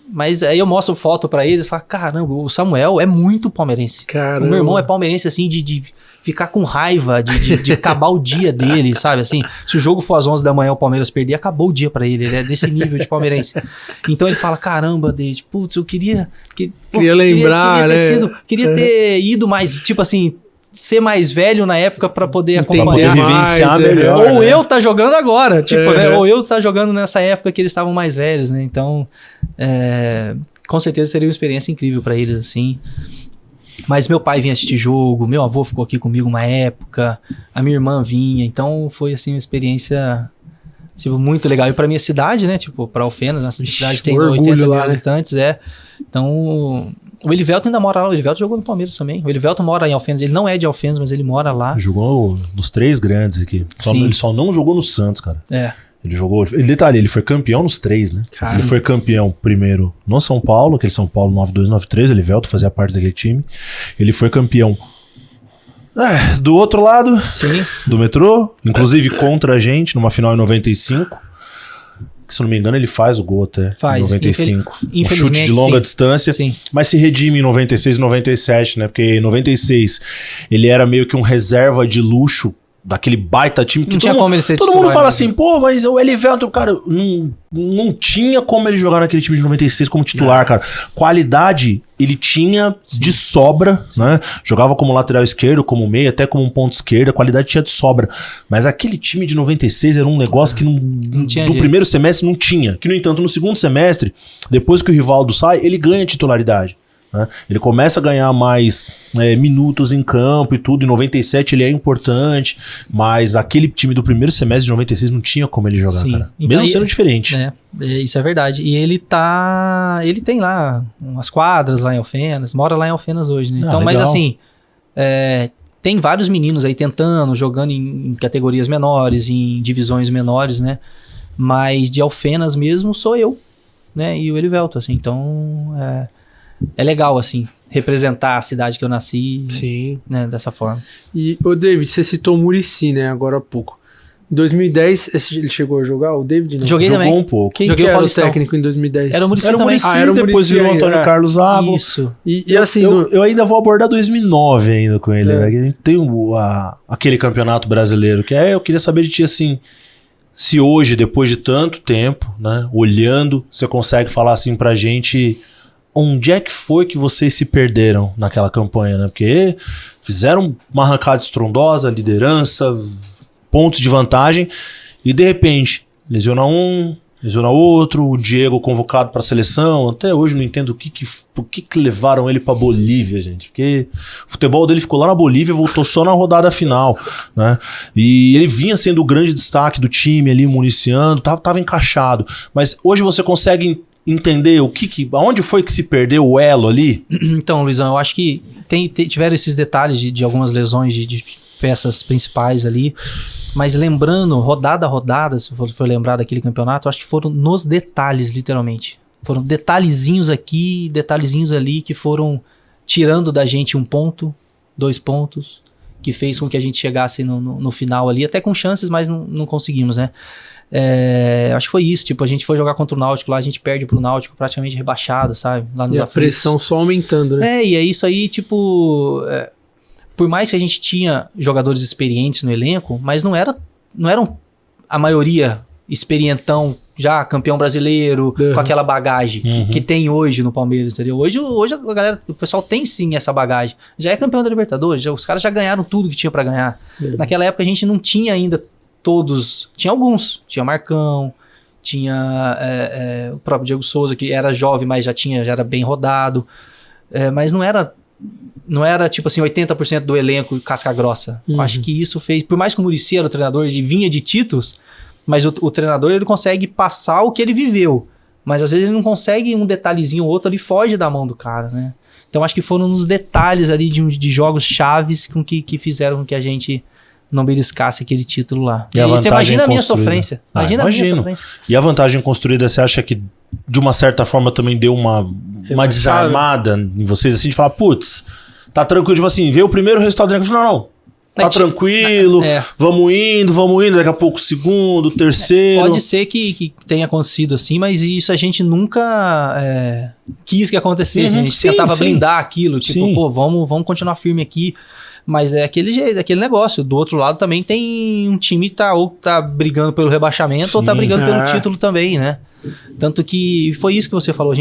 mas aí eu mostro foto pra eles e falo, caramba, o Samuel é muito palmeirense.
Caramba.
O meu irmão é palmeirense, assim, de ficar com raiva, de acabar o dia dele, sabe? Assim, se o jogo for às 11 da manhã o Palmeiras perder, acabou o dia pra ele. Ele é desse nível de palmeirense. Então ele fala, caramba, Deide, putz, eu queria
lembrar,
queria ter ido mais, tipo assim, ser mais velho na época pra poder acompanhar,
vivenciar melhor.
Ou eu tá jogando agora, tipo, né? Ou eu tá jogando nessa época que eles estavam mais velhos, né? Então, com certeza seria uma experiência incrível pra eles, assim. Mas meu pai vinha assistir jogo, meu avô ficou aqui comigo uma época, a minha irmã vinha, então foi assim uma experiência tipo, muito legal. E pra minha cidade, né, tipo, pra Alfenas, nossa cidade tem 80 mil habitantes, Então, o Elivelto ainda mora lá, o Elivelto jogou no Palmeiras também. O Elivelto mora em Alfenas, ele não é de Alfenas, mas ele mora lá.
Jogou nos 3 grandes aqui. Ele só não jogou no Santos, cara. Ele jogou... Detalhe, ele foi campeão nos 3, né? Caramba. Ele foi campeão primeiro no São Paulo, aquele São Paulo 92, 93, o Elivelto fazia parte daquele time. Ele foi campeão do outro lado, do metrô, inclusive contra a gente, numa final em 95. Que, se não me engano, ele faz o gol até em 95. Um chute de longa distância, mas se redime em 96 e 97, né? Porque em 96 ele era meio que um reserva de luxo daquele baita time que
não tinha como ele ser
todo mundo fala assim, pô, mas o Elivelton, cara, não tinha como ele jogar naquele time de 96 como titular, cara. Qualidade ele tinha de sobra, né? Jogava como lateral esquerdo, como meio, até como um ponto esquerdo, a qualidade tinha de sobra. Mas aquele time de 96 era um negócio que não tinha do jeito. Primeiro semestre não tinha. Que, no entanto, no segundo semestre, depois que o Rivaldo sai, ele ganha titularidade. Né? Ele começa a ganhar mais minutos em campo e tudo. Em 97 ele é importante, mas aquele time do primeiro semestre de 96 não tinha como ele jogar, cara. Então, mesmo sendo diferente.
Isso é verdade. E ele tem lá umas quadras lá em Alfenas, mora lá em Alfenas hoje, né? Então, mas assim, tem vários meninos aí tentando, jogando em categorias menores, em divisões menores, né? Mas de Alfenas mesmo sou eu, né? E o Elivelton, assim. Então, é legal, assim, representar a cidade que eu nasci.
Sim.
Né, dessa forma.
E, ô David, você citou o Muricy, né, agora há pouco. Em 2010, ele chegou a jogar? O David não?
Joguei
Jogou
também.
Um pouco.
Quem que era o técnico em 2010?
Era o Muricy também.
Era o Muricy, depois virou o Antônio Carlos Zago.
Isso.
E assim...
Eu ainda vou abordar 2009 ainda com ele, né? A gente tem aquele campeonato brasileiro, que eu queria saber de ti, assim... Se hoje, depois de tanto tempo, né, olhando, você consegue falar assim pra gente onde é que foi que vocês se perderam naquela campanha, né? Porque fizeram uma arrancada estrondosa, liderança, pontos de vantagem, e de repente, lesiona um, lesiona outro, o Diego convocado pra seleção, até hoje não entendo por que levaram ele pra Bolívia, gente, porque o futebol dele ficou lá na Bolívia, voltou só na rodada final, né? E ele vinha sendo o grande destaque do time ali, municiando, tava encaixado, mas hoje você consegue entender aonde foi que se perdeu o elo ali?
Então, Luizão, eu acho que tiveram esses detalhes de algumas lesões de peças principais ali, mas lembrando, rodada a rodada, se for lembrar daquele campeonato, eu acho que foram nos detalhes, literalmente. Foram detalhezinhos aqui, detalhezinhos ali, que foram tirando da gente 1 ponto, 2 pontos, que fez com que a gente chegasse no final ali, até com chances, mas não conseguimos, né? Acho que foi isso, tipo, a gente foi jogar contra o Náutico lá, a gente perde pro Náutico praticamente rebaixado, sabe? Lá nos
e a pressão só aumentando, né?
E é isso aí, tipo... por mais que a gente tinha jogadores experientes no elenco, mas não eram a maioria experientão, já campeão brasileiro, com aquela bagagem que tem hoje no Palmeiras, entendeu? Hoje a galera, o pessoal tem sim essa bagagem. Já é campeão da Libertadores, os caras já ganharam tudo que tinha pra ganhar. Naquela época a gente não tinha ainda todos, tinha alguns, tinha Marcão, tinha o próprio Diego Souza, que era jovem, mas já era bem rodado, mas não era tipo assim 80% do elenco casca grossa. Acho que isso fez, por mais que o Muricy era o treinador, ele vinha de títulos, mas o treinador ele consegue passar o que ele viveu, mas às vezes ele não consegue um detalhezinho ou outro, ele foge da mão do cara, né? Então acho que foram nos detalhes ali de jogos chaves que fizeram com que a gente não beliscasse aquele título lá.
E
você imagina a minha sofrência. Imagina a minha sofrência. E
a vantagem construída, você acha que de uma certa forma também deu uma desarmada em vocês, assim, de falar, putz, tá tranquilo, tipo assim, vê o primeiro resultado, não, tá tranquilo, vamos indo, daqui a pouco o segundo, o terceiro.
Pode ser que tenha acontecido assim, mas isso a gente nunca quis que acontecesse, né? A gente tentava blindar aquilo, tipo, pô, vamos continuar firme aqui. Mas é aquele jeito, aquele negócio. Do outro lado também tem um time que ou tá brigando pelo rebaixamento ou tá brigando pelo título também, né? Tanto que foi isso que você falou.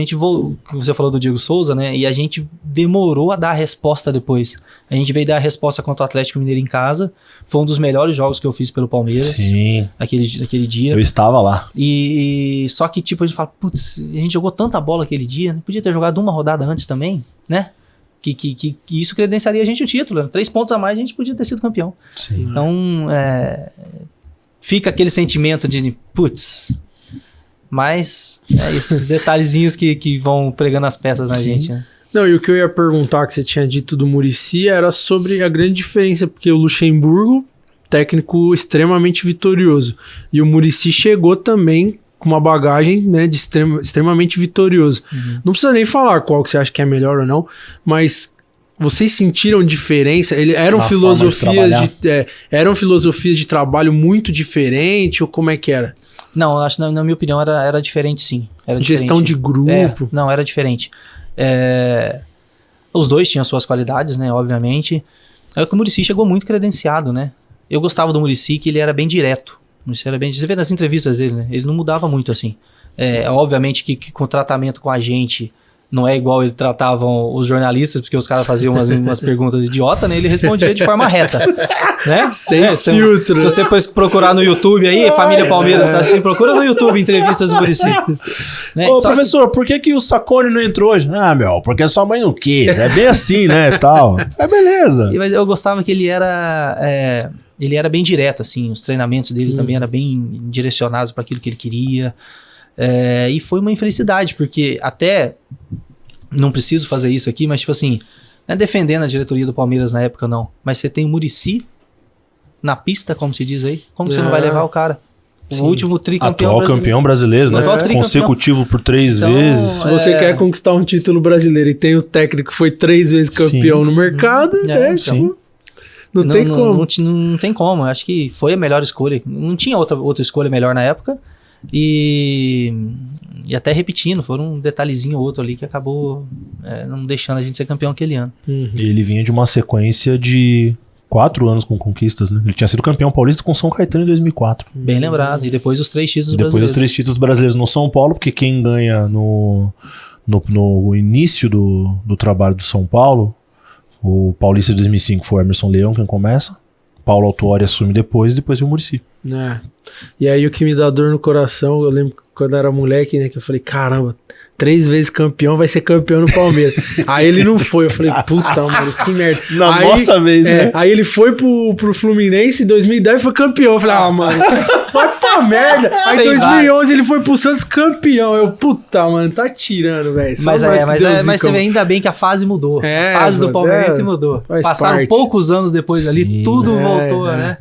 Você falou do Diego Souza, né? E a gente demorou a dar a resposta depois. A gente veio dar a resposta contra o Atlético Mineiro em casa. Foi um dos melhores jogos que eu fiz pelo Palmeiras.
Sim.
Aquele dia.
Eu estava lá.
E só que tipo, a gente fala, putz, a gente jogou tanta bola aquele dia, não podia ter jogado uma rodada antes também, né? Que isso credenciaria a gente o título. Né? 3 pontos a mais a gente podia ter sido campeão.
Sim.
Então, fica aquele sentimento de, putz, mas é isso, os detalhezinhos que vão pregando as peças na gente. Né?
Não, e o que eu ia perguntar que você tinha dito do Muricy era sobre a grande diferença, porque o Luxemburgo, técnico extremamente vitorioso, e o Muricy chegou também com uma bagagem, né, de extremamente vitorioso. Não precisa nem falar qual que você acha que é melhor ou não, mas vocês sentiram diferença? Eram filosofias de trabalho muito diferentes, ou como é que era?
Não, acho na minha opinião era diferente, sim. Era
Gestão
diferente.
De grupo?
Não, era diferente. Os dois tinham suas qualidades, né, obviamente. É que o Muricy chegou muito credenciado, né? eu gostava do Muricy, que ele era bem direto. Você vê nas entrevistas dele, né? Ele não mudava muito assim. Obviamente que com o tratamento com a gente não é igual ele tratavam os jornalistas, porque os caras faziam umas perguntas idiota, né? Ele respondia de forma reta, né?
Sem filtro.
Se você procurar no YouTube aí, Família Palmeiras tá assistindo, procura no YouTube entrevistas do Muricy. Né?
Ô, professor, por que o Sacconi não entrou hoje? Porque sua mãe não quis. É bem assim, né, tal. Beleza.
Mas eu gostava que ele era bem direto, assim. Os treinamentos dele também eram bem direcionados para aquilo que ele queria. E foi uma infelicidade, porque até não preciso fazer isso aqui, mas tipo assim, não é defendendo a diretoria do Palmeiras na época, não. Mas você tem o Muricy na pista, como se diz aí. Como você não vai levar o cara? O último tricampeão
atual campeão brasileiro, né? Consecutivo por 3 vezes.
Se você quer conquistar um título brasileiro e tem o técnico que foi 3 vezes campeão no mercado,
sim.
Não tem como.
Não tem como. Acho que foi a melhor escolha. Não tinha outra escolha melhor na época. E até repetindo, foi um detalhezinho ou outro ali que acabou não deixando a gente ser campeão aquele ano.
Ele vinha de uma sequência de 4 anos com conquistas, né? Ele tinha sido campeão paulista com São Caetano em 2004.
Bem lembrado. E depois os 3 títulos brasileiros.
Depois os 3 títulos brasileiros no São Paulo, porque quem ganha no início do trabalho do São Paulo, o Paulista de 2005 foi o Emerson Leão quem começa. Paulo Autuori assume depois vem o Muricy.
E aí o que me dá dor no coração, eu lembro quando eu era moleque, né, que eu falei, caramba, 3 vezes campeão, vai ser campeão no Palmeiras. Aí ele não foi, eu falei, puta, mano, que merda.
Nossa vez, né?
Aí ele foi pro Fluminense, em 2010 foi campeão. Eu falei, mano, vai pra merda. Aí em 2011 ele foi pro Santos campeão. Eu, puta, mano, tá tirando, velho.
Mas você vê ainda bem que a fase mudou. A fase do Palmeirense mudou. Passaram poucos anos depois ali, tudo voltou, né?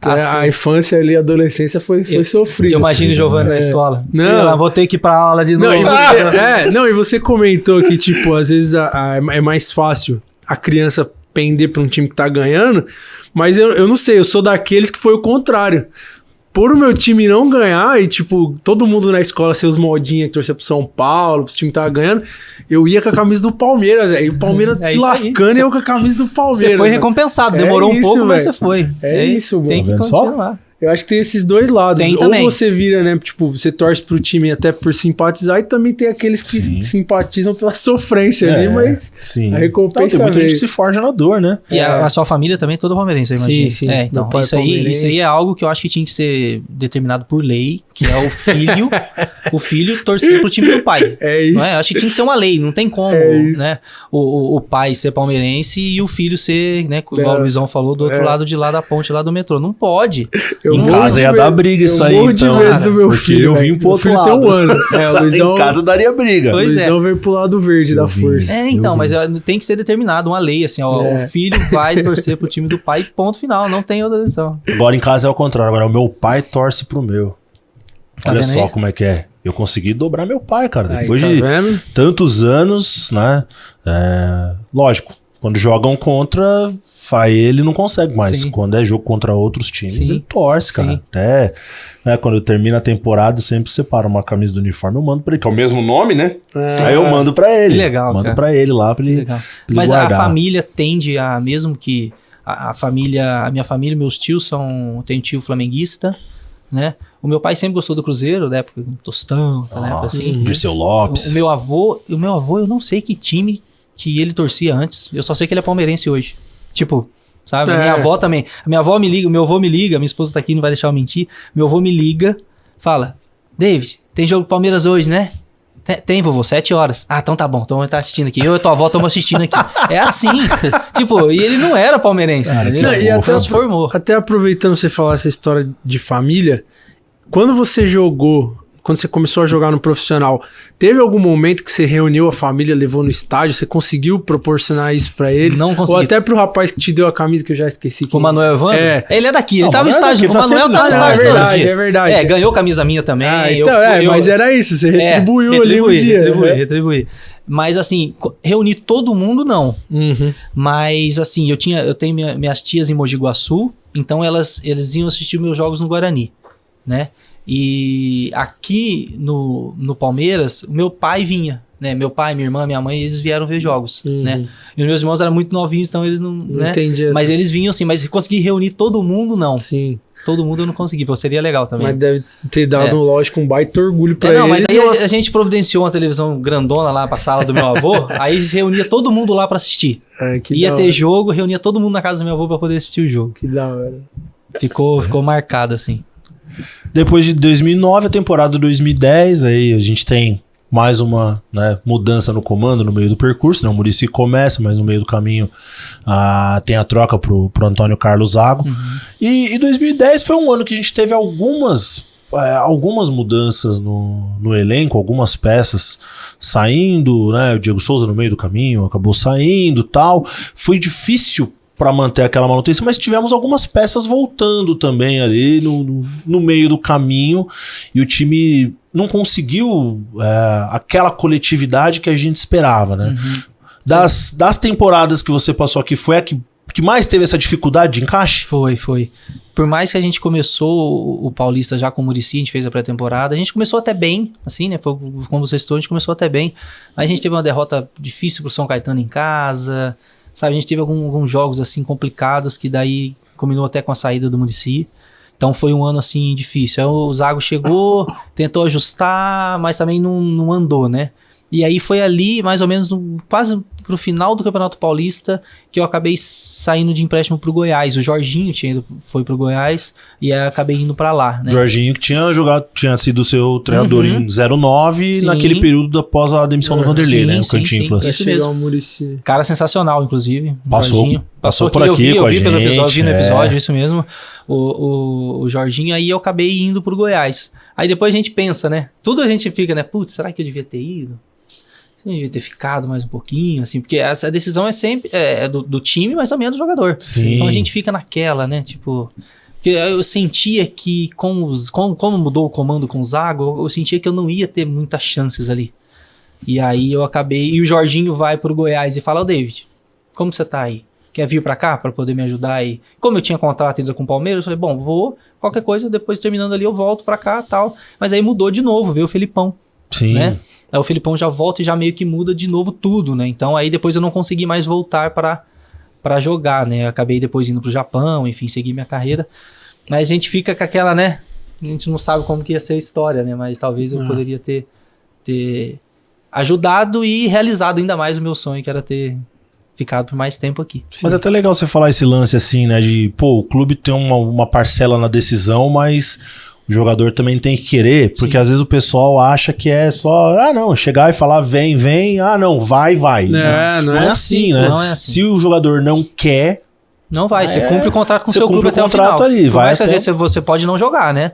A infância ali, a adolescência foi sofrida.
Eu imagino o Giovanni na escola.
Não,
vou ter que ir pra aula de novo.
E você comentou que, tipo, às vezes é mais fácil a criança pender pra um time que tá ganhando, mas eu não sei, eu sou daqueles que foi o contrário. Por o meu time não ganhar e, tipo, todo mundo na escola ser os modinhos que torcia pro São Paulo, pro time que tava ganhando, eu ia com a camisa do Palmeiras, velho. E o Palmeiras se lascando e eu com a camisa do Palmeiras.
Você foi recompensado, demorou um pouco, mas você foi.
Isso, mano.
Tem que continuar.
Eu acho que tem esses dois lados.
Tem
Ou
também.
você vira, né, tipo, você torce pro time até por simpatizar, e também tem aqueles que simpatizam pela sofrência ali, mas a recompensa
tem muita gente que se forja na dor, né?
E a sua família também é toda palmeirense, eu imagino.
Sim.
Então, isso aí é algo que eu acho que tinha que ser determinado por lei, que é o filho torcer pro time do pai.
É isso.
Não é? Eu acho que tinha que ser uma lei, não tem como, né? O pai ser palmeirense e o filho ser, né, igual o Luizão falou, do outro lado de lá da ponte, lá do metrô. Não pode.
Em casa ia dar briga isso aí, então.
Eu morro de medo do meu filho.
Eu vim pro outro lado.
Tem 1 ano. O Luizão,
em casa daria briga.
O Luizão veio pro lado verde da força.
Mas tem que ser determinado, uma lei, assim, ó. O filho vai torcer pro time do pai, ponto final, não tem outra decisão.
Agora em casa é o contrário, agora o meu pai torce pro meu. Olha só como é que é. Eu consegui dobrar meu pai, cara. Depois de tantos anos, né? Lógico, quando jogam contra, ele não consegue mais. Quando é jogo contra outros times, ele torce, cara. Até quando termina a temporada, eu sempre separo uma camisa do uniforme, eu mando pra ele, que é o mesmo nome, né? Aí eu mando pra ele.
Que legal,
mando pra ele lá, pra ele,
Mas
guardar.
A família tende a, mesmo que a minha família, meus tios tem um tio flamenguista, né? O meu pai sempre gostou do Cruzeiro, da época do Tostão, da época assim.
Dirceu Lopes.
O meu avô, eu não sei que time que ele torcia antes. Eu só sei que ele é palmeirense hoje. Tipo, sabe? Minha avó também. Minha avó me liga, meu avô me liga, minha esposa tá aqui, não vai deixar eu mentir. Meu avô me liga, fala: David, tem jogo do Palmeiras hoje, né? Tem, vovô, 7 horas. Ah, então tá bom, então tá assistindo aqui. Eu e tua avó estamos assistindo aqui. É assim. Tipo, e ele não era palmeirense.
Cara,
ele transformou.
Até aproveitando você falar essa história de família, quando você começou a jogar no profissional, teve algum momento que você reuniu a família, levou no estádio, você conseguiu proporcionar isso pra eles?
Não consegui.
Ou até pro rapaz que te deu a camisa, que eu já esqueci.
O Manuel Evandro? Ele é daqui, ele tava no estádio.
O
Manuel tava no estádio todo dia.
É verdade.
Ganhou camisa minha também.
Mas era isso, você retribuiu ali um dia.
Retribuí. Mas assim, reunir todo mundo, não. Mas assim, eu tenho minhas tias em Mogi Guaçu, então eles iam assistir meus jogos no Guarani, né? E aqui no Palmeiras, o meu pai vinha. né? Meu pai, minha irmã, minha mãe, eles vieram ver jogos, né? E os meus irmãos eram muito novinhos, então eles não né?
Entendi.
Mas eles vinham assim, mas conseguir reunir todo mundo, não.
Sim.
Todo mundo eu não consegui, pô, seria legal também.
Mas deve ter dado, lógico, um baita orgulho pra eles.
Não, mas aí a gente providenciou uma televisão grandona lá pra sala do meu avô, aí reunia todo mundo lá pra assistir. Ia ter jogo, reunia todo mundo na casa do meu avô pra poder assistir o jogo.
Que da hora.
Ficou marcado, assim.
Depois de 2009, a temporada 2010, aí a gente tem mais uma, né, mudança no comando no meio do percurso, né? O Muricy começa, mas no meio do caminho tem a troca pro Antônio Carlos Zago. E 2010 foi um ano que a gente teve algumas mudanças no elenco, algumas peças saindo, né? O Diego Souza no meio do caminho acabou saindo, tal. Foi difícil para manter aquela manutenção, mas tivemos algumas peças voltando também ali no meio do caminho, e o time não conseguiu aquela coletividade que a gente esperava, né? Das temporadas que você passou aqui, foi a que mais teve essa dificuldade de encaixe?
Foi. Por mais que a gente começou o Paulista já com o Muricy, a gente fez a pré-temporada, a gente começou até bem, assim, né? Foi, como você citou, a gente começou até bem. Aí a gente teve uma derrota difícil pro São Caetano em casa, sabe? A gente teve alguns jogos, assim, complicados, que daí combinou até com a saída do Muricy. Então foi um ano, assim, difícil. Aí o Zago chegou, tentou ajustar, mas também não andou, né? E aí foi ali, mais ou menos, quase pro final do Campeonato Paulista, que eu acabei saindo de empréstimo pro Goiás. O Jorginho foi pro Goiás e aí acabei indo pra lá, né?
Jorginho que tinha sido seu treinador em 09, naquele período após a demissão do Vanderlei, né? No Cantinflas.
Isso mesmo. Cara sensacional, inclusive.
Passou por aqui com a gente.
Eu vi no episódio, isso mesmo. O Jorginho, aí eu acabei indo pro Goiás. Aí depois a gente pensa, né? Tudo a gente fica, né? Putz, será que eu devia ter ido? Eu devia ter ficado mais um pouquinho, assim, porque essa decisão é sempre do time, mas também é do jogador.
Sim.
Então a gente fica naquela, né? Tipo, porque eu sentia que como mudou o comando com o Zago, eu sentia que eu não ia ter muitas chances ali. E aí eu acabei, e o Jorginho vai pro Goiás e fala: ô David, como você tá aí? Quer vir pra cá pra poder me ajudar aí? Como eu tinha contrato ainda com o Palmeiras, eu falei, bom, vou, qualquer coisa, depois terminando ali eu volto pra cá e tal. Mas aí mudou de novo, veio o Felipão.
Sim.
Né? Aí o Felipão já volta e já meio que muda de novo tudo, né? Então aí depois eu não consegui mais voltar pra jogar, né? Eu acabei depois indo pro Japão, enfim, segui minha carreira. Mas a gente fica com aquela, né? A gente não sabe como que ia ser a história, né? Mas talvez eu poderia ter ajudado e realizado ainda mais o meu sonho, que era ter ficado por mais tempo aqui.
Mas é até legal você falar esse lance assim, né? De, pô, o clube tem uma parcela na decisão, mas o jogador também tem que querer, porque às vezes o pessoal acha que é só, não, chegar e falar vem, não, vai. Não é assim, né?
Não é assim.
Se o jogador não quer...
Não vai, você cumpre o contrato com o seu clube até o final.
Ali, vai
às vezes você pode não jogar, né?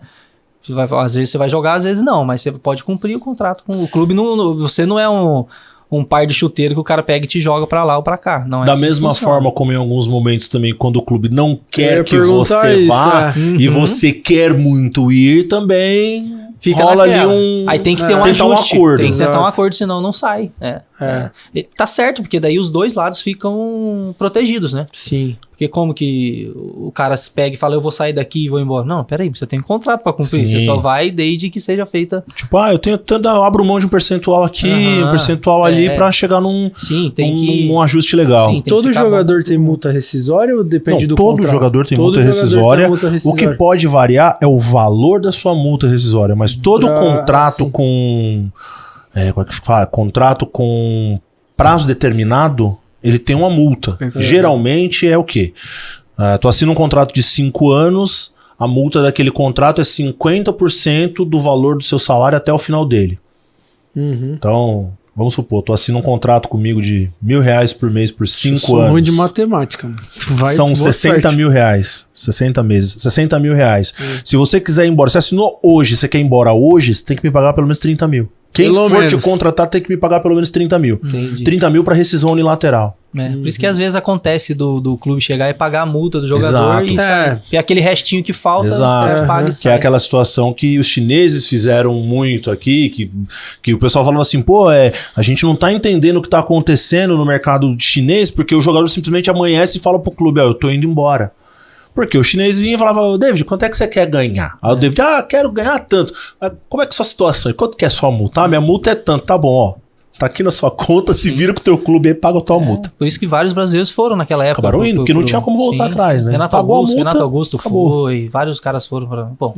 Às vezes você vai jogar, às vezes não, mas você pode cumprir o contrato com o clube. Você não é um par de chuteiro que o cara pega e te joga pra lá ou pra cá. Não é
da
assim
mesma forma como em alguns momentos também, quando o clube não quer que você vá e você quer muito ir, também
fica
rola
naquela.
Ali
aí tem que ter um ajuste,
acordo.
Tem que tentar um acordo, senão não sai. Tá certo, porque daí os dois lados ficam protegidos, né?
Sim.
Porque como que o cara se pega e fala, eu vou sair daqui e vou embora? Não, peraí, você tem um contrato pra cumprir.
Sim.
Você só vai desde que seja feita...
Tipo, eu tenho tanto, eu abro mão de um percentual aqui, um percentual ali pra chegar num ajuste legal.
Sim, todo jogador tem multa rescisória ou depende do contrato?
Todo jogador tem multa rescisória. O que pode variar é o valor da sua multa rescisória, mas todo contrato com... como é que fala? Contrato com prazo determinado, ele tem uma multa.
Perfeito.
Geralmente é o quê? Tu assina um contrato de 5 anos, a multa daquele contrato é 50% do valor do seu salário até o final dele. Então, vamos supor, tu assina um contrato comigo de R$1.000 por mês por 5 anos.
Sou ruim de matemática, mano.
São 60 mil reais. 60 meses. 60 mil reais. Se você quiser ir embora, você assinou hoje, você quer ir embora hoje, você tem que me pagar pelo menos 30 mil. Quem for te contratar tem que me pagar pelo menos 30 mil.
Entendi.
30 mil para rescisão unilateral.
Por isso que às vezes acontece do clube chegar e pagar a multa do jogador.
Exato.
E aquele restinho que falta, paga e sai.
Que é aquela situação que os chineses fizeram muito aqui, que o pessoal falava assim, a gente não tá entendendo o que tá acontecendo no mercado chinês, porque o jogador simplesmente amanhece e fala pro clube, eu tô indo embora. Porque o chinês vinha e falava, David, quanto é que você quer ganhar? Aí o David, quero ganhar tanto. Mas como é que é a sua situação? E quanto que é a sua multa? Minha multa é tanto, tá bom, Tá aqui na sua conta, se vira com o teu clube e paga a tua multa.
Por isso que vários brasileiros foram naquela época.
Acabaram indo, porque não tinha como voltar atrás, né?
Renato Augusto foi, vários caras foram para... Bom,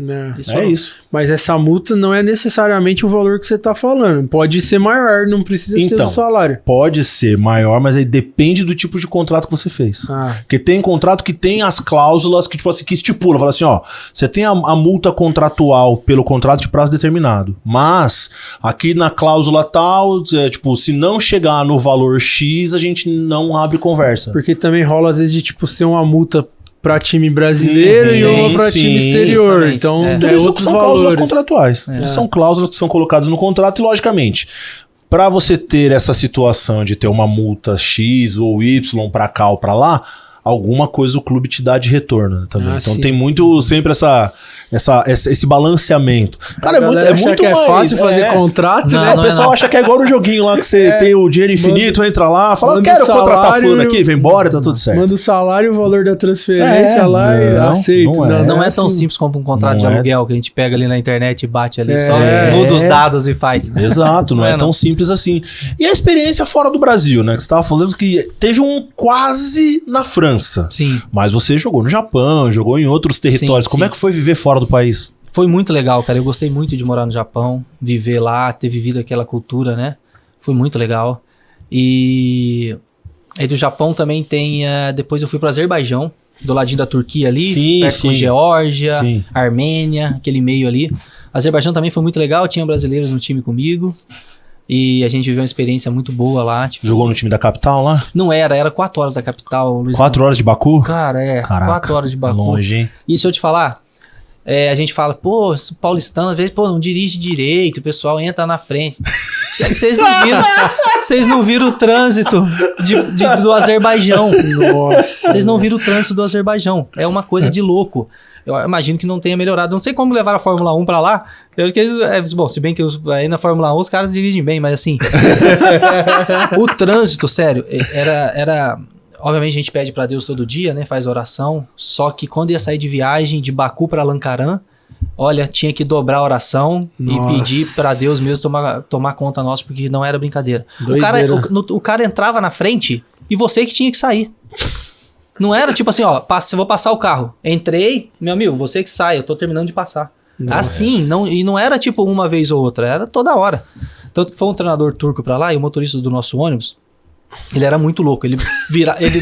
isso.
Mas essa multa não é necessariamente o valor que você tá falando. Pode ser maior, não precisa ser do salário.
Pode ser maior, mas aí depende do tipo de contrato que você fez. Porque tem contrato que tem as cláusulas que, tipo assim, que estipula, fala assim, ó, você tem a multa contratual pelo contrato de prazo determinado, mas aqui na cláusula tal, tipo, se não chegar no valor X, a gente não abre conversa.
Porque também rola, às vezes, de tipo, ser uma multa pra time brasileiro e uma pra time exterior. Exatamente. Então, outros valores.
Cláusulas contratuais. São cláusulas que são colocadas no contrato e, logicamente, para você ter essa situação de ter uma multa X ou Y pra cá ou pra lá, alguma coisa o clube te dá de retorno também. Então tem muito sempre esse balanceamento. Cara, é muito
que
mais...
é fácil fazer contrato,
né? O pessoal acha que é igual no joguinho lá, que você tem o dinheiro infinito, entra lá, fala, quero contratar fulano aqui, vem embora, tá tudo certo.
Manda o salário, o valor da transferência lá e aceito.
Não é tão simples como um contrato de aluguel que a gente pega ali na internet e bate ali, só muda os dados e faz.
Exato, não é tão simples assim. E a experiência fora do Brasil, né? Que você tava falando que teve um quase na França.
Sim.
Mas você jogou no Japão, jogou em outros territórios. Como é que foi viver fora do país?
Foi muito legal, cara. Eu gostei muito de morar no Japão, viver lá, ter vivido aquela cultura, né? Foi muito legal. E aí do Japão também tem... depois eu fui pro Azerbaijão, do ladinho da Turquia ali, perto com Geórgia, Armênia, aquele meio ali. Azerbaijão também foi muito legal, tinha brasileiros no time comigo. E a gente viveu uma experiência muito boa lá. Tipo,
jogou no time da capital lá?
Não era 4 horas da capital. Luiz
4 horas de Baku?
Cara,
Caraca,
4 horas de Baku.
Longe, hein?
E se eu te falar, a gente fala, pô, paulistano, às vezes, não dirige direito, o pessoal entra na frente. É que vocês não viram o trânsito do Azerbaijão. Nossa. Vocês não viram o trânsito do Azerbaijão. É uma coisa de louco. Eu imagino que não tenha melhorado. Não sei como levaram a Fórmula 1 pra lá. Eu acho que bom, se bem que aí na Fórmula 1 os caras dirigem bem, mas assim... o trânsito, sério, era... Obviamente a gente pede pra Deus todo dia, né? Faz oração. Só que quando ia sair de viagem de Baku pra Lankaran, olha, tinha que dobrar a oração e pedir pra Deus mesmo tomar conta nossa, porque não era brincadeira. O cara entrava na frente e você que tinha que sair. Não era tipo assim, ó, vou passar o carro. Entrei, meu amigo, você que sai, eu tô terminando de passar. Nossa. Assim, e não era tipo uma vez ou outra, era toda hora. Tanto que foi um treinador turco pra lá e o motorista do nosso ônibus, ele era muito louco. Ele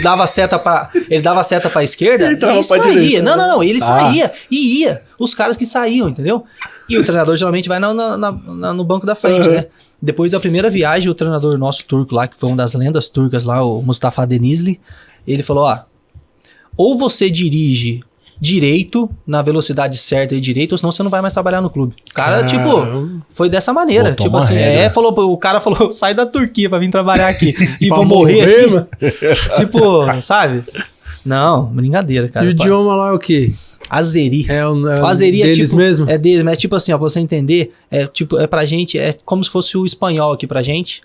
dava seta pra esquerda e saía. Não, ele saía e ia. Os caras que saíam, entendeu? E o treinador geralmente vai no banco da frente, né? Depois da primeira viagem, o treinador nosso turco lá, que foi uma das lendas turcas lá, o Mustafa Denizli, ele falou, ou você dirige direito, na velocidade certa e direito, ou senão você não vai mais trabalhar no clube. O cara, foi dessa maneira. Tipo assim, o cara falou, sai da Turquia pra vir trabalhar aqui. E vou morrer aqui. Tipo, sabe? Não, brincadeira, cara.
E o idioma lá é o quê?
Azeri.
O Azeri deles mesmo?
É deles, mas tipo assim, ó, pra você entender, pra gente, é como se fosse o espanhol aqui pra gente,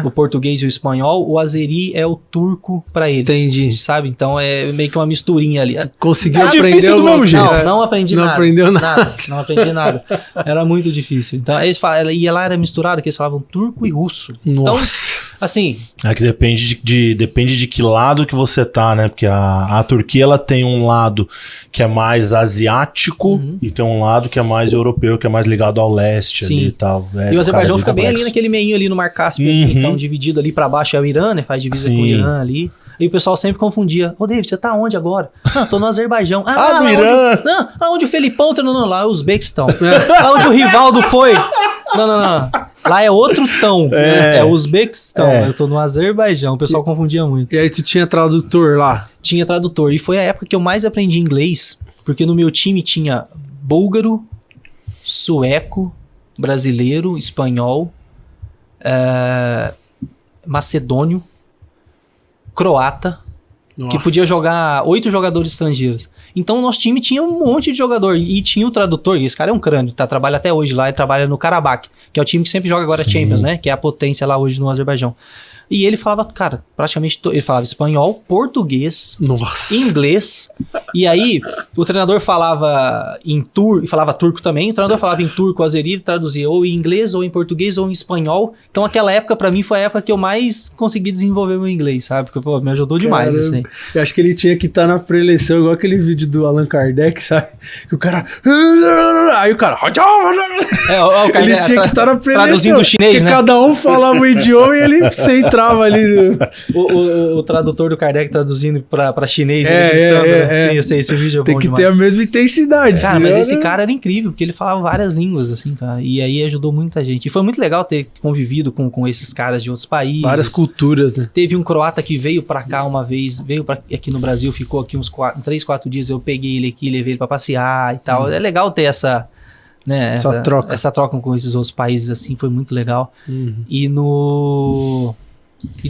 o português e o espanhol, o Azeri é o turco pra eles. Entendi. Sabe? Então é meio que uma misturinha ali.
Conseguiu aprender do mesmo jeito?
Não aprendi nada. Não aprendeu nada? Não aprendi nada. Era muito difícil. Então, eles falavam, e lá era misturado, que eles falavam turco e russo.
Nossa.
Então, assim...
É que depende de que lado que você tá, né? Porque a Turquia, ela tem um lado que é mais asiático e tem um lado que é mais europeu, que é mais ligado ao leste ali e tal.
E o Azerbaijão fica bem ali naquele meinho ali no Mar Cáspio. Então, dividido ali pra baixo é o Irã, né? Faz divisa com o Irã ali. E o pessoal sempre confundia. David, você tá onde agora? Não, tô no Azerbaijão.
No Irã.
Onde o Felipão tá? Não, lá é o Uzbequistão. Lá onde o Rivaldo foi. Não. Lá é outro tão. É Uzbequistão. Eu tô no Azerbaijão. O pessoal confundia muito.
E aí tu tinha tradutor lá?
Tinha tradutor. E foi a época que eu mais aprendi inglês. Porque no meu time tinha búlgaro, sueco, brasileiro, espanhol, macedônio, croata, que podia jogar 8 jogadores estrangeiros. Então o nosso time tinha um monte de jogador. E tinha o tradutor, e esse cara é um crânio, trabalha até hoje lá, ele trabalha no Karabakh, que é o time que sempre joga agora Champions, né? Que é a potência lá hoje no Azerbaijão. E ele falava, cara, praticamente... Ele falava espanhol, português, inglês. E aí, o treinador falava em turco, e falava turco também. O treinador falava em turco, azeri, traduzia ou em inglês, ou em português, ou em espanhol. Então, aquela época, pra mim, foi a época que eu mais consegui desenvolver meu inglês, sabe? Porque, pô, me ajudou demais, assim.
Eu acho que ele tinha que estar na preleção, igual aquele vídeo do Allan Kardec, sabe? Que o cara... Aí o cara... Ele tinha que estar na preleção.
Traduzindo o chinês,
porque
né?
cada um falava o idioma e ele centrava ali.
O tradutor do Kardec traduzindo pra chinês.
Sim,
eu sei, esse vídeo é
tem
bom
que
demais.
ter a mesma intensidade.
Cara, mas esse cara era incrível, porque ele falava várias línguas, assim, cara. E aí ajudou muita gente. E foi muito legal ter convivido com esses caras de outros países.
Várias culturas, né?
Teve um croata que veio pra cá uma vez, aqui no Brasil, ficou aqui uns 3, 4 dias. Eu peguei ele aqui, levei ele pra passear e tal. É legal ter essa troca. Essa troca com esses outros países, assim, foi muito legal. E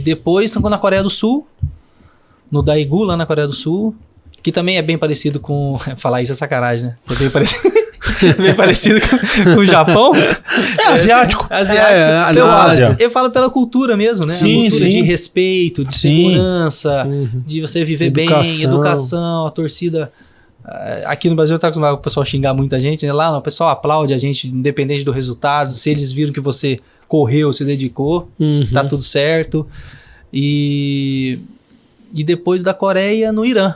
depois, na Coreia do Sul, no Daegu, lá na Coreia do Sul, que também é bem parecido com... Falar isso é sacanagem, né? É bem parecido, bem parecido com o Japão.
É asiático.
Asiático. Eu falo pela cultura mesmo, né?
Sim,
a cultura
sim.
de respeito, de segurança, de você viver bem, educação, a torcida... Aqui no Brasil tá acostumado o pessoal xingar muita gente, né? Lá não, o pessoal aplaude a gente independente do resultado. Se eles viram que você correu, se dedicou, tá tudo certo. E depois da Coreia, no Irã.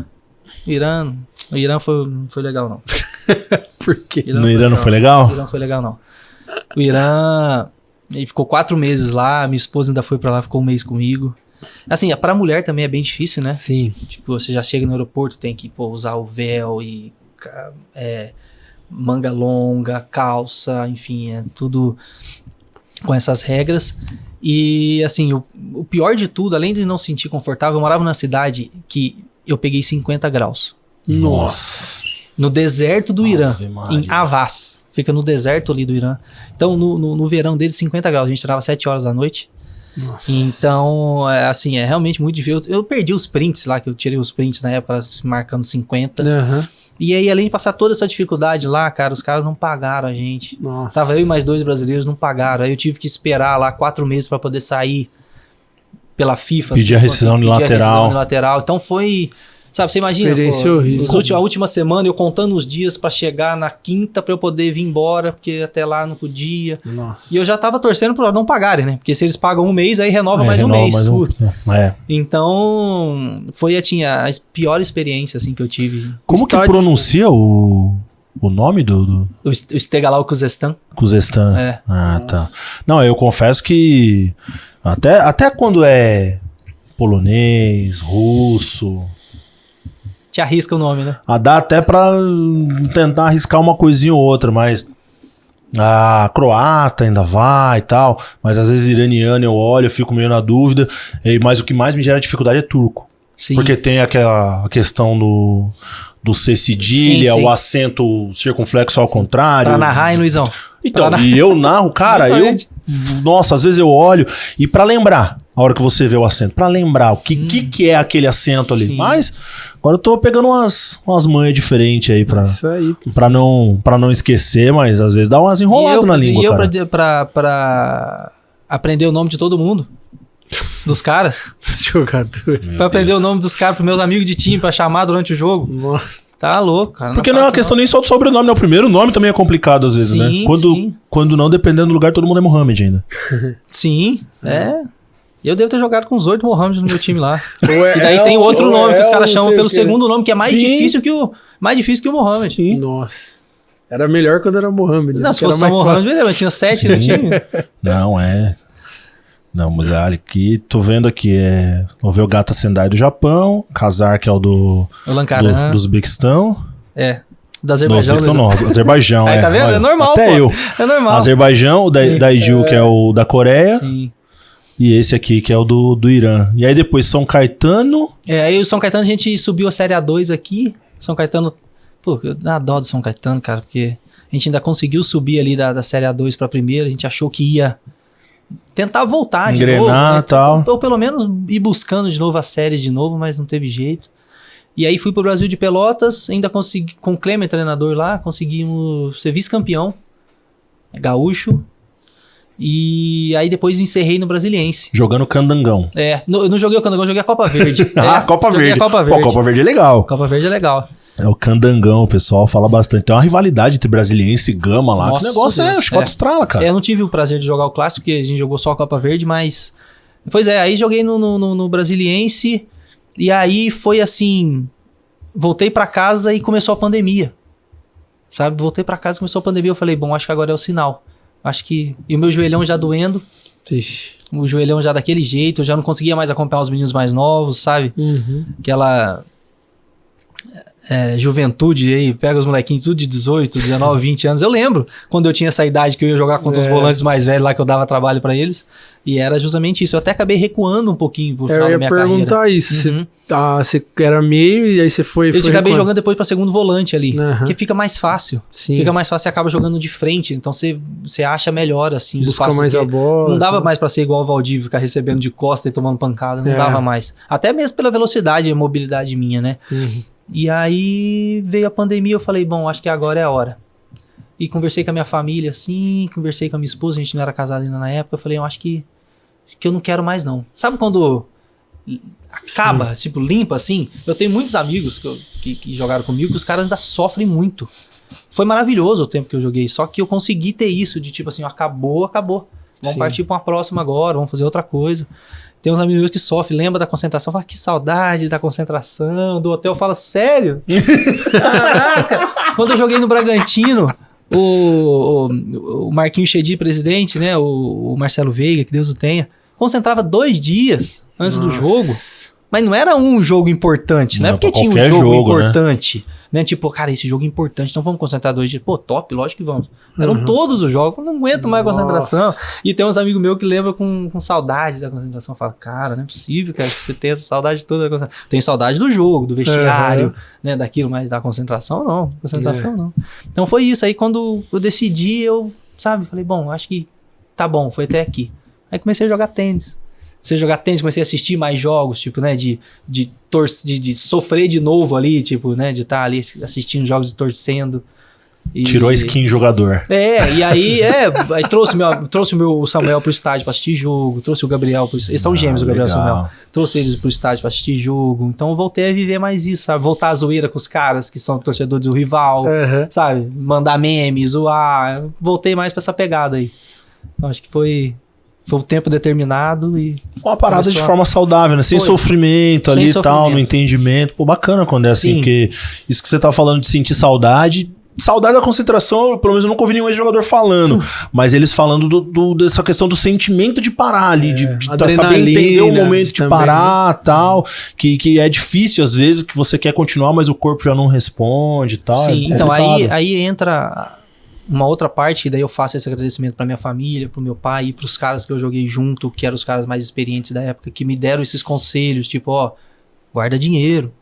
O Irã foi legal, não.
Por quê?
No Irã não foi legal?
O Irã foi legal, não. O Irã... Ele ficou 4 meses lá, minha esposa ainda foi pra lá, ficou 1 mês comigo. Assim, pra mulher também é bem difícil, né?
Sim.
Tipo, você já chega no aeroporto, tem que usar o véu e manga longa, calça, enfim, é tudo com essas regras. E, assim, o pior de tudo, além de não se sentir confortável, eu morava numa cidade que eu peguei 50 graus.
Nossa.
No deserto do Irã,
Maria.
em Avaz. Fica no deserto ali do Irã. Então, no verão deles, 50 graus. A gente treinava 7 horas da noite.
Nossa.
Então, assim, é realmente muito difícil. Eu perdi os prints lá, que eu tirei os prints na época, marcando 50. E aí, além de passar toda essa dificuldade lá, cara, os caras não pagaram a gente.
Nossa.
Tava eu e mais 2 brasileiros, não pagaram. Aí eu tive que esperar lá 4 meses pra poder sair pela FIFA.
Pedir a rescisão
unilateral. Então foi... Sabe, você imagina,
experiência horrível.
A última semana eu contando os dias pra chegar na quinta pra eu poder vir embora, porque até lá não podia.
Nossa.
E eu já tava torcendo pra não pagarem, né? Porque se eles pagam 1 mês, aí renova mais um mês. Então, foi a pior experiência assim que eu tive.
Como que pronuncia o nome do...
O Stegalau Khuzestan.
Khuzestan.
É.
Ah, tá. Não, eu confesso que até quando é polonês, russo...
Te arrisca o nome, né?
Dá até pra tentar arriscar uma coisinha ou outra, mas a croata ainda vai e tal, mas às vezes iraniano eu olho, eu fico meio na dúvida, mas o que mais me gera dificuldade é turco.
Sim.
Porque tem a questão do C cedilha,
sim.
o acento circunflexo ao contrário.
Pra narrar, hein, Luizão?
Então, e eu narro, cara, nossa, às vezes eu olho, e pra lembrar, a hora que você vê o acento, pra lembrar o que é aquele acento ali.
Sim.
Mas agora eu tô pegando umas manhas diferentes aí pra não esquecer, mas às vezes dá umas enroladas na língua, cara.
E eu pra aprender o nome de todo mundo, dos caras.
Dos jogadores.
Pra aprender o nome dos caras, pros meus amigos de time, pra chamar durante o jogo.
Nossa.
Tá louco, cara.
Porque não é uma questão nem só do sobrenome, né? O primeiro nome também é complicado às vezes, né? Quando não, dependendo do lugar, todo mundo é Mohamed ainda.
Sim, Eu devo ter jogado com os 8 Mohamed no meu time lá. E daí tem outro nome que os caras chamam pelo segundo nome, que é mais difícil que o Mohamed.
Sim. Nossa. Era melhor quando era Mohamed.
Não, se fosse só Mohamed, beleza, mas tinha 7 no time.
Não, mas aqui, tô vendo aqui, vou ver o Gata Sendai do Japão, Khazar, que é o do Uzbequistão.
Do Azerbaijão.
Azerbaijão,
Tá vendo? É normal,
até
pô.
eu.
É normal.
Azerbaijão, o Daegu, que é o da Coreia.
Sim.
E esse aqui, que é o do Irã. E aí depois São Caetano.
Aí o São Caetano a gente subiu a Série A2 aqui. São Caetano... Pô, eu dá dó do São Caetano, cara, porque a gente ainda conseguiu subir ali da Série A2 pra primeira. A gente achou que ia tentar voltar de novo.
Engrenar e tal.
Ou pelo menos ir buscando de novo a série de novo, mas não teve jeito. E aí fui pro Brasil de Pelotas, ainda consegui, com o Clemer, treinador lá, conseguimos ser vice-campeão. Gaúcho. E aí depois encerrei no Brasiliense.
Jogando Candangão.
Eu não joguei o Candangão, eu joguei a Copa Verde.
Copa Verde.
A Copa Verde.
Pô, Copa Verde é legal.
Copa Verde é legal.
É o Candangão, o pessoal fala bastante. Tem uma rivalidade entre Brasiliense e Gama lá.
Nossa,
que negócio
Deus.
o chicote estrala, cara.
Eu não tive o prazer de jogar o Clássico, porque a gente jogou só a Copa Verde, mas... Pois é, aí joguei no Brasiliense, e aí foi assim... Voltei pra casa e começou a pandemia. Sabe? Voltei pra casa e começou a pandemia. Eu falei, bom, acho que agora é o sinal. Acho que... E o meu joelhão já doendo.
Ixi.
O joelhão já daquele jeito. Eu já não conseguia mais acompanhar os meninos mais novos, sabe? Aquela... juventude aí, pega os molequinhos tudo de 18, 19, 20 anos. Eu lembro quando eu tinha essa idade que eu ia jogar contra os volantes mais velhos lá, que eu dava trabalho pra eles. E era justamente isso. Eu até acabei recuando um pouquinho pro final da minha carreira. Eu ia perguntar
isso. Você era meio e aí você foi...
Eu acabei jogando depois pra segundo volante ali. Porque fica mais fácil.
Sim.
Fica mais fácil, você acaba jogando de frente. Então você acha melhor, assim.
Busca mais a bola.
Não dava mais pra ser igual o Valdívia, ficar recebendo de costa e tomando pancada. Não dava mais. Até mesmo pela velocidade e mobilidade minha, né? E aí veio a pandemia, eu falei, bom, acho que agora é a hora. E conversei com a minha família, assim, conversei com a minha esposa, a gente não era casado ainda na época, eu falei, eu acho que eu não quero mais não. Sabe quando acaba, tipo, limpa assim? Eu tenho muitos amigos que jogaram comigo, que os caras ainda sofrem muito. Foi maravilhoso o tempo que eu joguei, só que eu consegui ter isso, de tipo assim, acabou. Vamos partir pra uma próxima agora, vamos fazer outra coisa. Tem uns amigos que sofrem, lembra da concentração, fala que saudade da concentração, do hotel, fala, sério? Caraca! Quando eu joguei no Bragantino, o Marquinhos Chedi, presidente, né, o Marcelo Veiga, que Deus o tenha, concentrava 2 dias antes do jogo, mas não era um jogo importante, não é porque tinha um jogo importante, né? Tipo, cara, esse jogo é importante, então vamos concentrar 2 dias. Pô, top, lógico que vamos. Eram todos os jogos, eu não aguento mais concentração. E tem uns amigos meus que lembram com saudade da concentração. Fala, cara, não é possível, cara, que você tem essa saudade toda da concentração. Tenho saudade do jogo, do vestiário, né, daquilo, mas da concentração não. Concentração não. Então foi isso. Aí quando eu decidi, eu, falei, bom, acho que tá bom, foi até aqui. Aí comecei a jogar tênis. Comecei a assistir mais jogos, tipo, né, de sofrer de novo ali, tipo, né, de estar ali assistindo jogos e torcendo.
Tirou a skin jogador.
E aí trouxe o meu Samuel pro estádio pra assistir jogo, trouxe o Gabriel eles são gêmeos, o Gabriel e o Samuel. Trouxe eles pro estádio pra assistir jogo. Então eu voltei a viver mais isso, sabe? Voltar a zoeira com os caras que são torcedores do rival, sabe? Mandar memes, zoar. Voltei mais pra essa pegada aí. Então acho que foi o tempo determinado e...
Uma parada de forma saudável, né? Sem sofrimento ali e tal, no entendimento. Pô, bacana quando é assim, porque isso que você tá falando de sentir saudade da concentração, pelo menos eu nunca ouvi nenhum jogador falando, mas eles falando dessa questão do sentimento de parar ali, de saber entender o momento de parar e tal, que é difícil às vezes, que você quer continuar, mas o corpo já não responde e tal.
Sim, então aí entra... Uma outra parte, que daí eu faço esse agradecimento pra minha família, pro meu pai e pros caras que eu joguei junto, que eram os caras mais experientes da época, que me deram esses conselhos, tipo, guarda dinheiro,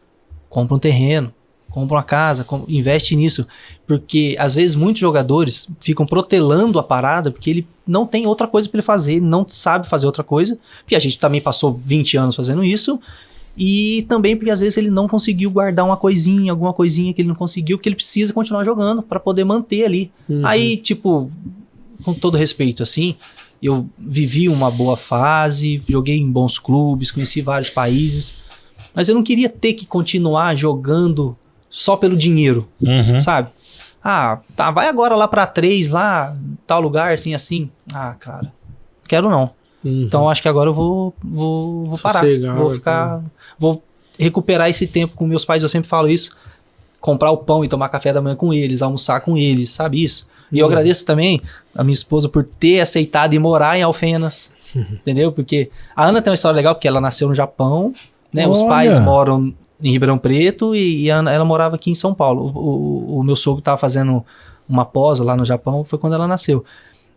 compra um terreno, compra uma casa, investe nisso. Porque, às vezes, muitos jogadores ficam protelando a parada porque ele não tem outra coisa pra ele fazer, não sabe fazer outra coisa, porque a gente também passou 20 anos fazendo isso, e também porque às vezes ele não conseguiu guardar alguma coisinha que ele não conseguiu, que ele precisa continuar jogando para poder manter ali. Aí, tipo, com todo respeito, assim, eu vivi uma boa fase, joguei em bons clubes, conheci vários países, mas eu não queria ter que continuar jogando só pelo dinheiro, sabe? Vai agora lá pra 3, lá, tal lugar, assim. Cara, quero não. Então acho que agora eu vou parar, vou recuperar esse tempo com meus pais, eu sempre falo isso, comprar o pão e tomar café da manhã com eles, almoçar com eles, sabe isso? E eu agradeço também a minha esposa por ter aceitado ir morar em Alfenas, entendeu? Porque a Ana tem uma história legal, porque ela nasceu no Japão, né? Os pais moram em Ribeirão Preto e ela morava aqui em São Paulo. O meu sogro estava fazendo uma pós lá no Japão, foi quando ela nasceu.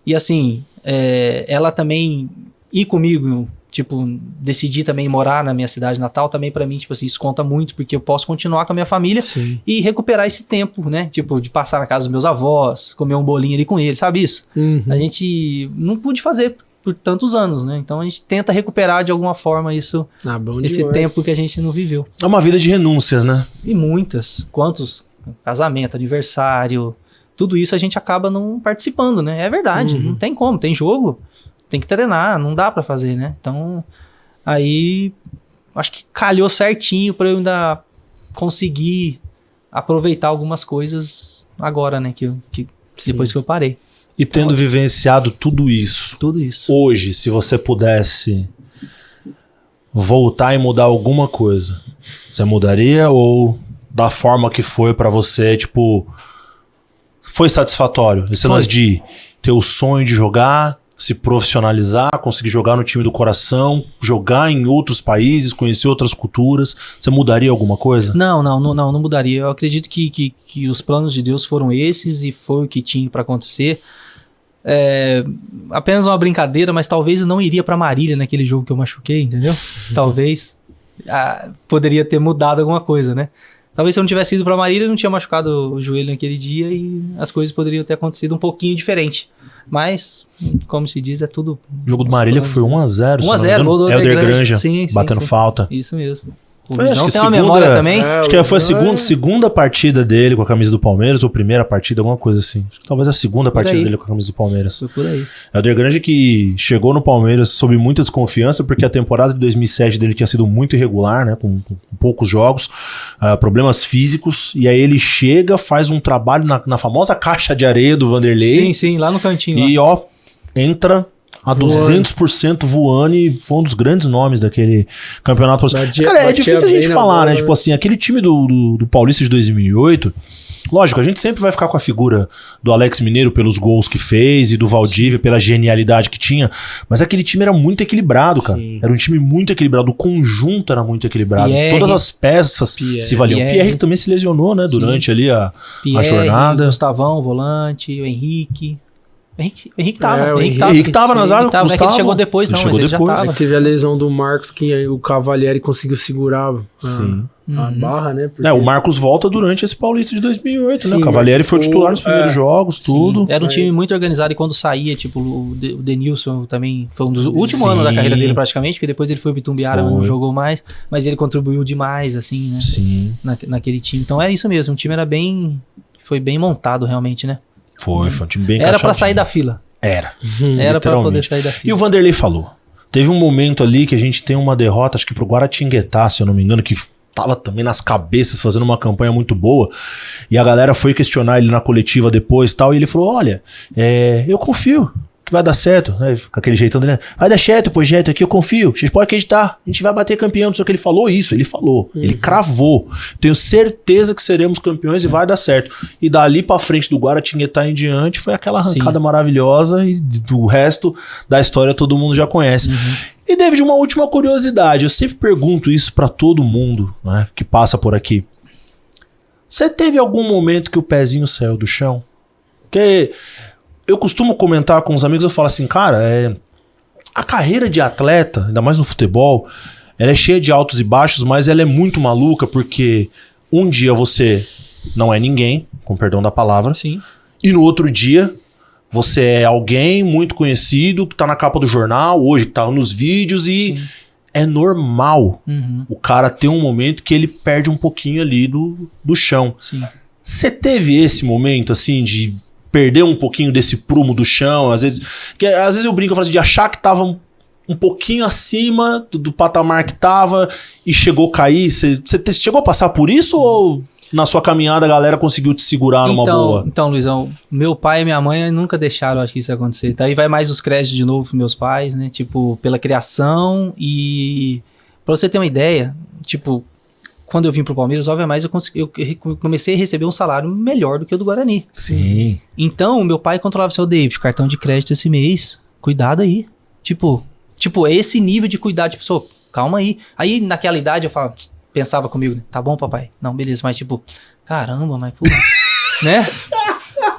E assim, ela também ir comigo, tipo, decidir também morar na minha cidade natal, também pra mim, tipo assim, isso conta muito, porque eu posso continuar com a minha família e recuperar esse tempo, né? Tipo, de passar na casa dos meus avós, comer um bolinho ali com eles, sabe isso? A gente não pude fazer por tantos anos, né? Então a gente tenta recuperar de alguma forma isso, esse tempo que a gente não viveu.
É uma vida de renúncias, né?
E muitas. Quantos? Casamento, aniversário, tudo isso a gente acaba não participando, né? É verdade, não tem como, tem jogo, tem que treinar, não dá pra fazer, né? Então, aí, acho que calhou certinho pra eu ainda conseguir aproveitar algumas coisas agora, né? Depois que eu parei.
E tendo vivenciado tudo isso, hoje, se você pudesse voltar e mudar alguma coisa, você mudaria ou da forma que foi pra você, tipo, foi satisfatório? Esse lance de ter o sonho de jogar, se profissionalizar, conseguir jogar no time do coração, jogar em outros países, conhecer outras culturas, você mudaria alguma coisa?
Não mudaria. Eu acredito que os planos de Deus foram esses e foi o que tinha pra acontecer. Apenas uma brincadeira, mas talvez eu não iria pra Marília naquele jogo que eu machuquei, entendeu? Talvez poderia ter mudado alguma coisa, né? Talvez se eu não tivesse ido pra Marília, eu não tinha machucado o joelho naquele dia e as coisas poderiam ter acontecido um pouquinho diferente. Mas, como se diz, é tudo...
O jogo do Marília que foi 1-0.
1-0, gol do
Helder Granja,
sim,
batendo falta.
Isso mesmo.
Foi, acho que
tem uma memória também.
Acho que foi a segunda partida dele com a camisa do Palmeiras, ou primeira partida, alguma coisa assim. Talvez a segunda partida dele com a camisa do Palmeiras.
Foi por aí.
Helder Granja que chegou no Palmeiras sob muita desconfiança, porque a temporada de 2007 dele tinha sido muito irregular, né, com poucos jogos, problemas físicos, e aí ele chega, faz um trabalho na famosa caixa de areia do Vanderlei.
Sim, lá no cantinho.
E entra a 200% voando e foi um dos grandes nomes daquele campeonato. Cara, é difícil a gente falar, né? Tipo assim, aquele time do Paulista de 2008, lógico, a gente sempre vai ficar com a figura do Alex Mineiro pelos gols que fez e do Valdívia pela genialidade que tinha, mas aquele time era muito equilibrado, cara. Sim. Era um time muito equilibrado, o conjunto era muito equilibrado. Pierre, todas as peças se valiam. O Pierre que também se lesionou, né? Durante ali a jornada.
O Gustavão, o volante, o Henrique... O Henrique
tava na zaga com o Gustavo.
Ele chegou depois, não, mas ele já tava.
Teve a lesão do Marcos, que o Cavalieri conseguiu segurar a barra, né? Porque...
o Marcos volta durante esse Paulista de 2008, né? O Cavalieri foi titular nos primeiros jogos, tudo.
Era um time muito organizado e quando saía, tipo, o Denilson também foi um dos últimos anos da carreira dele praticamente, porque depois ele foi Bitumbiara, não jogou mais, mas ele contribuiu demais, assim, né?
Sim.
Naquele time. Então é isso mesmo, o time foi bem montado realmente, né?
Foi um time bem
Era pra sair da fila.
Era
pra poder sair da fila.
E o Vanderlei falou. Teve um momento ali que a gente tem uma derrota, acho que pro Guaratinguetá, se eu não me engano, que tava também nas cabeças, fazendo uma campanha muito boa. E a galera foi questionar ele na coletiva depois e tal. E ele falou, olha, eu confio que vai dar certo, né? Com aquele jeitão dele, vai dar certo o projeto aqui, eu confio, vocês podem acreditar, a gente vai bater campeão. Só que ele falou isso, ele falou, ele cravou, tenho certeza que seremos campeões e vai dar certo. E dali pra frente do Guaratinguetá em diante foi aquela arrancada maravilhosa e do resto da história todo mundo já conhece. E David, uma última curiosidade, eu sempre pergunto isso pra todo mundo, né, que passa por aqui. Você teve algum momento que o pezinho saiu do chão? Porque eu costumo comentar com os amigos, eu falo assim, cara, a carreira de atleta, ainda mais no futebol, ela é cheia de altos e baixos, mas ela é muito maluca, porque um dia você não é ninguém, com perdão da palavra, e no outro dia você é alguém muito conhecido, que tá na capa do jornal, hoje que tá nos vídeos, e é normal o cara ter um momento que ele perde um pouquinho ali do chão. Você teve esse momento, assim, de perder um pouquinho desse prumo do chão, às vezes eu brinco, eu falo assim, de achar que tava um pouquinho acima do patamar que tava e chegou a cair. Você chegou a passar por isso ou na sua caminhada a galera conseguiu te segurar numa boa?
Então, Luizão, meu pai e minha mãe nunca deixaram, acho que isso acontecer. Daí vai mais os créditos de novo pros meus pais, né? Tipo, pela criação e... Pra você ter uma ideia, tipo... Quando eu vim pro Palmeiras, obviamente, eu comecei a receber um salário melhor do que o do Guarani.
Sim.
Então, meu pai controlava o seu David, cartão de crédito esse mês, cuidado aí. Tipo, esse nível de cuidado, tipo, só, calma aí. Aí, naquela idade, eu pensava comigo, né? Tá bom, papai? Não, beleza, mas tipo, caramba, mas pô, né?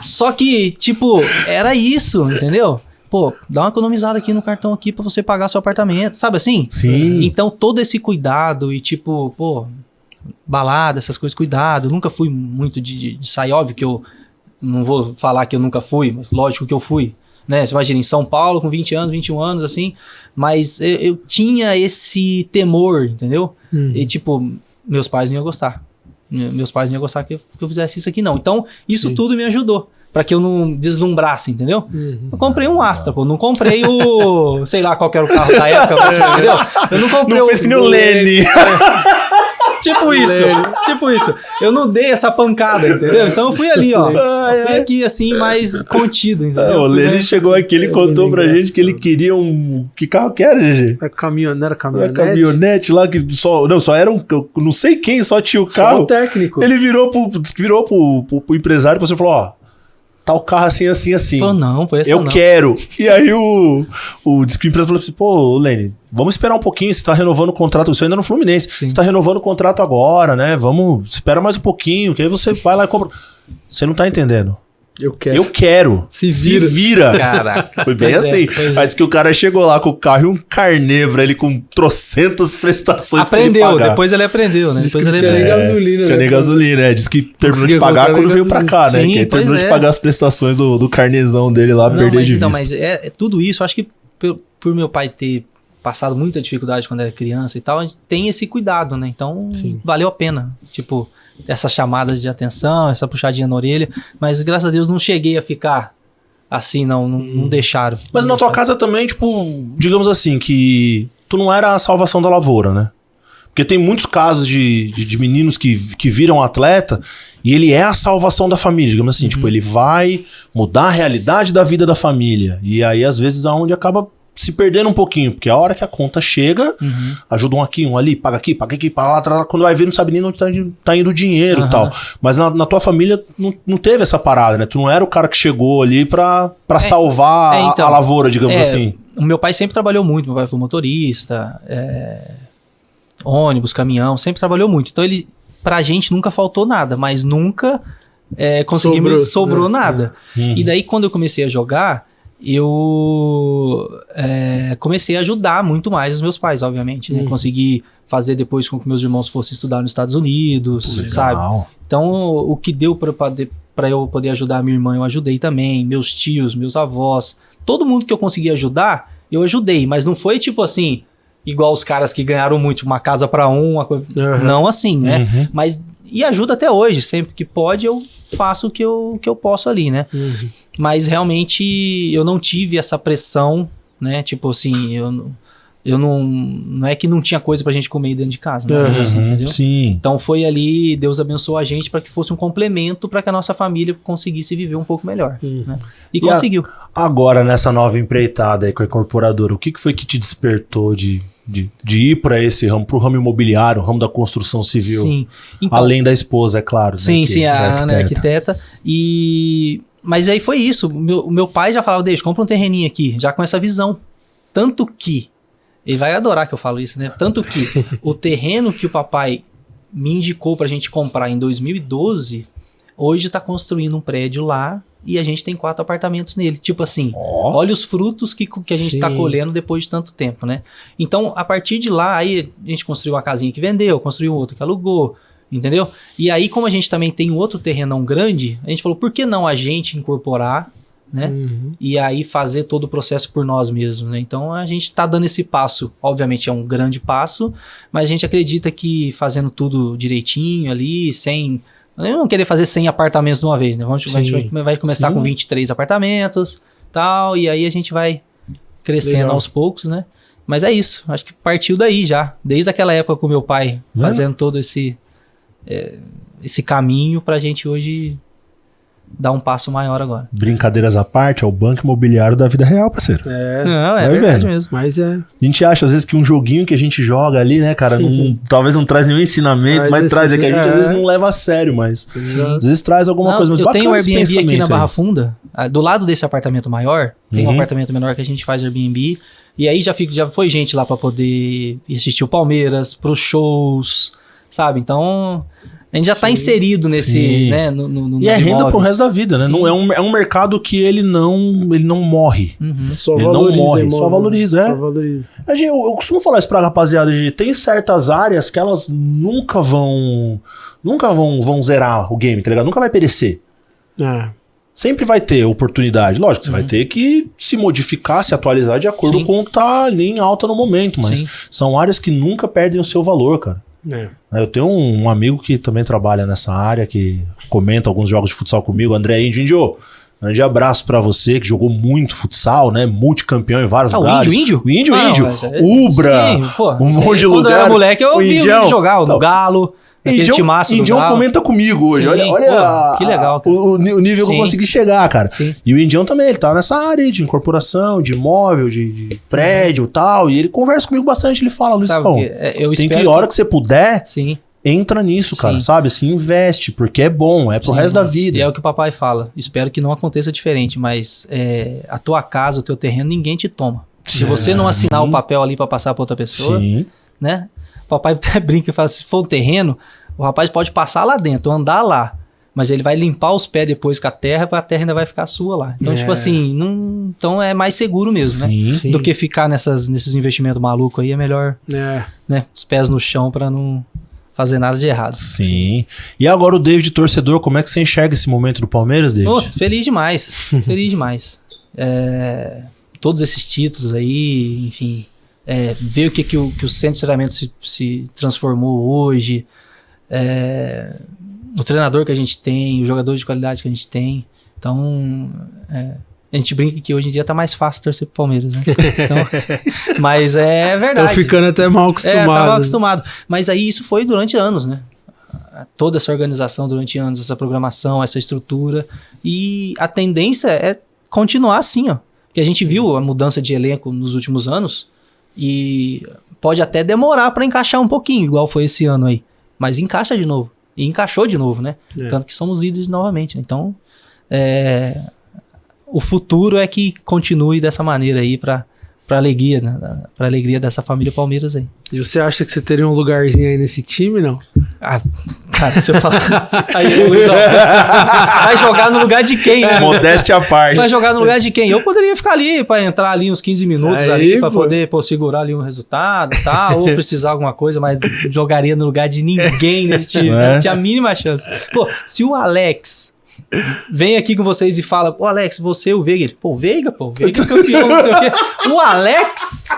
Só que, tipo, era isso, entendeu? Pô, dá uma economizada aqui no cartão aqui pra você pagar seu apartamento, sabe assim?
Sim.
Então, todo esse cuidado e tipo, pô... balada, essas coisas, cuidado. Eu nunca fui muito de sair, óbvio que eu não vou falar que eu nunca fui, mas lógico que eu fui, né? Você imagina, em São Paulo com 20 anos, 21 anos, assim, mas eu tinha esse temor, entendeu? E tipo, meus pais não iam gostar. Meus pais não iam gostar que eu fizesse isso aqui, não. Então, isso tudo me ajudou. pra que eu não deslumbrasse, entendeu? Eu comprei um Astra, pô. Não comprei o... sei lá qual que era o carro da época, entendeu? Eu não comprei
fez que nem o Lenny.
Tipo isso. Eu não dei essa pancada, entendeu? Então eu fui ali, ó. Eu fui aqui, assim, mais contido, entendeu?
O Lenny chegou aqui, ele contou pra gente que ele queria um... Que carro que era, GG?
Não era caminhonete?
Caminhonete lá, que só era um... Não sei quem, só tinha o carro.
Só o técnico.
Ele virou pro empresário e você falou, ó, tá o carro assim.
Falou, não, foi essa
eu
não.
quero. E aí o empresário falou assim, pô, Lenny, vamos esperar um pouquinho, você tá renovando o contrato, você ainda no Fluminense,
Sim.
você tá renovando o contrato agora, né? Espera mais um pouquinho, que aí você vai lá e compra. Você não tá entendendo.
Eu
quero.
Se
vira.
Caraca.
Foi bem assim. Aí disse que o cara chegou lá com o carro e um carnê ele com trocentas prestações
aprendeu,
pra ele pagar.
depois ele aprendeu, né? Depois ele
tinha nem gasolina.
Tinha nem gasolina, né? Disse que terminou de pagar quando veio pra cá, né?
Sim,
Que aí terminou de pagar as prestações do carnezão dele lá, perder de vista.
Mas tudo isso, acho que por meu pai ter passado muita dificuldade quando era criança e tal, a gente tem esse cuidado, né? Então, valeu a pena. Tipo, essas chamadas de atenção, essa puxadinha na orelha. Mas, graças a Deus, não cheguei a ficar assim, não deixaram.
Mas na tua casa também, tipo, digamos assim, que tu não era a salvação da lavoura, né? Porque tem muitos casos de meninos que viram atleta e ele é a salvação da família, digamos assim. Tipo, ele vai mudar a realidade da vida da família. E aí, às vezes, aonde acaba se perdendo um pouquinho, porque a hora que a conta chega, ajuda um aqui, um ali, paga aqui, paga lá, atrás, quando vai ver não sabe nem onde tá indo o dinheiro e tal. Mas na tua família não teve essa parada, né? Tu não era o cara que chegou ali pra salvar a lavoura, digamos assim.
O meu pai sempre trabalhou muito, meu pai foi motorista, ônibus, caminhão, sempre trabalhou muito. Então pra gente nunca faltou nada, mas nunca sobrou nada. E daí quando eu comecei a jogar, eu comecei a ajudar muito mais os meus pais, obviamente, né? Consegui fazer depois com que meus irmãos fossem estudar nos Estados Unidos, sabe? Então, o que deu para eu poder ajudar a minha irmã, eu ajudei também, meus tios, meus avós, todo mundo que eu consegui ajudar, eu ajudei, mas não foi tipo assim, igual os caras que ganharam muito, uma casa para não assim, né? Mas, e ajuda até hoje, sempre que pode eu faço o que eu posso ali, né? Mas realmente eu não tive essa pressão, né? Tipo assim, eu não é que não tinha coisa pra gente comer dentro de casa, né? Entendeu?
Sim.
Então foi ali, Deus abençoou a gente para que fosse um complemento para que a nossa família conseguisse viver um pouco melhor, né? E conseguiu.
Agora, nessa nova empreitada aí com a incorporadora, o que foi que te despertou de ir para esse ramo, pro ramo imobiliário, o ramo da construção civil?
Sim. Então,
além da esposa, é claro.
Sim,
né,
sim, a Ana é arquiteta. Mas aí foi isso. O meu pai já falava, deixa, compra um terreninho aqui, já com essa visão. Tanto que, ele vai adorar que eu falo isso, né? Tanto que o terreno que o papai me indicou pra gente comprar em 2012, hoje tá construindo um prédio lá e a gente tem 4 apartamentos nele. Tipo assim, olha os frutos que a gente tá colhendo depois de tanto tempo, né? Então, a partir de lá, aí a gente construiu uma casinha que vendeu, construiu outra que alugou, entendeu? E aí, como a gente também tem um outro terrenão grande, a gente falou, por que não a gente incorporar, né? E aí fazer todo o processo por nós mesmos, né? Então a gente tá dando esse passo, obviamente é um grande passo, mas a gente acredita que fazendo tudo direitinho ali, sem... Eu não querer fazer 100 apartamentos de uma vez, né? A gente vai começar com 23 apartamentos, tal, e aí a gente vai crescendo aos poucos, né? Mas é isso, acho que partiu daí já, desde aquela época com meu pai, fazendo todo esse caminho pra gente hoje dar um passo maior agora.
Brincadeiras à parte, é o banco imobiliário da vida real, parceiro.
Não, é verdade mesmo.
Mas
A gente acha, às vezes, que um joguinho que a gente joga ali, né, cara, talvez não traz nenhum ensinamento, mas traz, que a gente às vezes não leva a sério, mas às vezes traz alguma coisa muito bacana.
Eu tenho um Airbnb aqui na Barra Funda, do lado desse apartamento maior, tem um apartamento menor que a gente faz Airbnb, e aí já foi gente lá pra poder assistir o Palmeiras, pros shows, sabe? Então... A gente já está inserido nesse, né, no
e é renda pro resto da vida, né? Não é um mercado que ele não morre.
Só
ele
valoriza,
não morre, só valoriza,
Só valoriza.
Eu costumo falar isso pra rapaziada, tem certas áreas que elas nunca vão zerar o game, tá ligado? Nunca vai perecer. Sempre vai ter oportunidade. Lógico que você vai ter que se modificar, se atualizar de acordo com o que tá ali em alta no momento, mas são áreas que nunca perdem o seu valor, cara. Eu tenho um amigo que também trabalha nessa área, que comenta alguns jogos de futsal comigo, André Índio. Grande abraço pra você, que jogou muito futsal, né? Multicampeão em vários lugares.
O Índio?
O Índio. Ubra.
Sim, pô,
um monte de lugar.
Quando eu era moleque, eu vi
Indião,
jogar no Galo. Aquele timaço do
Indião
Galo.
comenta comigo hoje.
Sim,
olha
pô, que legal, cara.
o nível que eu consegui chegar, cara.
Sim.
E o Indião também, ele tá nessa área aí de incorporação, de imóvel, de prédio e tal. E ele conversa comigo bastante. Ele fala, Luizão, você tem que, a hora que você puder, entra nisso, cara, sabe? Se investe, porque é bom, é pro resto da vida.
E é o que o papai fala. Espero que não aconteça diferente, mas a tua casa, o teu terreno, ninguém te toma. Se você não assinar o papel ali pra passar pra outra pessoa, né? O papai até brinca e fala, se for um terreno, o rapaz pode passar lá dentro, andar lá, mas ele vai limpar os pés depois com a terra ainda vai ficar sua lá. Então, tipo assim, então é mais seguro mesmo, né? Do que ficar nesses investimentos malucos aí, é melhor, né? Os pés no chão pra não fazer nada de errado.
Sim. E agora o David, torcedor, como é que você enxerga esse momento do Palmeiras, David?
Oh, feliz demais. Feliz demais. Todos esses títulos aí, enfim, ver o que o centro de treinamento se transformou hoje, o treinador que a gente tem, os jogadores de qualidade que a gente tem. Então, a gente brinca que hoje em dia tá mais fácil torcer pro Palmeiras, né? Então, mas é verdade.
Tô ficando até mal acostumado.
Tá mal acostumado. Mas aí isso foi durante anos, né? Toda essa organização durante anos, essa programação, essa estrutura. E a tendência é continuar assim, ó. Porque a gente viu a mudança de elenco nos últimos anos e pode até demorar para encaixar um pouquinho, igual foi esse ano aí. Mas encaixa de novo. E encaixou de novo, né? Tanto que somos líderes novamente. Então, o futuro é que continue dessa maneira aí pra alegria, né? Pra alegria dessa família Palmeiras aí.
E você acha que você teria um lugarzinho aí nesse time, não?
Cara, se eu falar... Aí, Luizão, vai jogar no lugar de quem, né?
Modéstia à parte.
Vai jogar no lugar de quem? Eu poderia ficar ali pra entrar ali uns 15 minutos aí, ali pra poder segurar ali um resultado e tal, ou precisar alguma coisa, mas jogaria no lugar de ninguém nesse time. Não tinha a mínima chance. Pô, se o Alex vem aqui com vocês e fala, Alex, você e o Veiga. O Veiga campeão, não sei o quê. O Alex...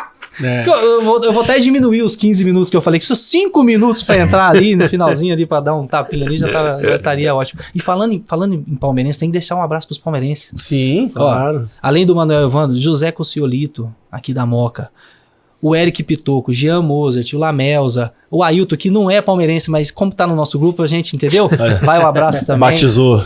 Eu vou até diminuir os 15 minutos que eu falei, que são 5 minutos pra entrar ali no finalzinho ali, pra dar um tapinha ali, já estaria ótimo. E falando em palmeirense, tem que deixar um abraço pros palmeirenses.
Sim, claro.
Além do Manuel Evandro, José Cociolito, aqui da Moca, o Eric Pitoco, Jean Mozart, o Lamelza, o Ailton, que não é palmeirense, mas como tá no nosso grupo, a gente entendeu? Vai o abraço também.
Batizou.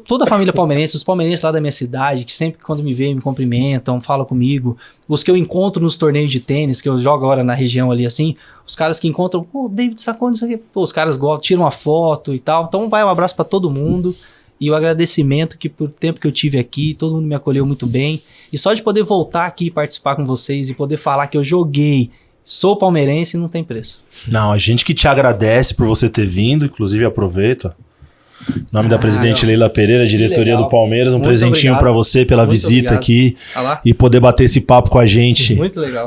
Toda a família palmeirense, os palmeirenses lá da minha cidade, que sempre quando me veem, me cumprimentam, falam comigo. Os que eu encontro nos torneios de tênis, que eu jogo agora na região ali assim, os caras que encontram, David Sacconi, isso aqui. Os caras tiram uma foto e tal. Então vai um abraço pra todo mundo. E o agradecimento que por tempo que eu tive aqui, todo mundo me acolheu muito bem. E só de poder voltar aqui e participar com vocês e poder falar que eu joguei, sou palmeirense, não tem preço.
Não, a gente que te agradece por você ter vindo, inclusive aproveita. Em nome da presidente Leila Pereira, diretoria do Palmeiras, um muito presentinho para você pela muito visita aqui e poder bater esse papo com a gente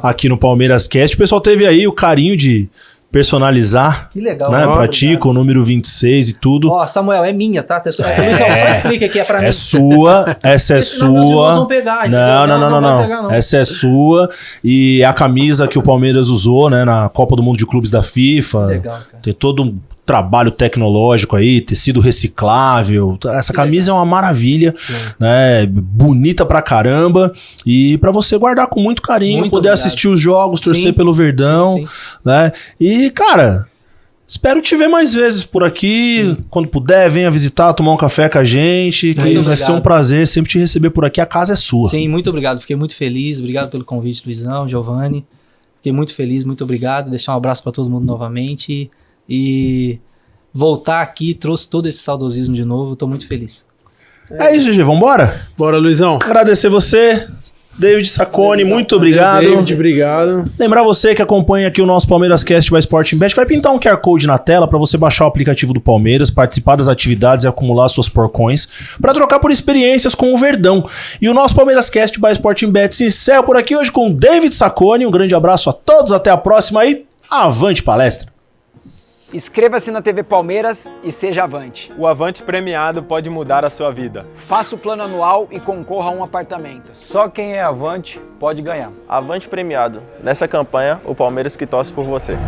aqui no Palmeiras Cast. O pessoal teve aí o carinho de personalizar,
que legal,
né, pra ti, com o número 26 e tudo.
Samuel, é minha, tá? Luizão, só explica aqui, é pra mim.
É sua, essa é sua. Meus irmãos vão pegar, não. Essa é sua e a camisa que o Palmeiras usou, né, na Copa do Mundo de Clubes da FIFA.
Legal, cara.
Tem todo um trabalho tecnológico aí, tecido reciclável. Essa camisa é uma maravilha, né? Bonita pra caramba. E pra você guardar com muito carinho, muito poder assistir os jogos, torcer pelo Verdão, né? E, cara, espero te ver mais vezes por aqui. Quando puder, venha visitar, tomar um café com a gente. Que vai ser um prazer sempre te receber por aqui. A casa é sua.
Sim, muito obrigado. Fiquei muito feliz. Obrigado pelo convite, Luizão, Giovanni. Fiquei muito feliz, muito obrigado. Deixar um abraço pra todo mundo novamente. E voltar aqui trouxe todo esse saudosismo de novo. Tô muito feliz.
É isso, GG. Vambora?
Bora, Luizão.
Agradecer você, David Sacconi. Muito obrigado.
David, obrigado.
Lembrar você que acompanha aqui o nosso Palmeiras Cast by Sporting Bet, vai pintar um QR Code na tela para você baixar o aplicativo do Palmeiras, participar das atividades e acumular suas porcões para trocar por experiências com o Verdão. E o nosso Palmeiras Cast by Sporting Bet se encerra por aqui hoje com o David Sacconi. Um grande abraço a todos, até a próxima e avante palestra!
Inscreva-se na TV Palmeiras e seja Avante.
O Avante premiado pode mudar a sua vida.
Faça o plano anual e concorra a um apartamento.
Só quem é Avante pode ganhar.
Avante premiado. Nessa campanha, o Palmeiras que torce por você.